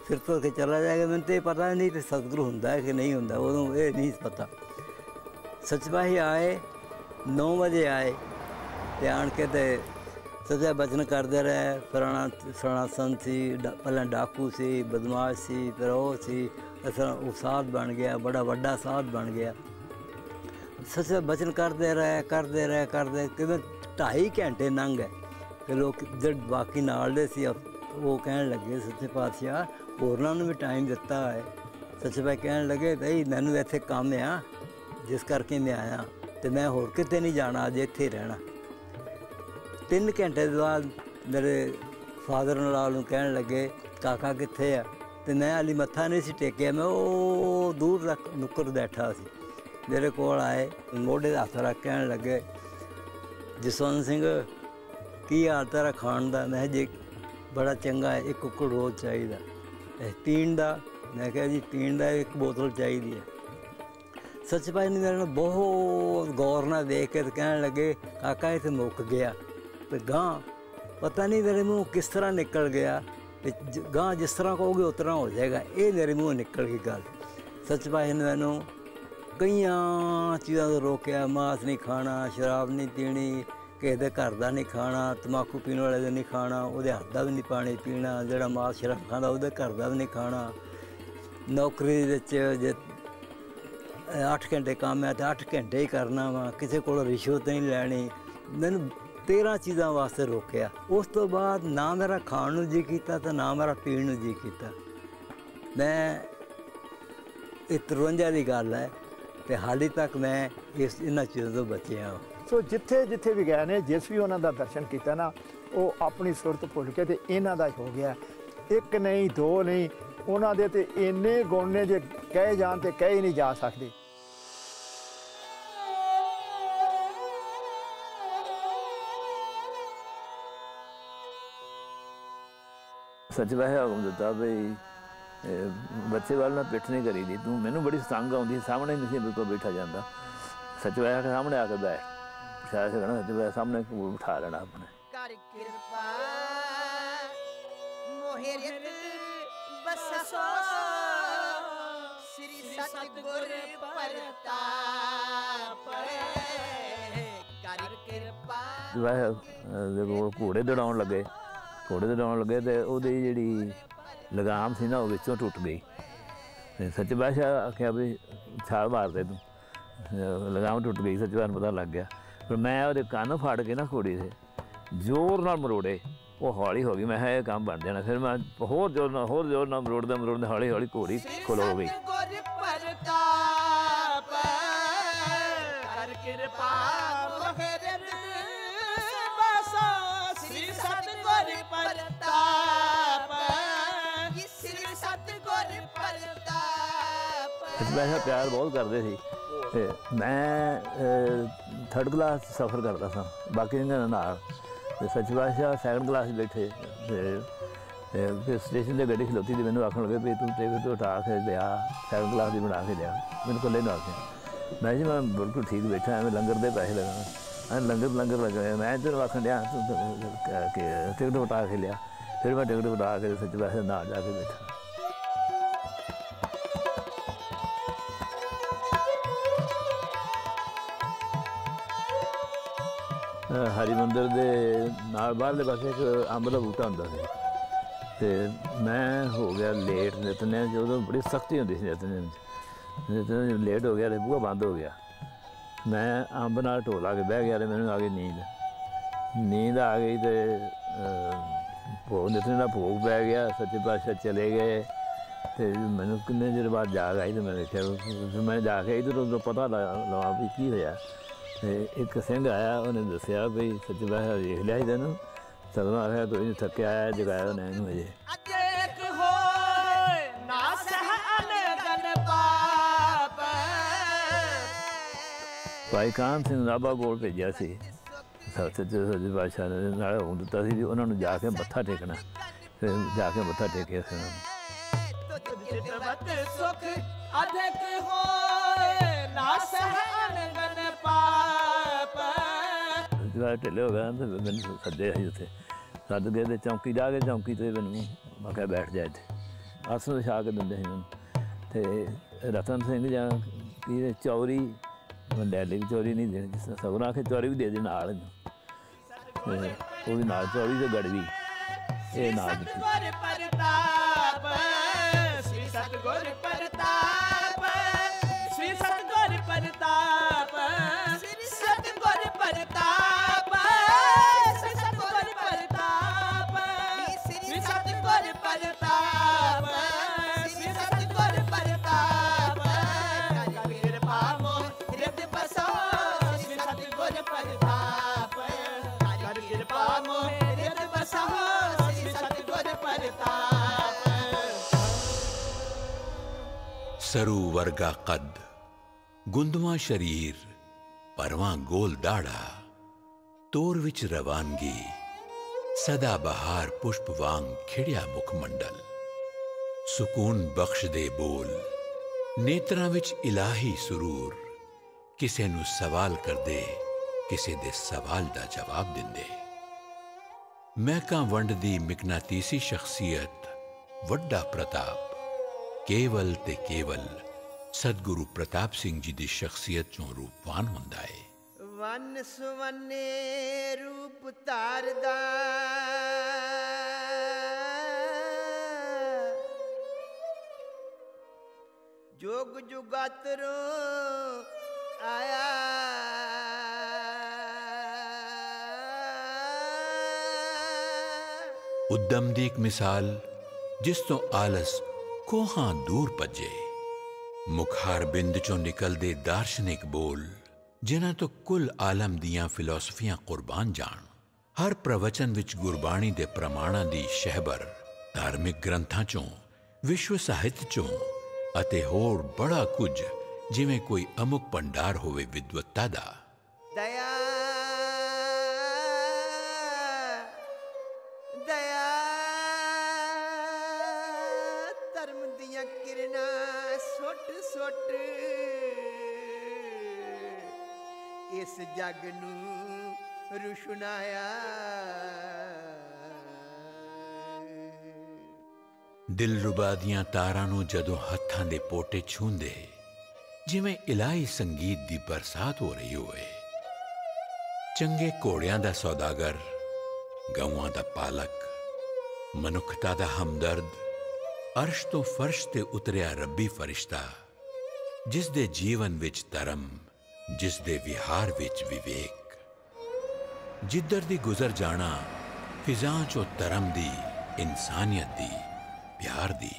ਫਿਰ ਤੁਰ ਕੇ ਚਲਾ ਜਾਏਗਾ। ਮੈਨੂੰ ਤਾਂ ਇਹ ਪਤਾ ਨਹੀਂ ਕਿ ਸਤਿਗੁਰੂ ਹੁੰਦਾ ਕਿ ਨਹੀਂ ਹੁੰਦਾ, ਉਦੋਂ ਇਹ ਨਹੀਂ ਪਤਾ। ਸੱਚੇ ਪਾਤਸ਼ਾਹ ਆਏ 9 ਵਜੇ ਆਏ ਤੇ ਆਣ ਕੇ ਤੇ ਸੱਚਾ ਬਚਨ ਕਰਦੇ ਰਹੇ। ਫਲਾਣਾ ਸੰਤ ਸੀ, ਪਹਿਲਾਂ ਡਾਕੂ ਸੀ, ਬਦਮਾਸ਼ ਸੀ, ਫਿਰ ਉਹ ਸੀ, ਉਹ ਸਾਧ ਬਣ ਗਿਆ, ਬੜਾ ਵੱਡਾ ਸਾਧ ਬਣ ਗਿਆ। ਸੱਚਾ ਬਚਨ ਕਰਦੇ ਰਹੇ ਕਿਵੇਂ 2.5 ਘੰਟੇ ਲੰਘ ਗਏ। ਫਿਰ ਲੋਕ ਜਿਹੜੇ ਬਾਕੀ ਨਾਲ ਦੇ ਸੀ ਉਹ ਕਹਿਣ ਲੱਗੇ ਸੱਚੇ ਪਾਤਸ਼ਾਹ ਹੋਰਨਾਂ ਨੂੰ ਵੀ ਟਾਈਮ ਦਿੱਤਾ ਹੈ। ਸੱਚੇ ਪਾਤਸ਼ਾਹ ਕਹਿਣ ਲੱਗੇ ਬਈ ਮੈਨੂੰ ਇੱਥੇ ਕੰਮ ਆ, ਜਿਸ ਕਰਕੇ ਮੈਂ ਆਇਆ, ਅਤੇ ਮੈਂ ਹੋਰ ਕਿਤੇ ਨਹੀਂ ਜਾਣਾ, ਅੱਜ ਇੱਥੇ ਰਹਿਣਾ। 3 ਘੰਟੇ ਦੇ ਬਾਅਦ ਮੇਰੇ ਫਾਦਰ ਨਾਲ ਨੂੰ ਕਹਿਣ ਲੱਗੇ ਕਾਕਾ ਕਿੱਥੇ ਆ, ਅਤੇ ਮੈਂ ਹਾਲੀ ਮੱਥਾ ਨਹੀਂ ਸੀ ਟੇਕਿਆ, ਮੈਂ ਉਹ ਦੂਰ ਤੱਕ ਨੁੱਕਰ ਬੈਠਾ ਸੀ। ਮੇਰੇ ਕੋਲ ਆਏ, ਮੋਢੇ ਦਾ ਹੱਥ ਰੱਖ ਕਹਿਣ ਲੱਗੇ ਜਸਵੰਤ ਸਿੰਘ ਕੀ ਹਾਲ ਤੇਰਾ ਖਾਣ ਦਾ? ਮੈਂ ਜੀ ਬੜਾ ਚੰਗਾ ਹੈ, 1 ਕੁੱਕੜ ਰੋਜ਼ ਚਾਹੀਦਾ। ਪੀਣ ਦਾ? ਮੈਂ ਕਿਹਾ ਜੀ ਪੀਣ ਦਾ 1 ਬੋਤਲ ਚਾਹੀਦੀ ਹੈ। ਸੱਚੇ ਪਾਤਸ਼ਾਹ ਨੇ ਮੇਰੇ ਨਾਲ ਬਹੁਤ ਗੌਰ ਨਾਲ ਦੇਖ ਕੇ ਕਹਿਣ ਲੱਗੇ ਕਾਕਾ ਇਹ ਤਾਂ ਮੁੱਕ ਗਿਆ, ਅਤੇ ਗਾਂ ਪਤਾ ਨਹੀਂ ਮੇਰੇ ਮੂੰਹ ਕਿਸ ਤਰ੍ਹਾਂ ਨਿਕਲ ਗਿਆ, ਅਤੇ ਗਾਂ ਜਿਸ ਤਰ੍ਹਾਂ ਕਹੋਗੇ ਉਸ ਤਰ੍ਹਾਂ ਹੋ ਜਾਏਗਾ। ਇਹ ਮੇਰੇ ਮੂੰਹ ਨਿਕਲ ਗਈ ਗੱਲ। ਸੱਚੇ ਪਾਤਸ਼ਾਹ ਨੇ ਮੈਨੂੰ ਕਈਆਂ ਚੀਜ਼ਾਂ ਤੋਂ ਰੋਕਿਆ, ਮਾਸ ਨਹੀਂ ਖਾਣਾ, ਸ਼ਰਾਬ ਨਹੀਂ ਪੀਣੀ, ਕਿਸੇ ਦੇ ਘਰ ਦਾ ਨਹੀਂ ਖਾਣਾ, ਤੰਬਾਕੂ ਪੀਣ ਵਾਲੇ ਦਾ ਨਹੀਂ ਖਾਣਾ, ਉਹਦੇ ਹੱਥ ਦਾ ਵੀ ਨਹੀਂ ਪਾਣੀ ਪੀਣਾ, ਜਿਹੜਾ ਮਾਸ ਸ਼ਰਾਬ ਖਾਂਦਾ ਉਹਦੇ ਘਰ ਦਾ ਵੀ ਨਹੀਂ ਖਾਣਾ। ਨੌਕਰੀ ਵਿੱਚ ਜੇ 8 ਘੰਟੇ ਕੰਮ ਹੈ ਤਾਂ 8 ਘੰਟੇ ਹੀ ਕਰਨਾ ਵਾ, ਕਿਸੇ ਕੋਲ ਰਿਸ਼ਵਤ ਨਹੀਂ ਲੈਣੀ। ਮੈਨੂੰ 13 ਚੀਜ਼ਾਂ ਵਾਸਤੇ ਰੋਕਿਆ। ਉਸ ਤੋਂ ਬਾਅਦ ਨਾ ਮੇਰਾ ਖਾਣ ਨੂੰ ਜੀ ਕੀਤਾ ਅਤੇ ਨਾ ਮੇਰਾ ਪੀਣ ਨੂੰ ਜੀ ਕੀਤਾ। ਮੈਂ ਇਹ 53 ਦੀ ਗੱਲ ਹੈ ਅਤੇ ਹਾਲੇ ਤੱਕ ਮੈਂ ਇਹਨਾਂ ਚੀਜ਼ਾਂ ਤੋਂ ਬਚਿਆ ਹਾਂ। ਸੋ ਜਿੱਥੇ ਵੀ ਗਏ ਨੇ, ਜਿਸ ਵੀ ਉਹਨਾਂ ਦਾ ਦਰਸ਼ਨ ਕੀਤਾ ਨਾ, ਉਹ ਆਪਣੀ ਸੁਰਤ ਭੁੱਲ ਕੇ ਤੇ ਇਹਨਾਂ ਦਾ ਹੋ ਗਿਆ। 1 ਨਹੀਂ 2 ਨਹੀਂ, ਉਹਨਾਂ ਦੇ ਤੇ ਇੰਨੇ ਗੁਣ ਨੇ ਜੇ ਕਹੇ ਜਾਣ ਤੇ ਕਹੇ ਨਹੀਂ ਜਾ ਸਕਦੇ। ਸੱਚੇ ਪਾਤਸ਼ਾਹ ਹੁਕਮ ਦਿੱਤਾ ਬਈ ਬੱਚੇ ਵੱਲ ਨਾ ਪਿੱਠ ਨਹੀਂ ਕਰੀ ਦੀ, ਤੂੰ ਮੈਨੂੰ ਬੜੀ ਸੰਗ ਆਉਂਦੀ, ਸਾਹਮਣੇ ਨਹੀਂ ਸੀ ਬਿਲਕੁਲ ਬੈਠਾ ਜਾਂਦਾ। ਸੱਚੇ ਪਾਤਸ਼ਾਹ ਦੇ ਸਾਹਮਣੇ ਆ ਕੇ ਬੈਠ, ਸ਼ਾਇਦ ਕਹਿਣਾ ਸੱਚੇ ਪਾਤਸ਼ਾਹ ਸਾਹਮਣੇ ਬਿਠਾ ਲੈਣਾ ਆਪਣੇ। ਕਰ ਕਿਰਪਾ ਮੋਹਿ ਰਿਤ ਬਸਸੋ ਸ੍ਰੀ ਸਤਿਗੁਰ ਪ੍ਰਤਾਪ ਕਰ ਕਿਰਪਾ। ਜਦੋਂ ਘੋੜੇ ਦੌੜਾਉਣ ਲੱਗੇ ਤੇ ਉਹਦੀ ਜਿਹੜੀ ਲਗਾਮ ਸੀ ਨਾ ਉਹ ਵਿੱਚੋਂ ਟੁੱਟ ਗਈ। ਅਤੇ ਸੱਚੇ ਪਾਤਸ਼ਾਹ ਆਖਿਆ ਵੀ ਛਾਲ ਮਾਰ ਦੇ ਤੂੰ, ਲਗਾਮ ਟੁੱਟ ਗਈ। ਸੱਚੇ ਪਾਤਸ਼ਾਹ ਨੂੰ ਪਤਾ ਲੱਗ ਗਿਆ। ਫਿਰ ਮੈਂ ਉਹਦੇ ਕੰਨ ਫਾੜ ਕੇ ਨਾ ਘੋੜੀ ਦੇ ਜ਼ੋਰ ਨਾਲ ਮਰੋੜੇ, ਉਹ ਹੌਲੀ ਹੋ ਗਈ। ਮੈਂ ਕਿਹਾ ਇਹ ਕੰਮ ਬਣ ਜਾਣਾ। ਫਿਰ ਮੈਂ ਹੋਰ ਜ਼ੋਰ ਨਾਲ ਮਰੋੜਦੇ ਹੌਲੀ ਹੌਲੀ ਘੋੜੀ ਖਲੋ ਗਈ। ਵੈਸੇ ਪਿਆਰ ਬਹੁਤ ਕਰਦੇ ਸੀ। ਅਤੇ ਮੈਂ 3rd ਕਲਾਸ ਸਫ਼ਰ ਕਰਦਾ ਸਾਂ ਬਾਕੀ ਇਹਨਾਂ ਨਾਲ, ਅਤੇ ਸੱਚੇ ਪਾਤਸ਼ਾਹ 2nd ਕਲਾਸ ਬੈਠੇ। ਅਤੇ ਫਿਰ ਸਟੇਸ਼ਨ 'ਤੇ ਗੱਡੀ ਖਲੋਤੀ, ਅਤੇ ਮੈਨੂੰ ਆਖਣ ਲੱਗੇ ਵੀ ਤੂੰ ਟਿਕਟ ਉਠਾ ਕੇ ਲਿਆ, 2nd ਕਲਾਸ ਦੀ ਬਣਾ ਕੇ ਲਿਆ। ਮੈਨੂੰ ਇਕੱਲੇ ਨੂੰ ਆਖਿਆ। ਮੈਂ ਜੀ ਮੈਂ ਬਿਲਕੁਲ ਠੀਕ ਬੈਠਾ, ਐਵੇਂ ਲੰਗਰ ਦੇ ਪੈਸੇ ਲੱਗਣਾ, ਲੰਗਰ ਲੱਗੇ। ਮੈਂ ਤੈਨੂੰ ਆਖਣ ਡਿਆ ਤੂੰ ਟਿਕਟ ਉਠਾ ਕੇ ਲਿਆ। ਫਿਰ ਮੈਂ ਟਿਕਟ ਉਠਾ ਕੇ ਸੱਚੇ ਪਾਤਸ਼ਾਹ ਨਾਲ ਜਾ ਕੇ ਬੈਠਾ। ਹਰਿਮੰਦਰ ਦੇ ਨਾਲ ਬਾਹਰਲੇ ਪਾਸੇ ਇੱਕ ਅੰਬ ਦਾ ਬੂਟਾ ਹੁੰਦਾ ਸੀ, ਅਤੇ ਮੈਂ ਹੋ ਗਿਆ ਲੇਟ ਨਿਤਨੇਮ 'ਚ। ਉਦੋਂ ਬੜੀ ਸਖਤੀ ਹੁੰਦੀ ਸੀ ਨਿਤਨੇਮ 'ਚ। ਲੇਟ ਹੋ ਗਿਆ ਅਤੇ ਬੂਹਾ ਬੰਦ ਹੋ ਗਿਆ। ਮੈਂ ਅੰਬ ਨਾਲ ਢੋ ਲਾ ਕੇ ਬਹਿ ਗਿਆ ਅਤੇ ਮੈਨੂੰ ਆ ਗਈ ਨੀਂਦ ਆ ਗਈ। ਅਤੇ ਨਿਤਨੇਮ ਦਾ ਭੋਗ ਪੈ ਗਿਆ। ਸੱਚੇ ਪਾਤਸ਼ਾਹ ਚਲੇ ਗਏ ਅਤੇ ਮੈਨੂੰ ਕਿੰਨੇ ਚਿਰ ਬਾਅਦ ਜਾਗ ਆਈ। ਅਤੇ ਮੈਂ ਦੇਖਿਆ, ਫਿਰ ਮੈਂ ਜਾ ਕੇ ਇੱਧਰ ਉੱਧਰ ਪਤਾ ਲਵਾਂ ਵੀ ਕੀ ਹੋਇਆ। ਤੇ ਇੱਕ ਸਿੰਘ ਆਇਆ, ਉਹਨੇ ਦੱਸਿਆ ਵੀ ਸੱਚੇ ਪਾਤਸ਼ਾਹ ਵੇਖ ਲਿਆ ਸੀ ਤੈਨੂੰ। ਸਗੋਂ ਆਖਿਆ ਕੋਈ ਨਹੀਂ, ਥੱਕਿਆ ਆਇਆ, ਜਗਾਇਆ ਉਹਨੇ ਇਹਨੂੰ ਅਜੇ। ਭਾਈ ਕਾਹਨ ਸਿੰਘ ਨਾਭਾ ਕੋਲ ਭੇਜਿਆ ਸੀ ਸੱਚੇ ਪਾਤਸ਼ਾਹ ਨੇ, ਨਾਲੇ ਹੁਕਮ ਦਿੱਤਾ ਸੀ ਵੀ ਉਹਨਾਂ ਨੂੰ ਜਾ ਕੇ ਮੱਥਾ ਟੇਕਣਾ। ਫਿਰ ਜਾ ਕੇ ਮੱਥਾ ਟੇਕਿਆ ਸੀ ਉਹਨਾਂ ਨੂੰ। ਢਿੱਲੇ ਹੋ ਗਿਆ ਤੇ ਮੈਨੂੰ ਸੱਦੇ ਸੀ ਉੱਥੇ, ਸੱਦ ਗਏ ਤੇ ਚੌਂਕੀ ਜਾ ਕੇ ਚੌਂਕੀ ਤੇ ਮੈਨੂੰ ਮੈਂ ਕਿਹਾ ਬੈਠ ਜਾ ਇੱਥੇ, ਆਸਣ ਵਿਛਾ ਕੇ ਦਿੰਦੇ ਸੀ ਮੈਨੂੰ। ਤੇ ਰਤਨ ਸਿੰਘ ਜਾਂ ਕੀ ਚੌਰੀ, ਡੈਡੀ ਦੀ ਚੌਰੀ ਨਹੀਂ ਦੇਣੀ, ਸਗੋਂ ਆਖੇ ਚੌਰੀ ਵੀ ਦੇ ਦੇ ਨਾਲ, ਤੇ ਉਹ ਵੀ ਨਾਲ ਚੌਰੀ ਤੇ ਗੜਵੀ ਇਹ ਨਾਲ ਦਿੱਤੀ। सरू वर्गा कद, गुंदवा शरीर, परवां गोल दाड़ा, तोर विच रवानगी, सदा बहार पुष्प वांग खिड़िया मुखमंडल, सुकून बख्श दे बोल, नेत्रां विच इलाही सुरूर, किसे नू सवाल कर दे, किसे दे सवाल दा जवाब दिंदे। महका वंड दी मिकनातीसी शख्सियत, वड्डा प्रताप, केवल ते केवल सदगुरु प्रताप सिंह जी दी शख्सियत चों रूपवान हुंदा है। वन सुवने रूप तारदा, जोग जुगातरो आया, उद्दम दी एक मिसाल जिस तो आलस कोहां दूर भजे, मुखार बिंद चों निकलदे दार्शनिक बोल, जिन्हां तो कुल आलम दियां फिलोसफियां कुर्बान जान। हर प्रवचन विच गुरबाणी दे प्रमाणां दी शहबर, धार्मिक ग्रंथां चों, विश्व साहित्य चों अते होर बड़ा कुछ, जिवें कोई अमुक भंडार होवे विद्वत्ता दा। दया दया धर्म दियां किरणां सुट सुट इस जग नूं रुशनाया। दिलरुबा दियां तारां नूं जदों हत्थां दे पोटे छूंदे, जिवें इलाही संगीत दी बरसात हो रही होवे। चंगे घोड़ियां दा सौदागर, गऊआं दा पालक, मनुखता दा हमदर्द, अर्श तो फर्श ते उतरिया रब्बी फरिश्ता, जिस दे जीवन विच धर्म, जिस दे विहार विच विवेक, जिधर दी गुजर जाना फिजां चो धर्म दी, इंसानियत दी, प्यार दी,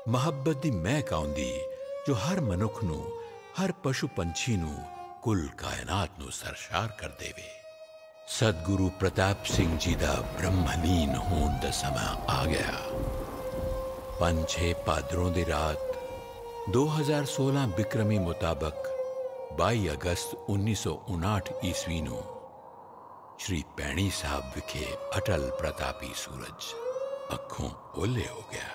मुहब्बत दी महक आउंदी, जो हर मनुख नू, हर पशु पंछी नू, कुल कायनात नू सरशार कर देवे। सदगुरु प्रताप सिंह जी दा ब्रह्मलीन होण दा समा आ गया। 5-6 भादरों दी रात 2016 बिक्रमी मुताबक 22 अगस्त 1959 ईस्वी नू श्री पैणी साहब विखे अटल प्रतापी सूरज अखों ओले हो गया।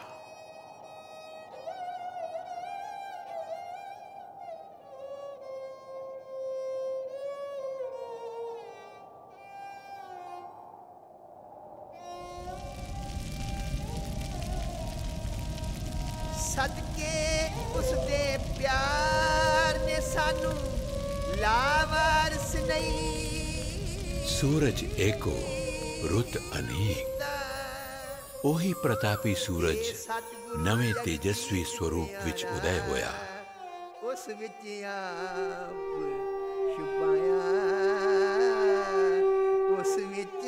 सदके उसदे प्यार ने सानू लावारस नहीं। सूरज एको रुत अनेक, ओही प्रतापी सूरज नवे तेजस्वी स्वरूप विच उदय होया। उस विच आप छुपाया, उस विच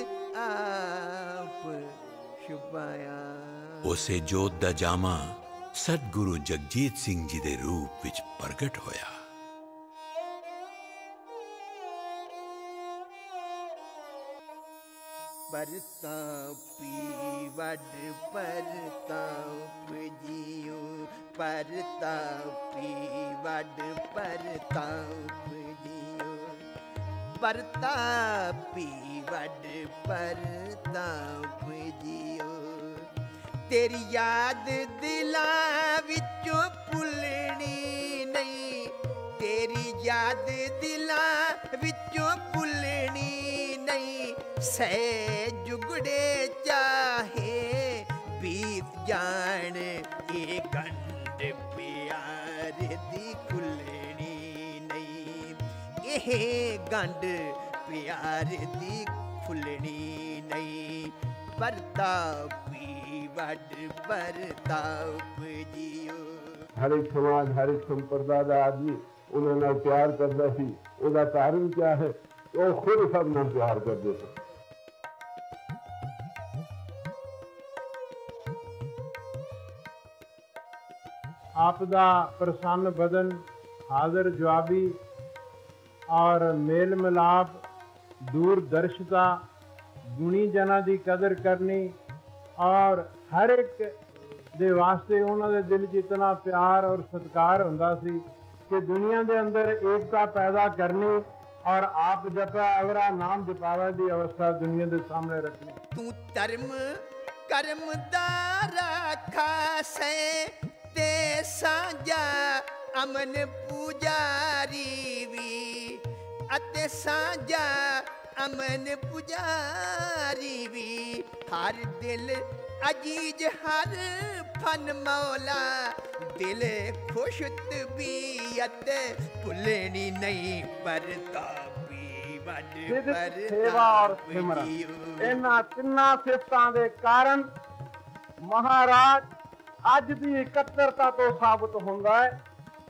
आप छुपाया। उसे जोत दा जामा सतगुरु जगजीत सिंह जी दे रूप विच प्रगट होया। परतापी वड परताप जियो परतापी वड परताप जियो परतापी वड परताप जियो तेरी याद दिलां विचों भुलनी नहीं तेरी याद दिलां विचों भुलनी नहीं सै जुगड़े चाहे बीत जान ये गंढ प्यार दी खुलनी नहीं ये गंढ प्यार दी खुलनी नहीं परतापी वड परताप जियो हर एक समाज हर एक संप्रदाय का आदमी उन्होंने प्यार करता सी उसका कारण क्या है वो खुद सब नाल प्यार करते थे आपदा प्रसन्न बदन हाजिर जवाबी और मेल मिलाप दूरदर्शिता गुणी जना की कदर करनी और हर एक दे वास्ते उन्होंने दिल च इतना प्यार और सत्कार हुंदा सी कि दुनिया के अंदर एकता पैदा करनी और आप जपा अगरा नाम जपावे की अवस्था दुनिया के सामने रखनी तू धर्म कर्म दा राखा से ते साझा अमन पुजारी भी अते साझा अमन पुजारी भी हर दिल अजीज हर फन मौला दिल खुश तबीयत भुलनी नहीं परतापी वड सेवा और सिमरन इन्हां तिन्नां सिफतां दे कारण महाराज अज दी इकत्तरता तो साबित होंदा है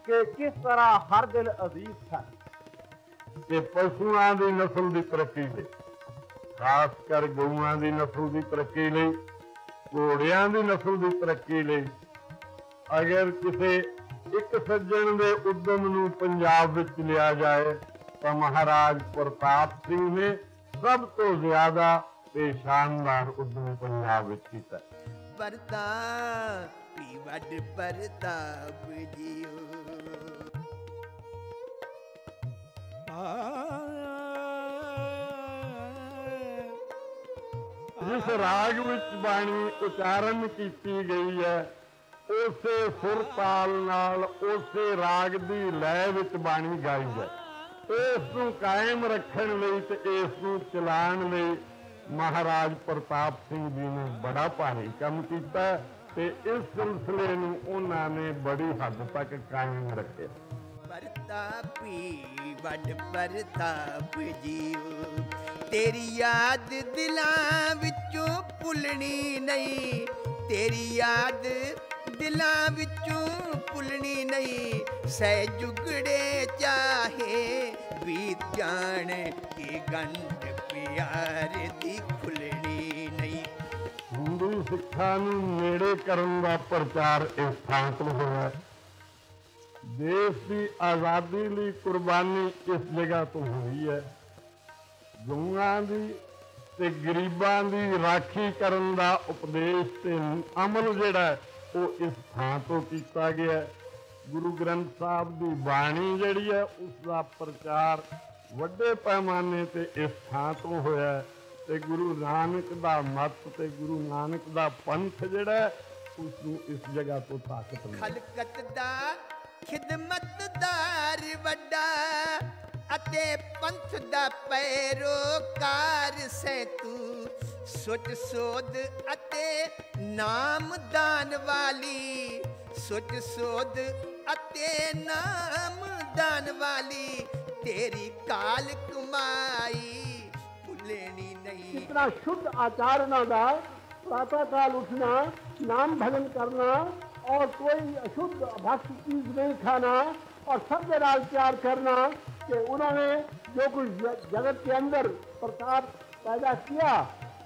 कि किस तरह हर दिल अजीज था कि पशुआं दी नस्ल दी तरक्की लई खास कर गऊआं दी नस्ल दी तरक्की लई घोड़ियां दी नस्ल दी तरक्की लई अगर किसी एक सज्जन दे उद्यम नूं पंजाब विच लिया जाए तो महाराज प्रताप सिंह ने सब तो ज्यादा ते शानदार उद्यम पंजाब विच कीता परतापी वड परताप जियो जिस राग विच बाणी उचारण की गई है उसे सुर ताल नाल उसे राग दी लय विच बाणी गाई है इस नूं कायम रखण लई ते इस नूं चलाण लई महाराज प्रताप सिंह जी ने बड़ा भारी काम कीता ते इस सिलसिले नूं उन्हां ने बड़ी हद तक कायम रखे परतापी वड परताप जियो तेरी याद दिलां विचों भुलनी नहीं तेरी याद दिलां विचों भुलनी नहीं सै जुगड़े चाहे बीत जान ये गंढ प्यार दी खुलनी नहीं हिंदू सिक्खां नूं नेड़े करन दा प्रचार इस थां तो होया देश की आज़ादी लई कुर्बानी इस जगह तो हुई है गऊआं दी ते गरीबां दी राखी करन दा उपदेश ते अमल जिहड़ा वो इस थां तो कीता गया गुरु ग्रंथ साहब की बाणी जिहड़ी है उसका प्रचार वड्डे पैमाने ते इस थां तो होया ते गुरु नानक दा मत ते गुरु नानक दा पंथ जिहड़ा उसनूं इस जगह तो ताकत मिली खलकत दा खिदमतदार वड्डा अते पंथ दा पैरोकार से तू सोच सोध अते नाम दान वाली सोच सोध अते नाम दान वाली तेरी काल कमाई भुलनी नहीं इतना शुद्ध आचरण का प्रातः काल उठना नाम भजन करना और कोई अशुद्ध भक्त चीज नहीं खाना और सबके नाल प्यार करना कि उन्होंने जो कुछ जगत के अंदर प्रताप पैदा किया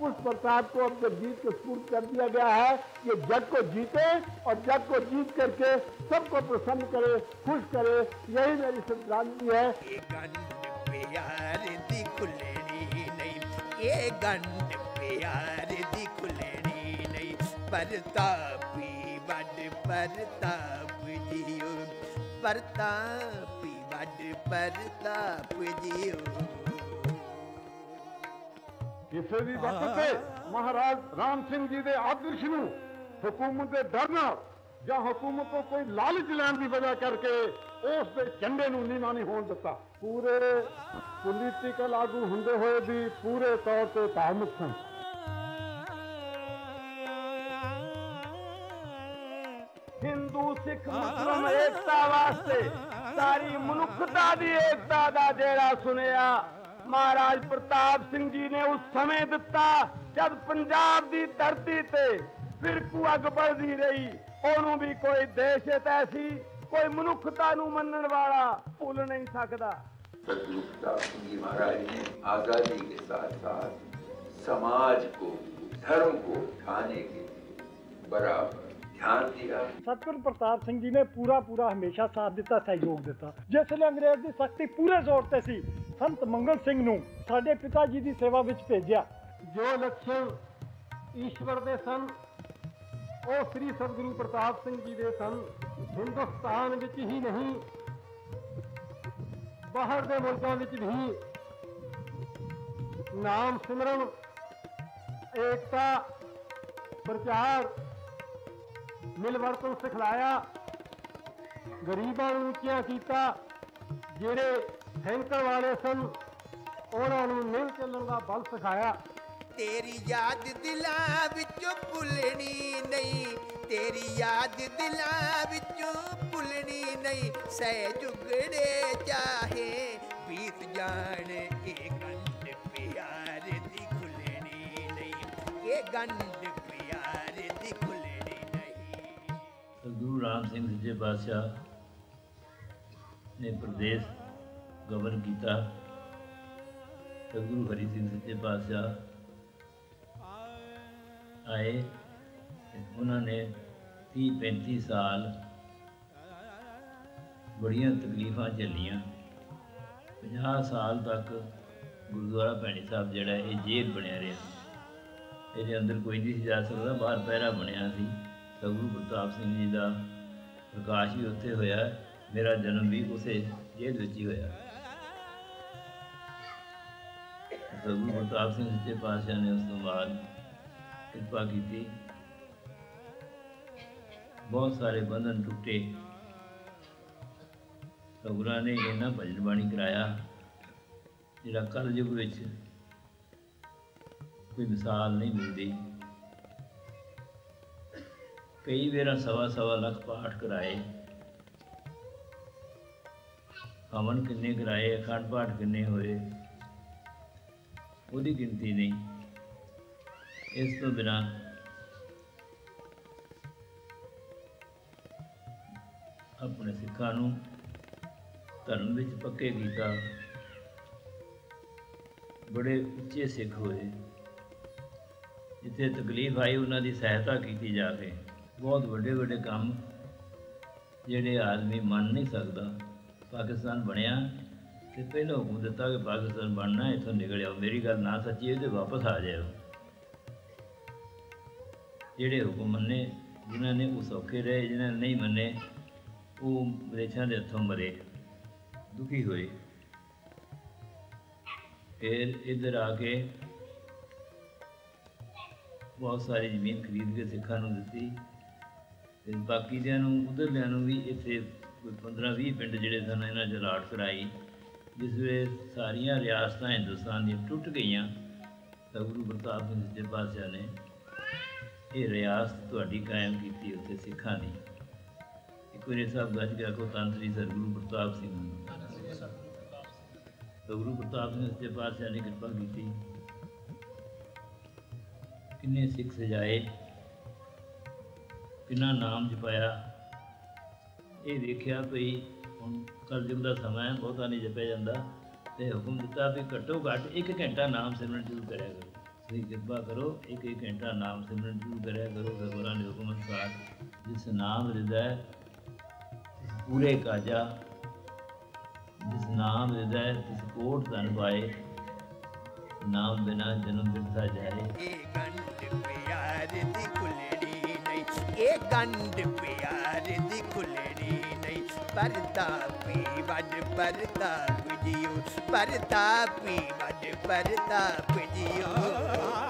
उस प्रताप को अब जब जीत के स्फूर्त कर दिया गया है ये जग को जीते और जग को जीत करके सबको प्रसन्न करे खुश करे यही मेरी श्रद्धांजलि है ये गंढ प्यार दी खुलनी नहीं ये गंढ ਪਿਆਰ ਦੀ ਖੁੱਲਣੀ ਨਹੀਂ ਪ੍ਰਤਾਪੀ ਵੱਡ ਪ੍ਰਤਾਪ ਜੀਓ ਪ੍ਰਤਾਪੀ ਵੱਡ ਪ੍ਰਤਾਪ ਜੀਓ ਕਿਸੇ ਵੀ ਵਕਤ ਤੇ ਮਹਾਰਾਜ ਰਾਮ ਸਿੰਘ ਜੀ ਦੇ ਆਦਰਸ਼ ਨੂੰ ਹਕੂਮਤ ਦੇ ਡਰ ਨਾਲ ਜਾਂ ਹਕੂਮਤ ਤੋਂ ਕੋਈ ਲਾਲਚ ਲੈਣ ਦੀ ਵਜ੍ਹਾ ਕਰਕੇ ਉਸ ਦੇ ਝੰਡੇ ਨੂੰ ਨੀਵਾਂ ਨਹੀਂ ਹੋਣ ਦਿੱਤਾ। ਪੂਰੇ ਪੋਲੀਟੀਕਲ ਆਗੂ ਹੁੰਦੇ ਹੋਏ ਵੀ ਪੂਰੇ ਤੌਰ ਤੇ ਧਾਰਮਿਕ ਸਨ। ਹਿੰਦੂ ਸਿੱਖ ਮੁਸਲਮ ਏਕਤਾ ਵਾਸਤੇ ਸਾਰੀ ਮਨੁੱਖਤਾ ਦੀ ਏਕਤਾ ਦਾ ਜਿਹੜਾ ਸੁਣਿਆ ਮਹਾਰਾਜ ਪ੍ਰਤਾਪ ਸਿੰਘ ਜੀ ਨੇ ਉਸ ਸਮੇਂ ਦਿੱਤਾ ਜਦ ਪੰਜਾਬ ਦੀ ਧਰਤੀ ਤੇ ਫਿਰਕੂ ਅੱਗ ਬਲਦੀ ਰਹੀ। ਉਹਨੂੰ ਵੀ ਕੋਈ ਦੇਸ਼ ਐਸੀ ਕੋਈ ਮਨੁੱਖਤਾ ਨੂੰ ਮੰਨਣ ਵਾਲਾ ਭੁੱਲ नहीं सकता। सतगुरु प्रताप सिंह जी महाराज ने आजादी के साथ साथ समाज को धर्म को उठाने के बराबर ध्यान दिया। सतगुरु प्रताप सिंह जी ने पूरा हमेशा साथ दिता सहयोग दिता। जिसले अंग्रेज की सख्ती पूरे जोर ते सी संत मंगल सिंह नूं साडे पिता जी की सेवा विच भेजिया। जो लक्षण ईश्वर दे सन ਉਹ ਸ੍ਰੀ ਸਤਿਗੁਰੂ ਪ੍ਰਤਾਪ ਸਿੰਘ ਜੀ ਦੇ ਸਨ। ਹਿੰਦੁਸਤਾਨ ਵਿੱਚ ਹੀ ਨਹੀਂ ਬਾਹਰ ਦੇ ਮੁਲਕਾਂ ਵਿੱਚ ਵੀ ਨਾਮ ਸਿਮਰਨ ਏਕਤਾ ਪ੍ਰਚਾਰ ਮਿਲਵਰਤਨ ਸਿਖਲਾਇਆ ਗਰੀਬਾਂ ਨੂੰ ਉੱਚਿਆਂ ਕੀਤਾ। ਜਿਹੜੇ ਹੈਂਕਰ ਵਾਲੇ ਸਨ ਉਹਨਾਂ ਨੂੰ ਮਿਲ ਚੱਲਣ ਦਾ ਬਲ ਸਿਖਾਇਆ। तेरी याद दिलां विचों भुलनी नहीं तेरी याद दिलां विचों भुलनी नहीं सै जुगड़े चाहे बीत जान ये गंढ प्यार दी खुलनी नहीं ये गंढ प्यार दी खुलनी नहीं। गुरु राम सिंह सच्चे पातशाह ने प्रदेश गवर्न किया। गुरु हरि सिंह सच्चे पातशाह आए उन्होंने 30-35 साल बड़िया तकलीफा झलियाँ। 50 साल तक गुरुद्वारा भैणी साहब जोड़ा ये जेल बनया रहा। ये अंदर कोई नहीं जा सकता बाहर पहरा बनया सी। गुरु प्रताप सिंह जी का प्रकाश भी उत्थे होया। मेरा जन्म भी उस जेल विच ही होया। गुरु प्रताप सिंह सच्चे पातशाह ने उस तो बाद कृपा की। बहुत सारे बंधन टुटे। गुरुआ ने इन्ना भजन बाणी कराया जिहड़ा कल युग विच कोई मिसाल नहीं मिलती। कई बार 1.25 लाख पाठ कराए। हवन किन्ने कराए अखंड पाठ किन्ने होए उसकी गिनती नहीं। इस तो बिना अपने सिखा नूं धर्म विच पक्के कीता। बड़े उच्चे सिख होए। जिथे तकलीफ आई उन्हां दी सहायता की जाके बहुत वड्डे वड्डे काम जिहड़े आदमी मन नहीं सकता। पाकिस्तान बनया तो पहले हुक्म दिता कि पाकिस्तान बनना इत्थों निकल आओ। मेरी गल ना सच्ची है तो वापस आ जाओ। ਜਿਹੜੇ ਹੁਕਮ ਮੰਨੇ ਜਿਨ੍ਹਾਂ ਨੇ ਉਹ ਸੌਖੇ ਰਹੇ ਜਿਨ੍ਹਾਂ ਨੇ ਨਹੀਂ ਮੰਨੇ ਉਹ ਵਿਦੇਸ਼ਾਂ ਦੇ ਹੱਥੋਂ ਮਰੇ ਦੁਖੀ ਹੋਏ। ਫਿਰ ਇੱਧਰ ਆ ਕੇ ਬਹੁਤ ਸਾਰੀ ਜ਼ਮੀਨ ਖਰੀਦ ਕੇ ਸਿੱਖਾਂ ਨੂੰ ਦਿੱਤੀ ਤੇ ਬਾਕੀ ਦਿਆਂ ਨੂੰ ਉਧਰਲਿਆਂ ਨੂੰ ਵੀ ਇੱਥੇ ਕੋਈ 15-20 ਪਿੰਡ ਜਿਹੜੇ ਸਨ ਇਹਨਾਂ 'ਚ ਅਲਾਟ ਕਰਾਈ। ਜਿਸ ਵੇਲੇ ਸਾਰੀਆਂ ਰਿਆਸਤਾਂ ਹਿੰਦੁਸਤਾਨ ਦੀਆਂ ਟੁੱਟ ਗਈਆਂ ਤਾਂ ਗੁਰੂ ਪ੍ਰਤਾਪ ਸਿੰਘ ਸੱਚੇ ਪਾਤਸ਼ਾਹ ਨੇ ਇਹ ਰਿਆਸਤ ਤੁਹਾਡੀ ਕਾਇਮ ਕੀਤੀ ਉੱਥੇ ਸਿੱਖਾਂ ਦੀ। ਇੱਕ ਵਾਰੀ ਸਾਹਿਬ ਗੱਜ ਕੇ ਆਖੋ ਧੰਨ ਸ੍ਰੀ ਗੁਰੂ ਪ੍ਰਤਾਪ ਸਿੰਘ। ਤਾਂ ਗੁਰੂ ਪ੍ਰਤਾਪ ਸਿੰਘ ਸੱਚੇ ਪਾਤਸ਼ਾਹ ਨੇ ਕਿਰਪਾ ਕੀਤੀ। ਕਿੰਨੇ ਸਿੱਖ ਸਜਾਏ ਕਿੰਨਾ ਨਾਮ ਜਪਾਇਆ। ਇਹ ਵੇਖਿਆ ਭਈ ਹੁਣ ਕਲਯੁਗ ਦਾ ਸਮਾਂ ਹੈ ਬਹੁਤਾ ਨਹੀਂ ਜਪਿਆ ਜਾਂਦਾ ਤੇ ਹੁਕਮ ਦਿੱਤਾ ਵੀ ਘੱਟੋ ਘੱਟ 1 ਘੰਟਾ ਨਾਮ ਸਿਮਰਨ ਜ਼ਰੂਰ ਕਰਿਆ ਕਰੋ। ਤੁਸੀਂ ਕਿਰਪਾ ਕਰੋ 1 ਘੰਟਾ ਨਾਮ ਸਿਮਰਨ ਜ਼ਰੂਰ ਕਰਿਆ ਕਰੋ। ਗੁਰਾਂ ਦੇ ਹੁਕਮ ਅਨੁਸਾਰ ਜਿਸ ਨਾਮ ਹਿਰਦੈ ਪੂਰੇ ਕਾਜਾ ਜਿਸ ਨਾਮ ਹਿਰਦੈ ਤਿਸ ਕੋਟ ਧਨ ਪਾਏ। नाम बिना जन्म दिता जाए। ये गंड प्यार दी खुलड़ी नहीं, ये गंड प्यार दी खुलड़ी नहीं। परतापी वड परताप जियो, परतापी वड परताप जियो।